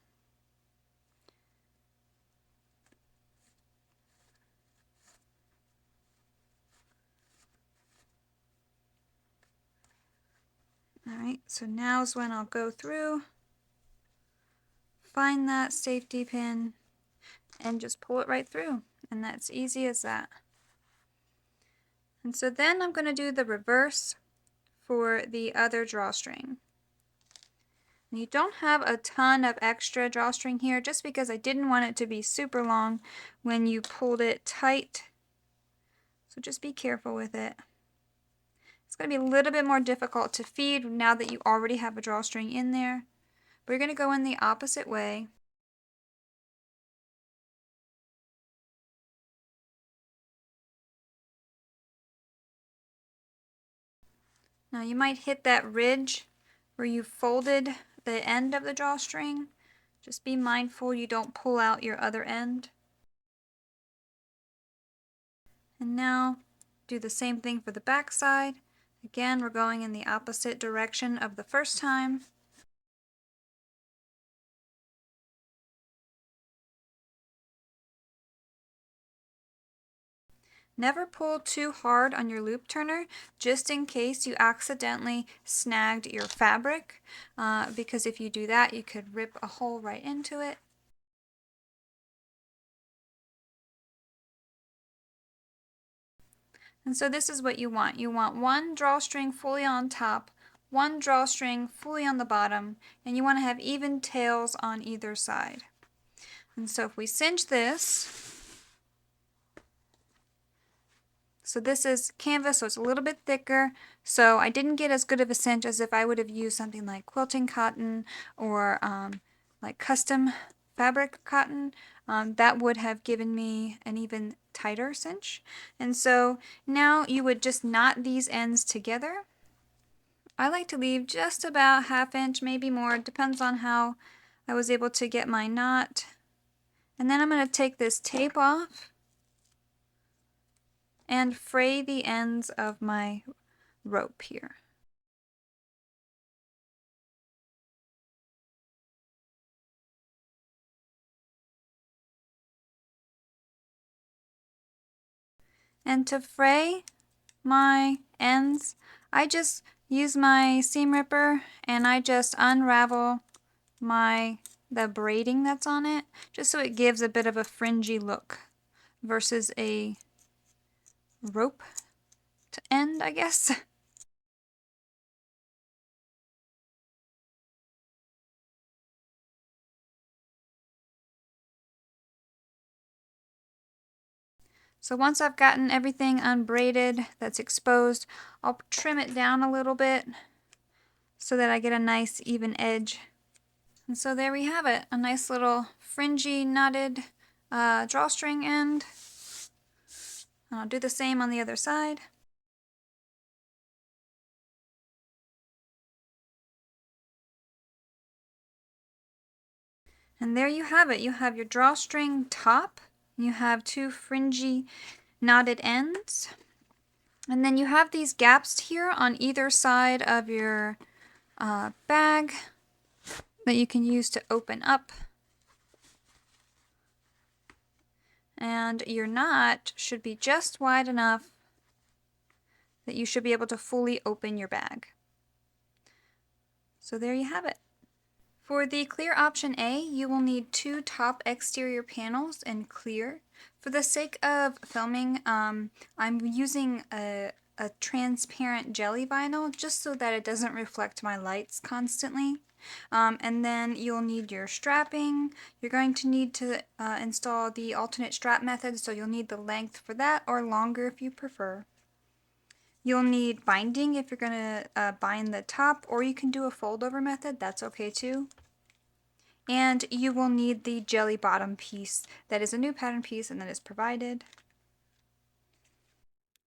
A: Alright, so now is when I'll go through, find that safety pin, and just pull it right through. And that's easy as that. And so then I'm going to do the reverse for the other drawstring. And you don't have a ton of extra drawstring here just because I didn't want it to be super long when you pulled it tight. So just be careful with it. It's going to be a little bit more difficult to feed now that you already have a drawstring in there. But you're going to go in the opposite way. Now you might hit that ridge where you folded the end of the drawstring. Just be mindful you don't pull out your other end. And now do the same thing for the back side. Again, we're going in the opposite direction of the first time. Never pull too hard on your loop turner, just in case you accidentally snagged your fabric, because if you do that, you could rip a hole right into it. And so this is what you want. You want one drawstring fully on top, one drawstring fully on the bottom, and you want to have even tails on either side. And so if we cinch this, so this is canvas, so it's a little bit thicker, so I didn't get as good of a cinch as if I would have used something like quilting cotton or like custom fabric cotton. That would have given me an even tighter cinch. And so now you would just knot these ends together. I like to leave just about 1/2 inch, maybe more, it depends on how I was able to get my knot. And then I'm going to take this tape off and fray the ends of my rope here. And to fray my ends, I just use my seam ripper and I just unravel the braiding that's on it, just so it gives a bit of a fringy look versus a rope to end, I guess. So once I've gotten everything unbraided that's exposed, I'll trim it down a little bit so that I get a nice even edge. And so there we have it, a nice little fringy knotted drawstring end. And I'll do the same on the other side. And there you have it. You have your drawstring top. You have 2 fringy knotted ends. And then you have these gaps here on either side of your bag that you can use to open up. And your knot should be just wide enough that you should be able to fully open your bag. So there you have it. For the clear option A, you will need 2 top exterior panels in clear. For the sake of filming, I'm using a a transparent jelly vinyl just so that it doesn't reflect my lights constantly. And then you'll need your strapping. You're going to need to install the alternate strap method, so you'll need the length for that, or longer if you prefer. You'll need binding if you're going to bind the top, or you can do a fold over method, that's okay too. And you will need the jelly bottom piece that is a new pattern piece and that is provided.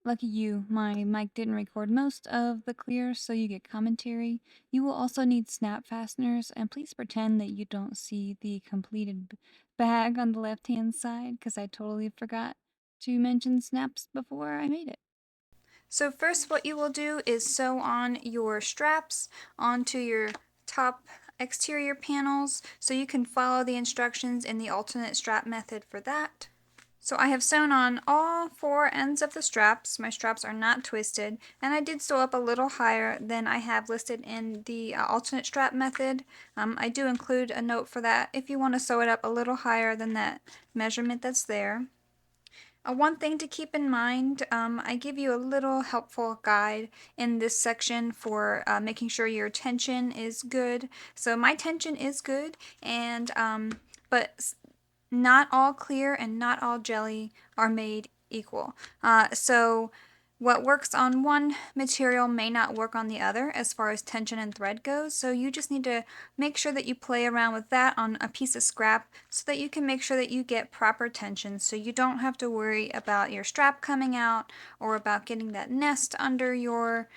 B: Lucky you, my mic didn't record most of the clear, so you get commentary. You will also need snap fasteners, and please pretend that you don't see the completed bag on the left-hand side, because I totally forgot to mention snaps before I made it.
A: So first what you will do is sew on your straps onto your top exterior panels so you can follow the instructions in the alternate strap method for that. So I have sewn on all 4 ends of the straps. My straps are not twisted, and I did sew up a little higher than I have listed in the alternate strap method. I do include a note for that if you want to sew it up a little higher than that measurement that's there. One thing to keep in mind, I give you a little helpful guide in this section for making sure your tension is good. So my tension is good, and but not all clear and not all jelly are made equal. So what works on one material may not work on the other as far as tension and thread goes, so you just need to make sure that you play around with that on a piece of scrap so that you can make sure that you get proper tension, so you don't have to worry about your strap coming out or about getting that nest under your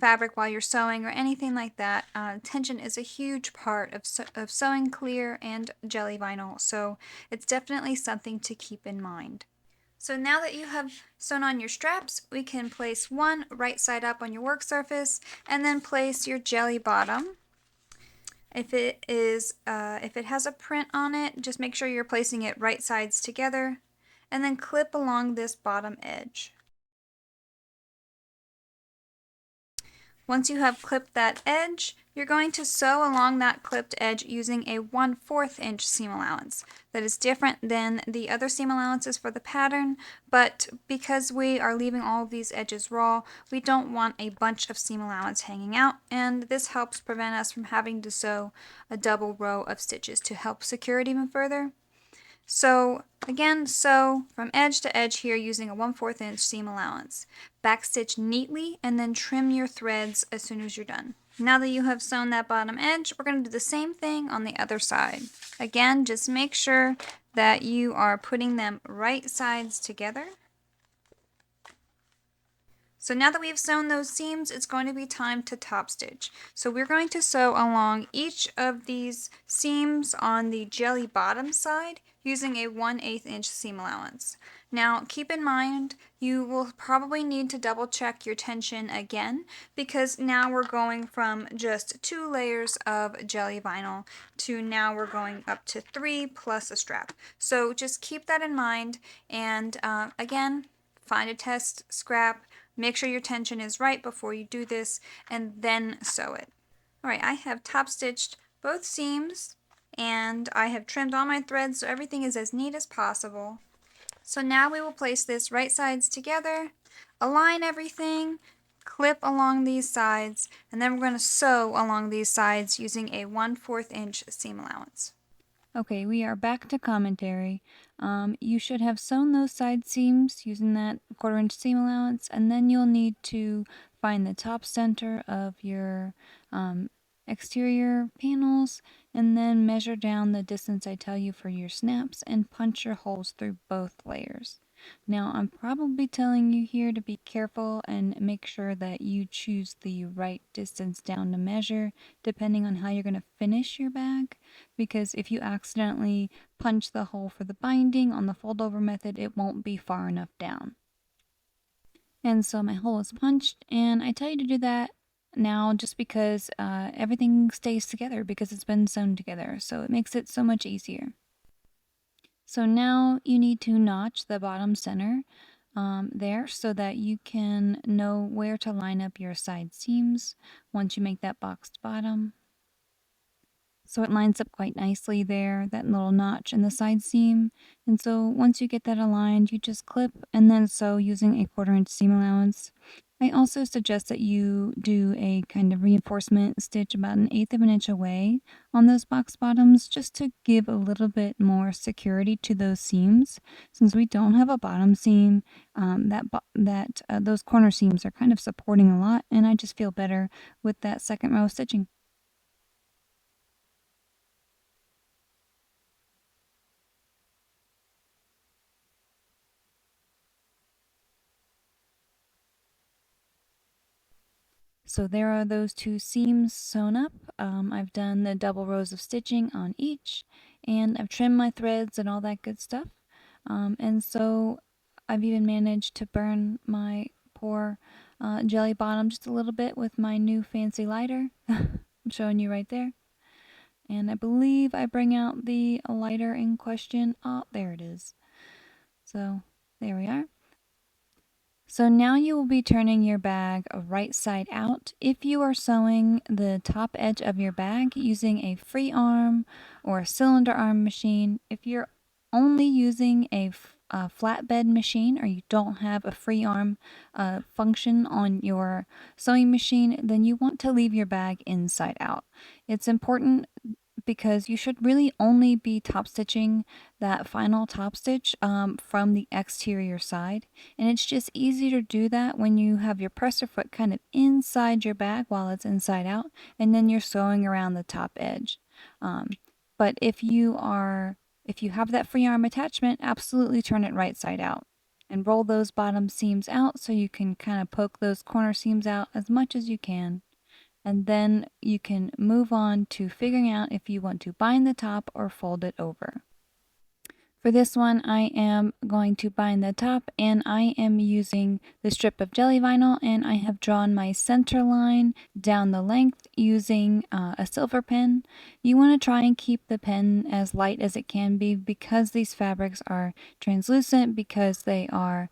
A: fabric while you're sewing or anything like that. Tension is a huge part of sewing clear and jelly vinyl, so it's definitely something to keep in mind. So now that you have sewn on your straps, we can place one right side up on your work surface and then place your jelly bottom. If it has a print on it, just make sure you're placing it right sides together and then clip along this bottom edge. Once you have clipped that edge, you're going to sew along that clipped edge using a 1/4 inch seam allowance. That is different than the other seam allowances for the pattern, but because we are leaving all of these edges raw, we don't want a bunch of seam allowance hanging out, and this helps prevent us from having to sew a double row of stitches to help secure it even further. So again, sew from edge to edge here using a 1/4 inch seam allowance. Backstitch neatly and then trim your threads as soon as you're done. Now that you have sewn that bottom edge, we're going to do the same thing on the other side. Again, just make sure that you are putting them right sides together. So now that we've sewn those seams, it's going to be time to top stitch. So we're going to sew along each of these seams on the jelly bottom side using a 1/8 inch seam allowance. Now keep in mind you will probably need to double check your tension again because now we're going from just 2 layers of jelly vinyl to now we're going up to 3 plus a strap. So just keep that in mind, and again, find a test scrap. Make sure your tension is right before you do this, and then sew it. Alright, I have top stitched both seams, and I have trimmed all my threads so everything is as neat as possible. So now we will place this right sides together, align everything, clip along these sides, and then we're going to sew along these sides using a 1/4 inch seam allowance.
B: Okay, we are back to commentary. You should have sewn those side seams using that 1/4 inch seam allowance, and then you'll need to find the top center of your exterior panels, and then measure down the distance I tell you for your snaps and punch your holes through both layers. Now, I'm probably telling you here to be careful and make sure that you choose the right distance down to measure, depending on how you're going to finish your bag, because if you accidentally punch the hole for the binding on the fold over method, it won't be far enough down. And so my hole is punched, and I tell you to do that now just because everything stays together because it's been sewn together, so it makes it so much easier. So now you need to notch the bottom center there so that you can know where to line up your side seams once you make that boxed bottom. So it lines up quite nicely there, that little notch in the side seam. And so once you get that aligned, you just clip and then sew using a 1/4 inch seam allowance. I also suggest that you do a kind of reinforcement stitch about 1/8 of an inch away on those box bottoms, just to give a little bit more security to those seams. Since we don't have a bottom seam, those corner seams are kind of supporting a lot, and I just feel better with that second row of stitching. So there are those 2 seams sewn up. I've done the double rows of stitching on each, and I've trimmed my threads and all that good stuff. And so I've even managed to burn my poor jelly bottom just a little bit with my new fancy lighter. I'm showing you right there. And I believe I bring out the lighter in question. Oh, there it is. So there we are. So now you will be turning your bag right side out if you are sewing the top edge of your bag using a free arm or a cylinder arm machine. If you're only using a flatbed machine, or you don't have a free arm function on your sewing machine, then you want to leave your bag inside out. It's important because you should really only be top stitching that final top stitch from the exterior side, and it's just easier to do that when you have your presser foot kind of inside your bag while it's inside out, and then you're sewing around the top edge. But if you have that free arm attachment, absolutely turn it right side out and roll those bottom seams out so you can kind of poke those corner seams out as much as you can. And then you can move on to figuring out if you want to bind the top or fold it over. For this one, I am going to bind the top, and I am using the strip of jelly vinyl, and I have drawn my center line down the length using a silver pen. You want to try and keep the pen as light as it can be because these fabrics are translucent, because they are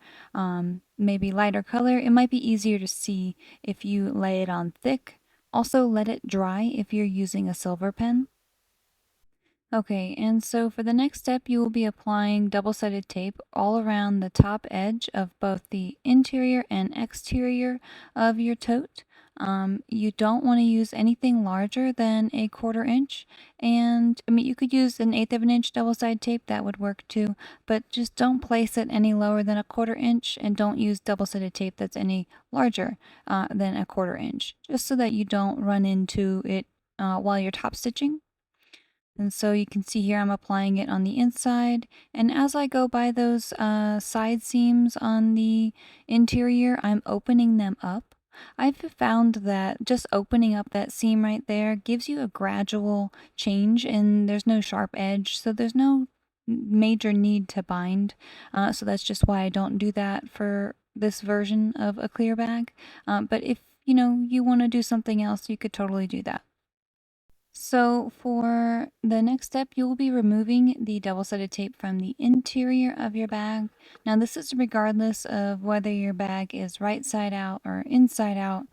B: maybe lighter color. It might be easier to see if you lay it on thick. Also, let it dry if you're using a silver pen. Okay, and so for the next step, you will be applying double-sided tape all around the top edge of both the interior and exterior of your tote. You don't want to use anything larger than a 1/4 inch, and I mean, you could use 1/8 of an inch double-sided tape, that would work too, but just don't place it any lower than a 1/4 inch, and don't use double-sided tape that's any larger than a 1/4 inch, just so that you don't run into it while you're top stitching. And so you can see here I'm applying it on the inside, and as I go by those side seams on the interior, I'm opening them up. I've found that just opening up that seam right there gives you a gradual change, and there's no sharp edge, so there's no major need to bind. So that's just why I don't do that for this version of a clear bag. But if you want to do something else, you could totally do that. So for the next step, you will be removing the double-sided tape from the interior of your bag. Now this is regardless of whether your bag is right side out or inside out.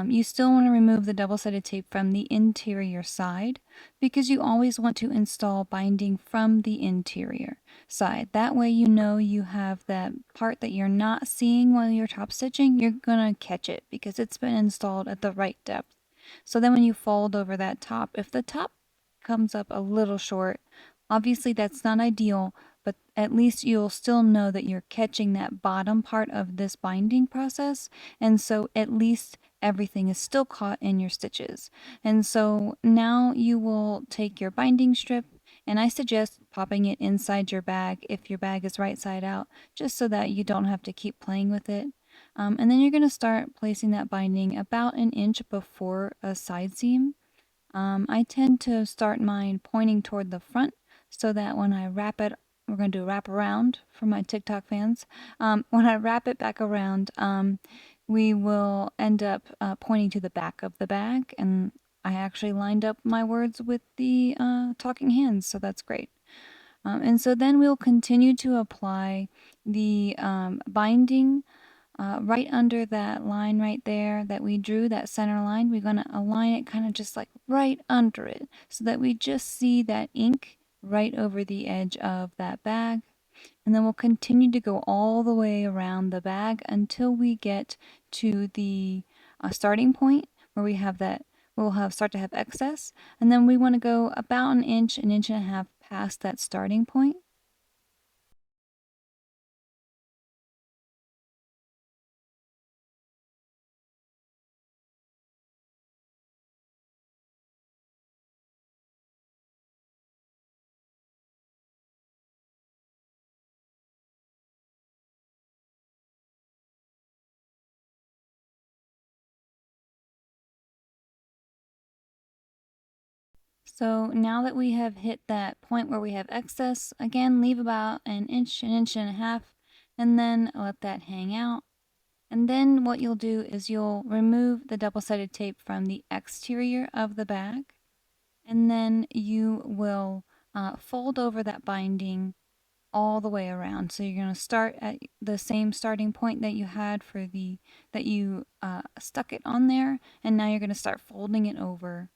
B: You still want to remove the double-sided tape from the interior side because you always want to install binding from the interior side. That way you know you have that part that you're not seeing while you're top stitching, you're gonna catch it because it's been installed at the right depth. So then when you fold over that top, if the top comes up a little short, obviously that's not ideal, but at least you'll still know that you're catching that bottom part of this binding process. And so at least everything is still caught in your stitches. And so now you will take your binding strip, and I suggest popping it inside your bag if your bag is right side out, just so that you don't have to keep playing with it. And then you're going to start placing that binding about 1 inch before a side seam. I tend to start mine pointing toward the front so that when I wrap it, we're going to do a wrap around for my TikTok fans. When I wrap it back around, we will end up pointing to the back of the bag, and I actually lined up my words with the talking hands, so that's great. And so then we'll continue to apply the binding right under that line right there that we drew, that center line, we're going to align it kind of just like right under it so that we just see that ink right over the edge of that bag. And then we'll continue to go all the way around the bag until we get to the starting point where we have that, we'll have start to have excess. And then we want to go about an inch and a half past that starting point. So now that we have hit that point where we have excess, again, leave about an inch and a half, and then let that hang out. And then what you'll do is you'll remove the double-sided tape from the exterior of the bag, and then you will fold over that binding all the way around. So you're going to start at the same starting point that you had for that you stuck it on there, and now you're going to start folding it over.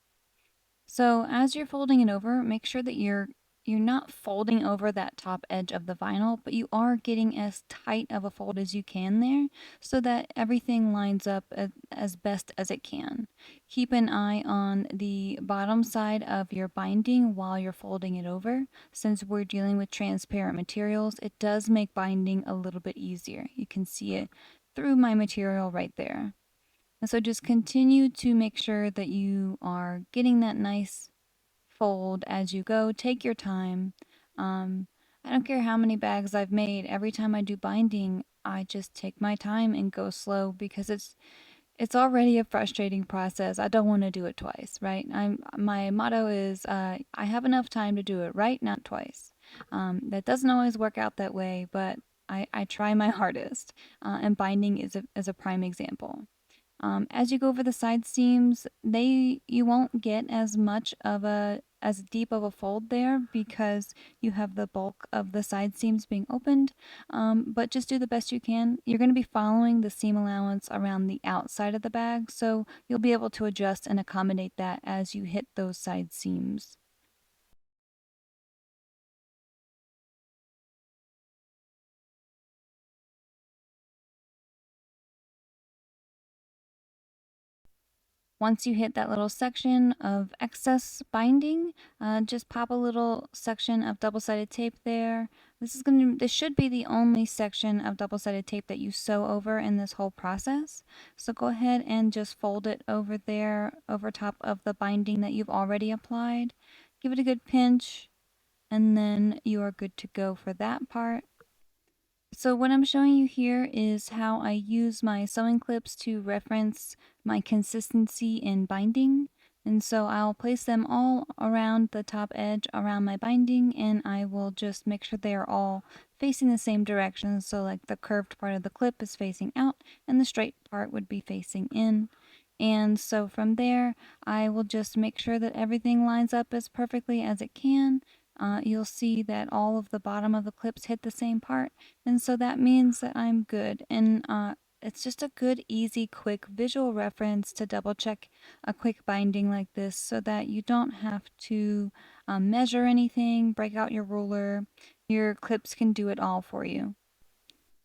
B: So as you're folding it over, make sure that you're not folding over that top edge of the vinyl, but you are getting as tight of a fold as you can there so that everything lines up as best as it can. Keep an eye on the bottom side of your binding while you're folding it over. Since we're dealing with transparent materials, it does make binding a little bit easier. You can see it through my material right there. And so just continue to make sure that you are getting that nice fold as you go. Take your time. I don't care how many bags I've made. Every time I do binding, I just take my time and go slow because it's already a frustrating process. I don't want to do it twice, right? My motto is I have enough time to do it right, not twice. That doesn't always work out that way, but I try my hardest. And binding is a prime example. As you go over the side seams, you won't get as deep of a fold there because you have the bulk of the side seams being opened, but just do the best you can. You're going to be following the seam allowance around the outside of the bag, so you'll be able to adjust and accommodate that as you hit those side seams. Once you hit that little section of excess binding, just pop a little section of double-sided tape there. This should be the only section of double-sided tape that you sew over in this whole process. So go ahead and just fold it over there over top of the binding that you've already applied. Give it a good pinch, and then you are good to go for that part. So what I'm showing you here is how I use my sewing clips to reference my consistency in binding. And so I'll place them all around the top edge around my binding, and I will just make sure they are all facing the same direction. So like the curved part of the clip is facing out and the straight part would be facing in. And so from there, I will just make sure that everything lines up as perfectly as it can. You'll see that all of the bottom of the clips hit the same part, and so that means that I'm good. And it's just a good, easy, quick visual reference to double check a quick binding like this so that you don't have to measure anything, break out your ruler. Your clips can do it all for you.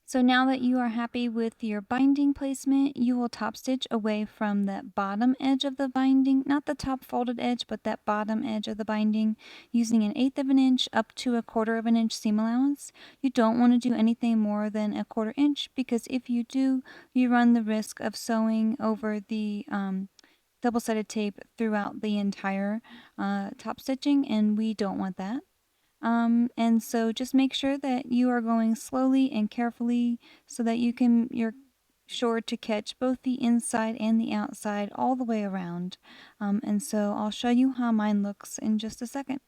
B: So now that you are happy with your binding placement, you will top stitch away from that bottom edge of the binding, not the top folded edge, but that bottom edge of the binding, using an 1/8 of an inch up to a 1/4 of an inch seam allowance. You don't want to do anything more than a 1/4 inch because if you do, you run the risk of sewing over the double-sided tape throughout the entire top stitching, and we don't want that. And so just make sure that you are going slowly and carefully so that you're sure to catch both the inside and the outside all the way around. And so I'll show you how mine looks in just a second.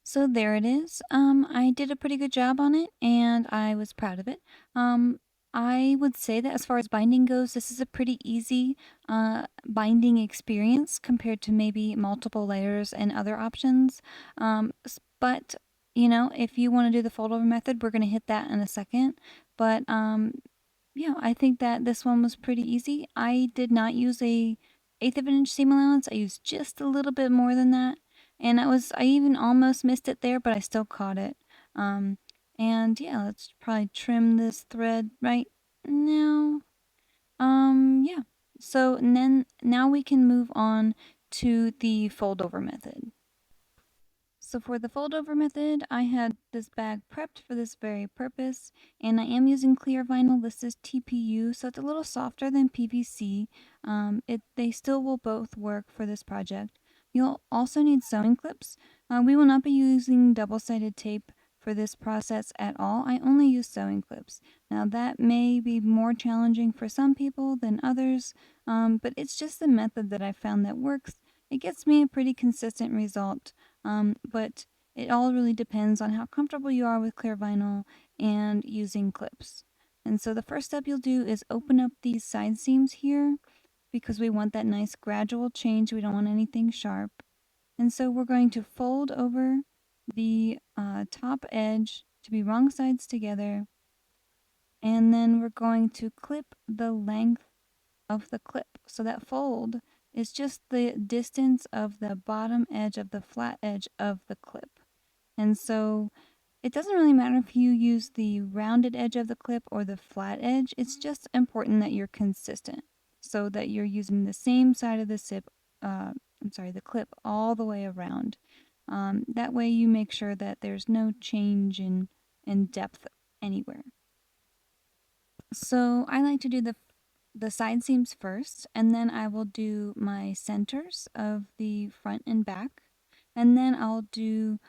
B: So there it is. I did a pretty good job on it and I was proud of it. I would say that as far as binding goes, this is a pretty easy binding experience compared to maybe multiple layers and other options. But, you know, if you want to do the fold over method, we're going to hit that in a second. But yeah, I think that this one was pretty easy. I did not use a 1/8 of an inch seam allowance. I used just a little bit more than that. And I even almost missed it there, but I still caught it. Um, and yeah, let's probably trim this thread right now. Yeah. So and then now we can move on to the fold over method. So for the fold over method, I had this bag prepped for this very purpose, and I am using clear vinyl. This is TPU, so it's a little softer than PVC. They still will both work for this project. You'll also need sewing clips. We will not be using double-sided tape for this process at all. I only use sewing clips. Now that may be more challenging for some people than others, but it's just the method that I found that works. It gets me a pretty consistent result. But it all really depends on how comfortable you are with clear vinyl and using clips. And so the first step you'll do is open up these side seams here because we want that nice gradual change. We don't want anything sharp. And so we're going to fold over the top edge to be wrong sides together. And then we're going to clip the length of the clip. So that fold is just the distance of the bottom edge of the flat edge of the clip. And so it doesn't really matter if you use the rounded edge of the clip or the flat edge. It's just important that you're consistent so that you're using the same side of the the clip all the way around. That way you make sure that there's no change in depth anywhere. So I like to do the side seams first, and then I will do my centers of the front and back, and then I'll do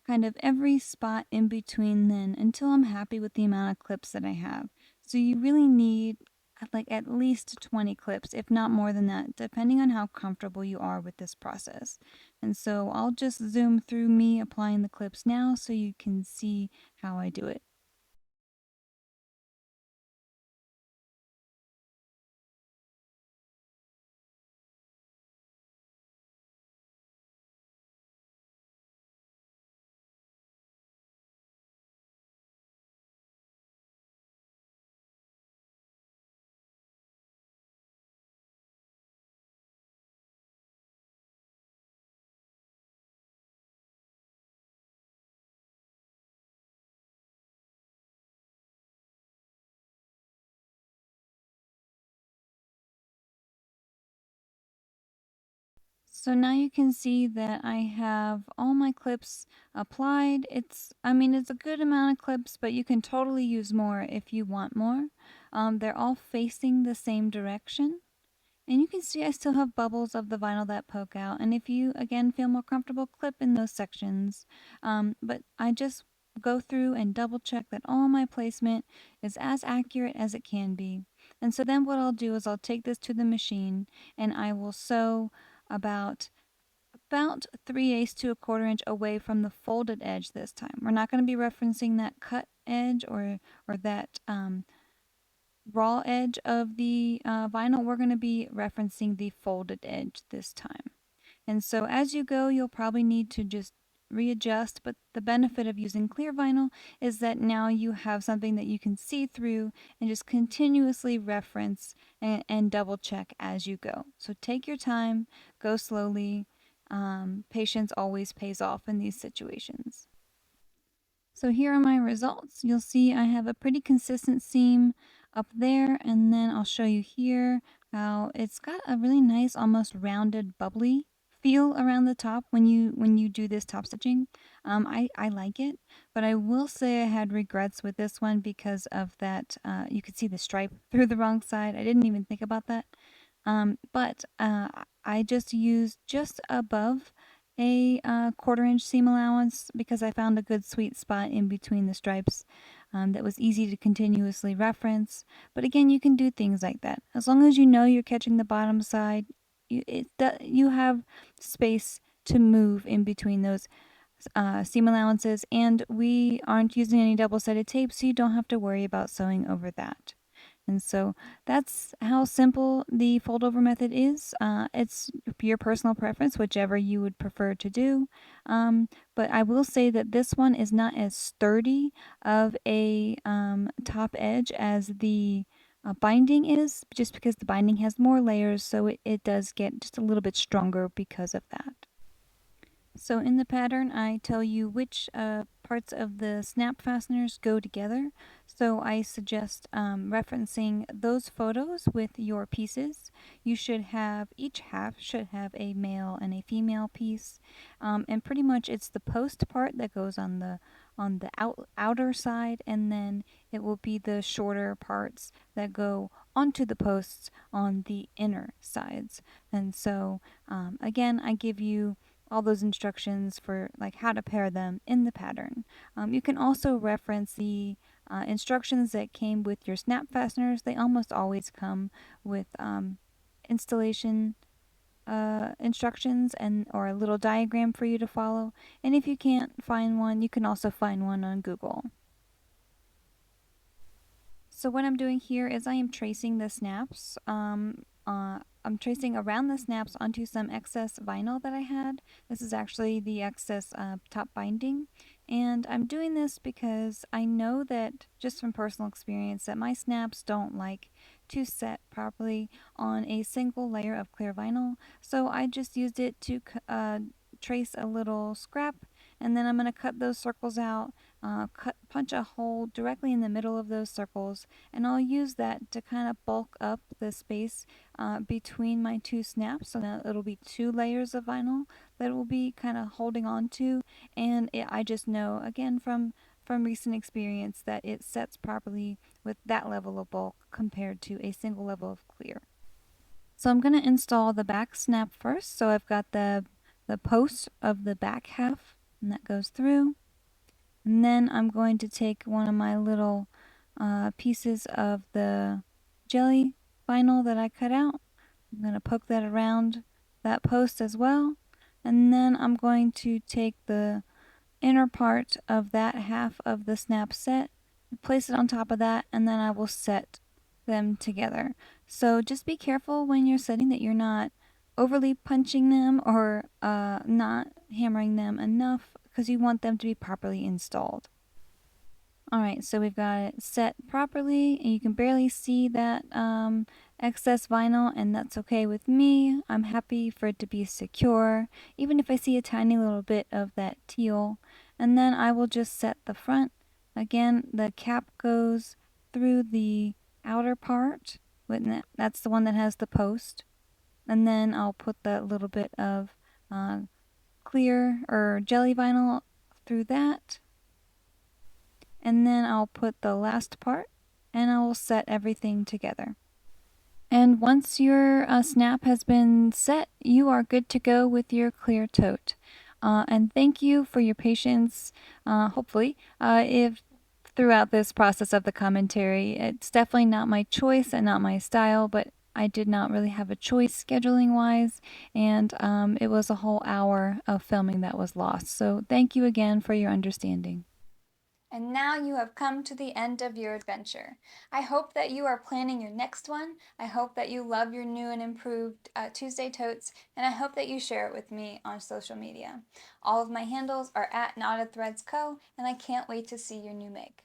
B: kind of every spot in between then until I'm happy with the amount of clips that I have. So you really need like at least 20 clips, if not more than that, depending on how comfortable you are with this process. And so I'll just zoom through me applying the clips now so you can see how I do it. So now you can see that I have all my clips applied. It's a good amount of clips, but you can totally use more if you want more. They're all facing the same direction. And you can see I still have bubbles of the vinyl that poke out. And if you, again, feel more comfortable, clip in those sections. But I just go through and double check that all my placement is as accurate as it can be. And so then what I'll do is I'll take this to the machine and I will sew about 3/8 to 1/4 inch away from the folded edge this time. We're not going to be referencing that cut edge or that raw edge of the vinyl. We're going to be referencing the folded edge this time. And so as you go, you'll probably need to just readjust, but the benefit of using clear vinyl is that now you have something that you can see through and just continuously reference and double check as you go. So take your time, go slowly. Patience always pays off in these situations. So here are my results. You'll see I have a pretty consistent seam up there, and then I'll show you here how it's got a really nice, almost rounded, bubbly feel around the top when you do this top stitching. I like it, but I will say I had regrets with this one because of that. You could see the stripe through the wrong side. I didn't even think about that. But I just used just above a 1/4 inch seam allowance because I found a good sweet spot in between the stripes that was easy to continuously reference. But again, you can do things like that. As long as you know you're catching the bottom side, you have space to move in between those seam allowances, and we aren't using any double-sided tape, so you don't have to worry about sewing over that. And so that's how simple the fold over method is. It's your personal preference, whichever you would prefer to do. But I will say that this one is not as sturdy of a top edge as the binding is, just because the binding has more layers, so it does get just a little bit stronger because of that. So in the pattern, I tell you which parts of the snap fasteners go together. So I suggest referencing those photos with your pieces. You should have, each half should have a male and a female piece. And pretty much it's the post part that goes on the outer side, and then it will be the shorter parts that go onto the posts on the inner sides. And so again, I give you all those instructions for like how to pair them in the pattern. You can also reference the instructions that came with your snap fasteners. They almost always come with installation instructions and or a little diagram for you to follow. And if you can't find one, you can also find one on Google. So what I'm doing here is I am tracing the snaps. I'm tracing around the snaps onto some excess vinyl that I had. This is actually the excess top binding. And I'm doing this because I know that, just from personal experience, that my snaps don't like to set properly on a single layer of clear vinyl. So I just used it to trace a little scrap, and then I'm going to cut those circles out, punch a hole directly in the middle of those circles, and I'll use that to kind of bulk up the space between my two snaps, so that it'll be two layers of vinyl that will be kind of holding on to. And I just know, again, from recent experience, that it sets properly with that level of bulk compared to a single level of clear. So I'm going to install the back snap first. So I've got the post of the back half, and that goes through. And then I'm going to take one of my little pieces of the jelly vinyl that I cut out. I'm going to poke that around that post as well. And then I'm going to take the inner part of that half of the snap set, place it on top of that, and then I will set them together. So just be careful when you're setting that you're not overly punching them or not hammering them enough, because you want them to be properly installed. Alright, so we've got it set properly, and you can barely see that excess vinyl, and that's okay with me. I'm happy for it to be secure, even if I see a tiny little bit of that teal. And then I will just set the front. Again, the cap goes through the outer part, that's the one that has the post. And then I'll put that little bit of clear or jelly vinyl through that. And then I'll put the last part, and I will set everything together. And once your snap has been set, you are good to go with your clear tote. And thank you for your patience, hopefully, if throughout this process of the commentary. It's definitely not my choice and not my style, but I did not really have a choice scheduling wise, and it was a whole hour of filming that was lost. So thank you again for your understanding.
A: And now you have come to the end of your adventure. I hope that you are planning your next one. I hope that you love your new and improved Tuesday Totes, and I hope that you share it with me on social media. All of my handles are @KnottedThreadsCo, and I can't wait to see your new make.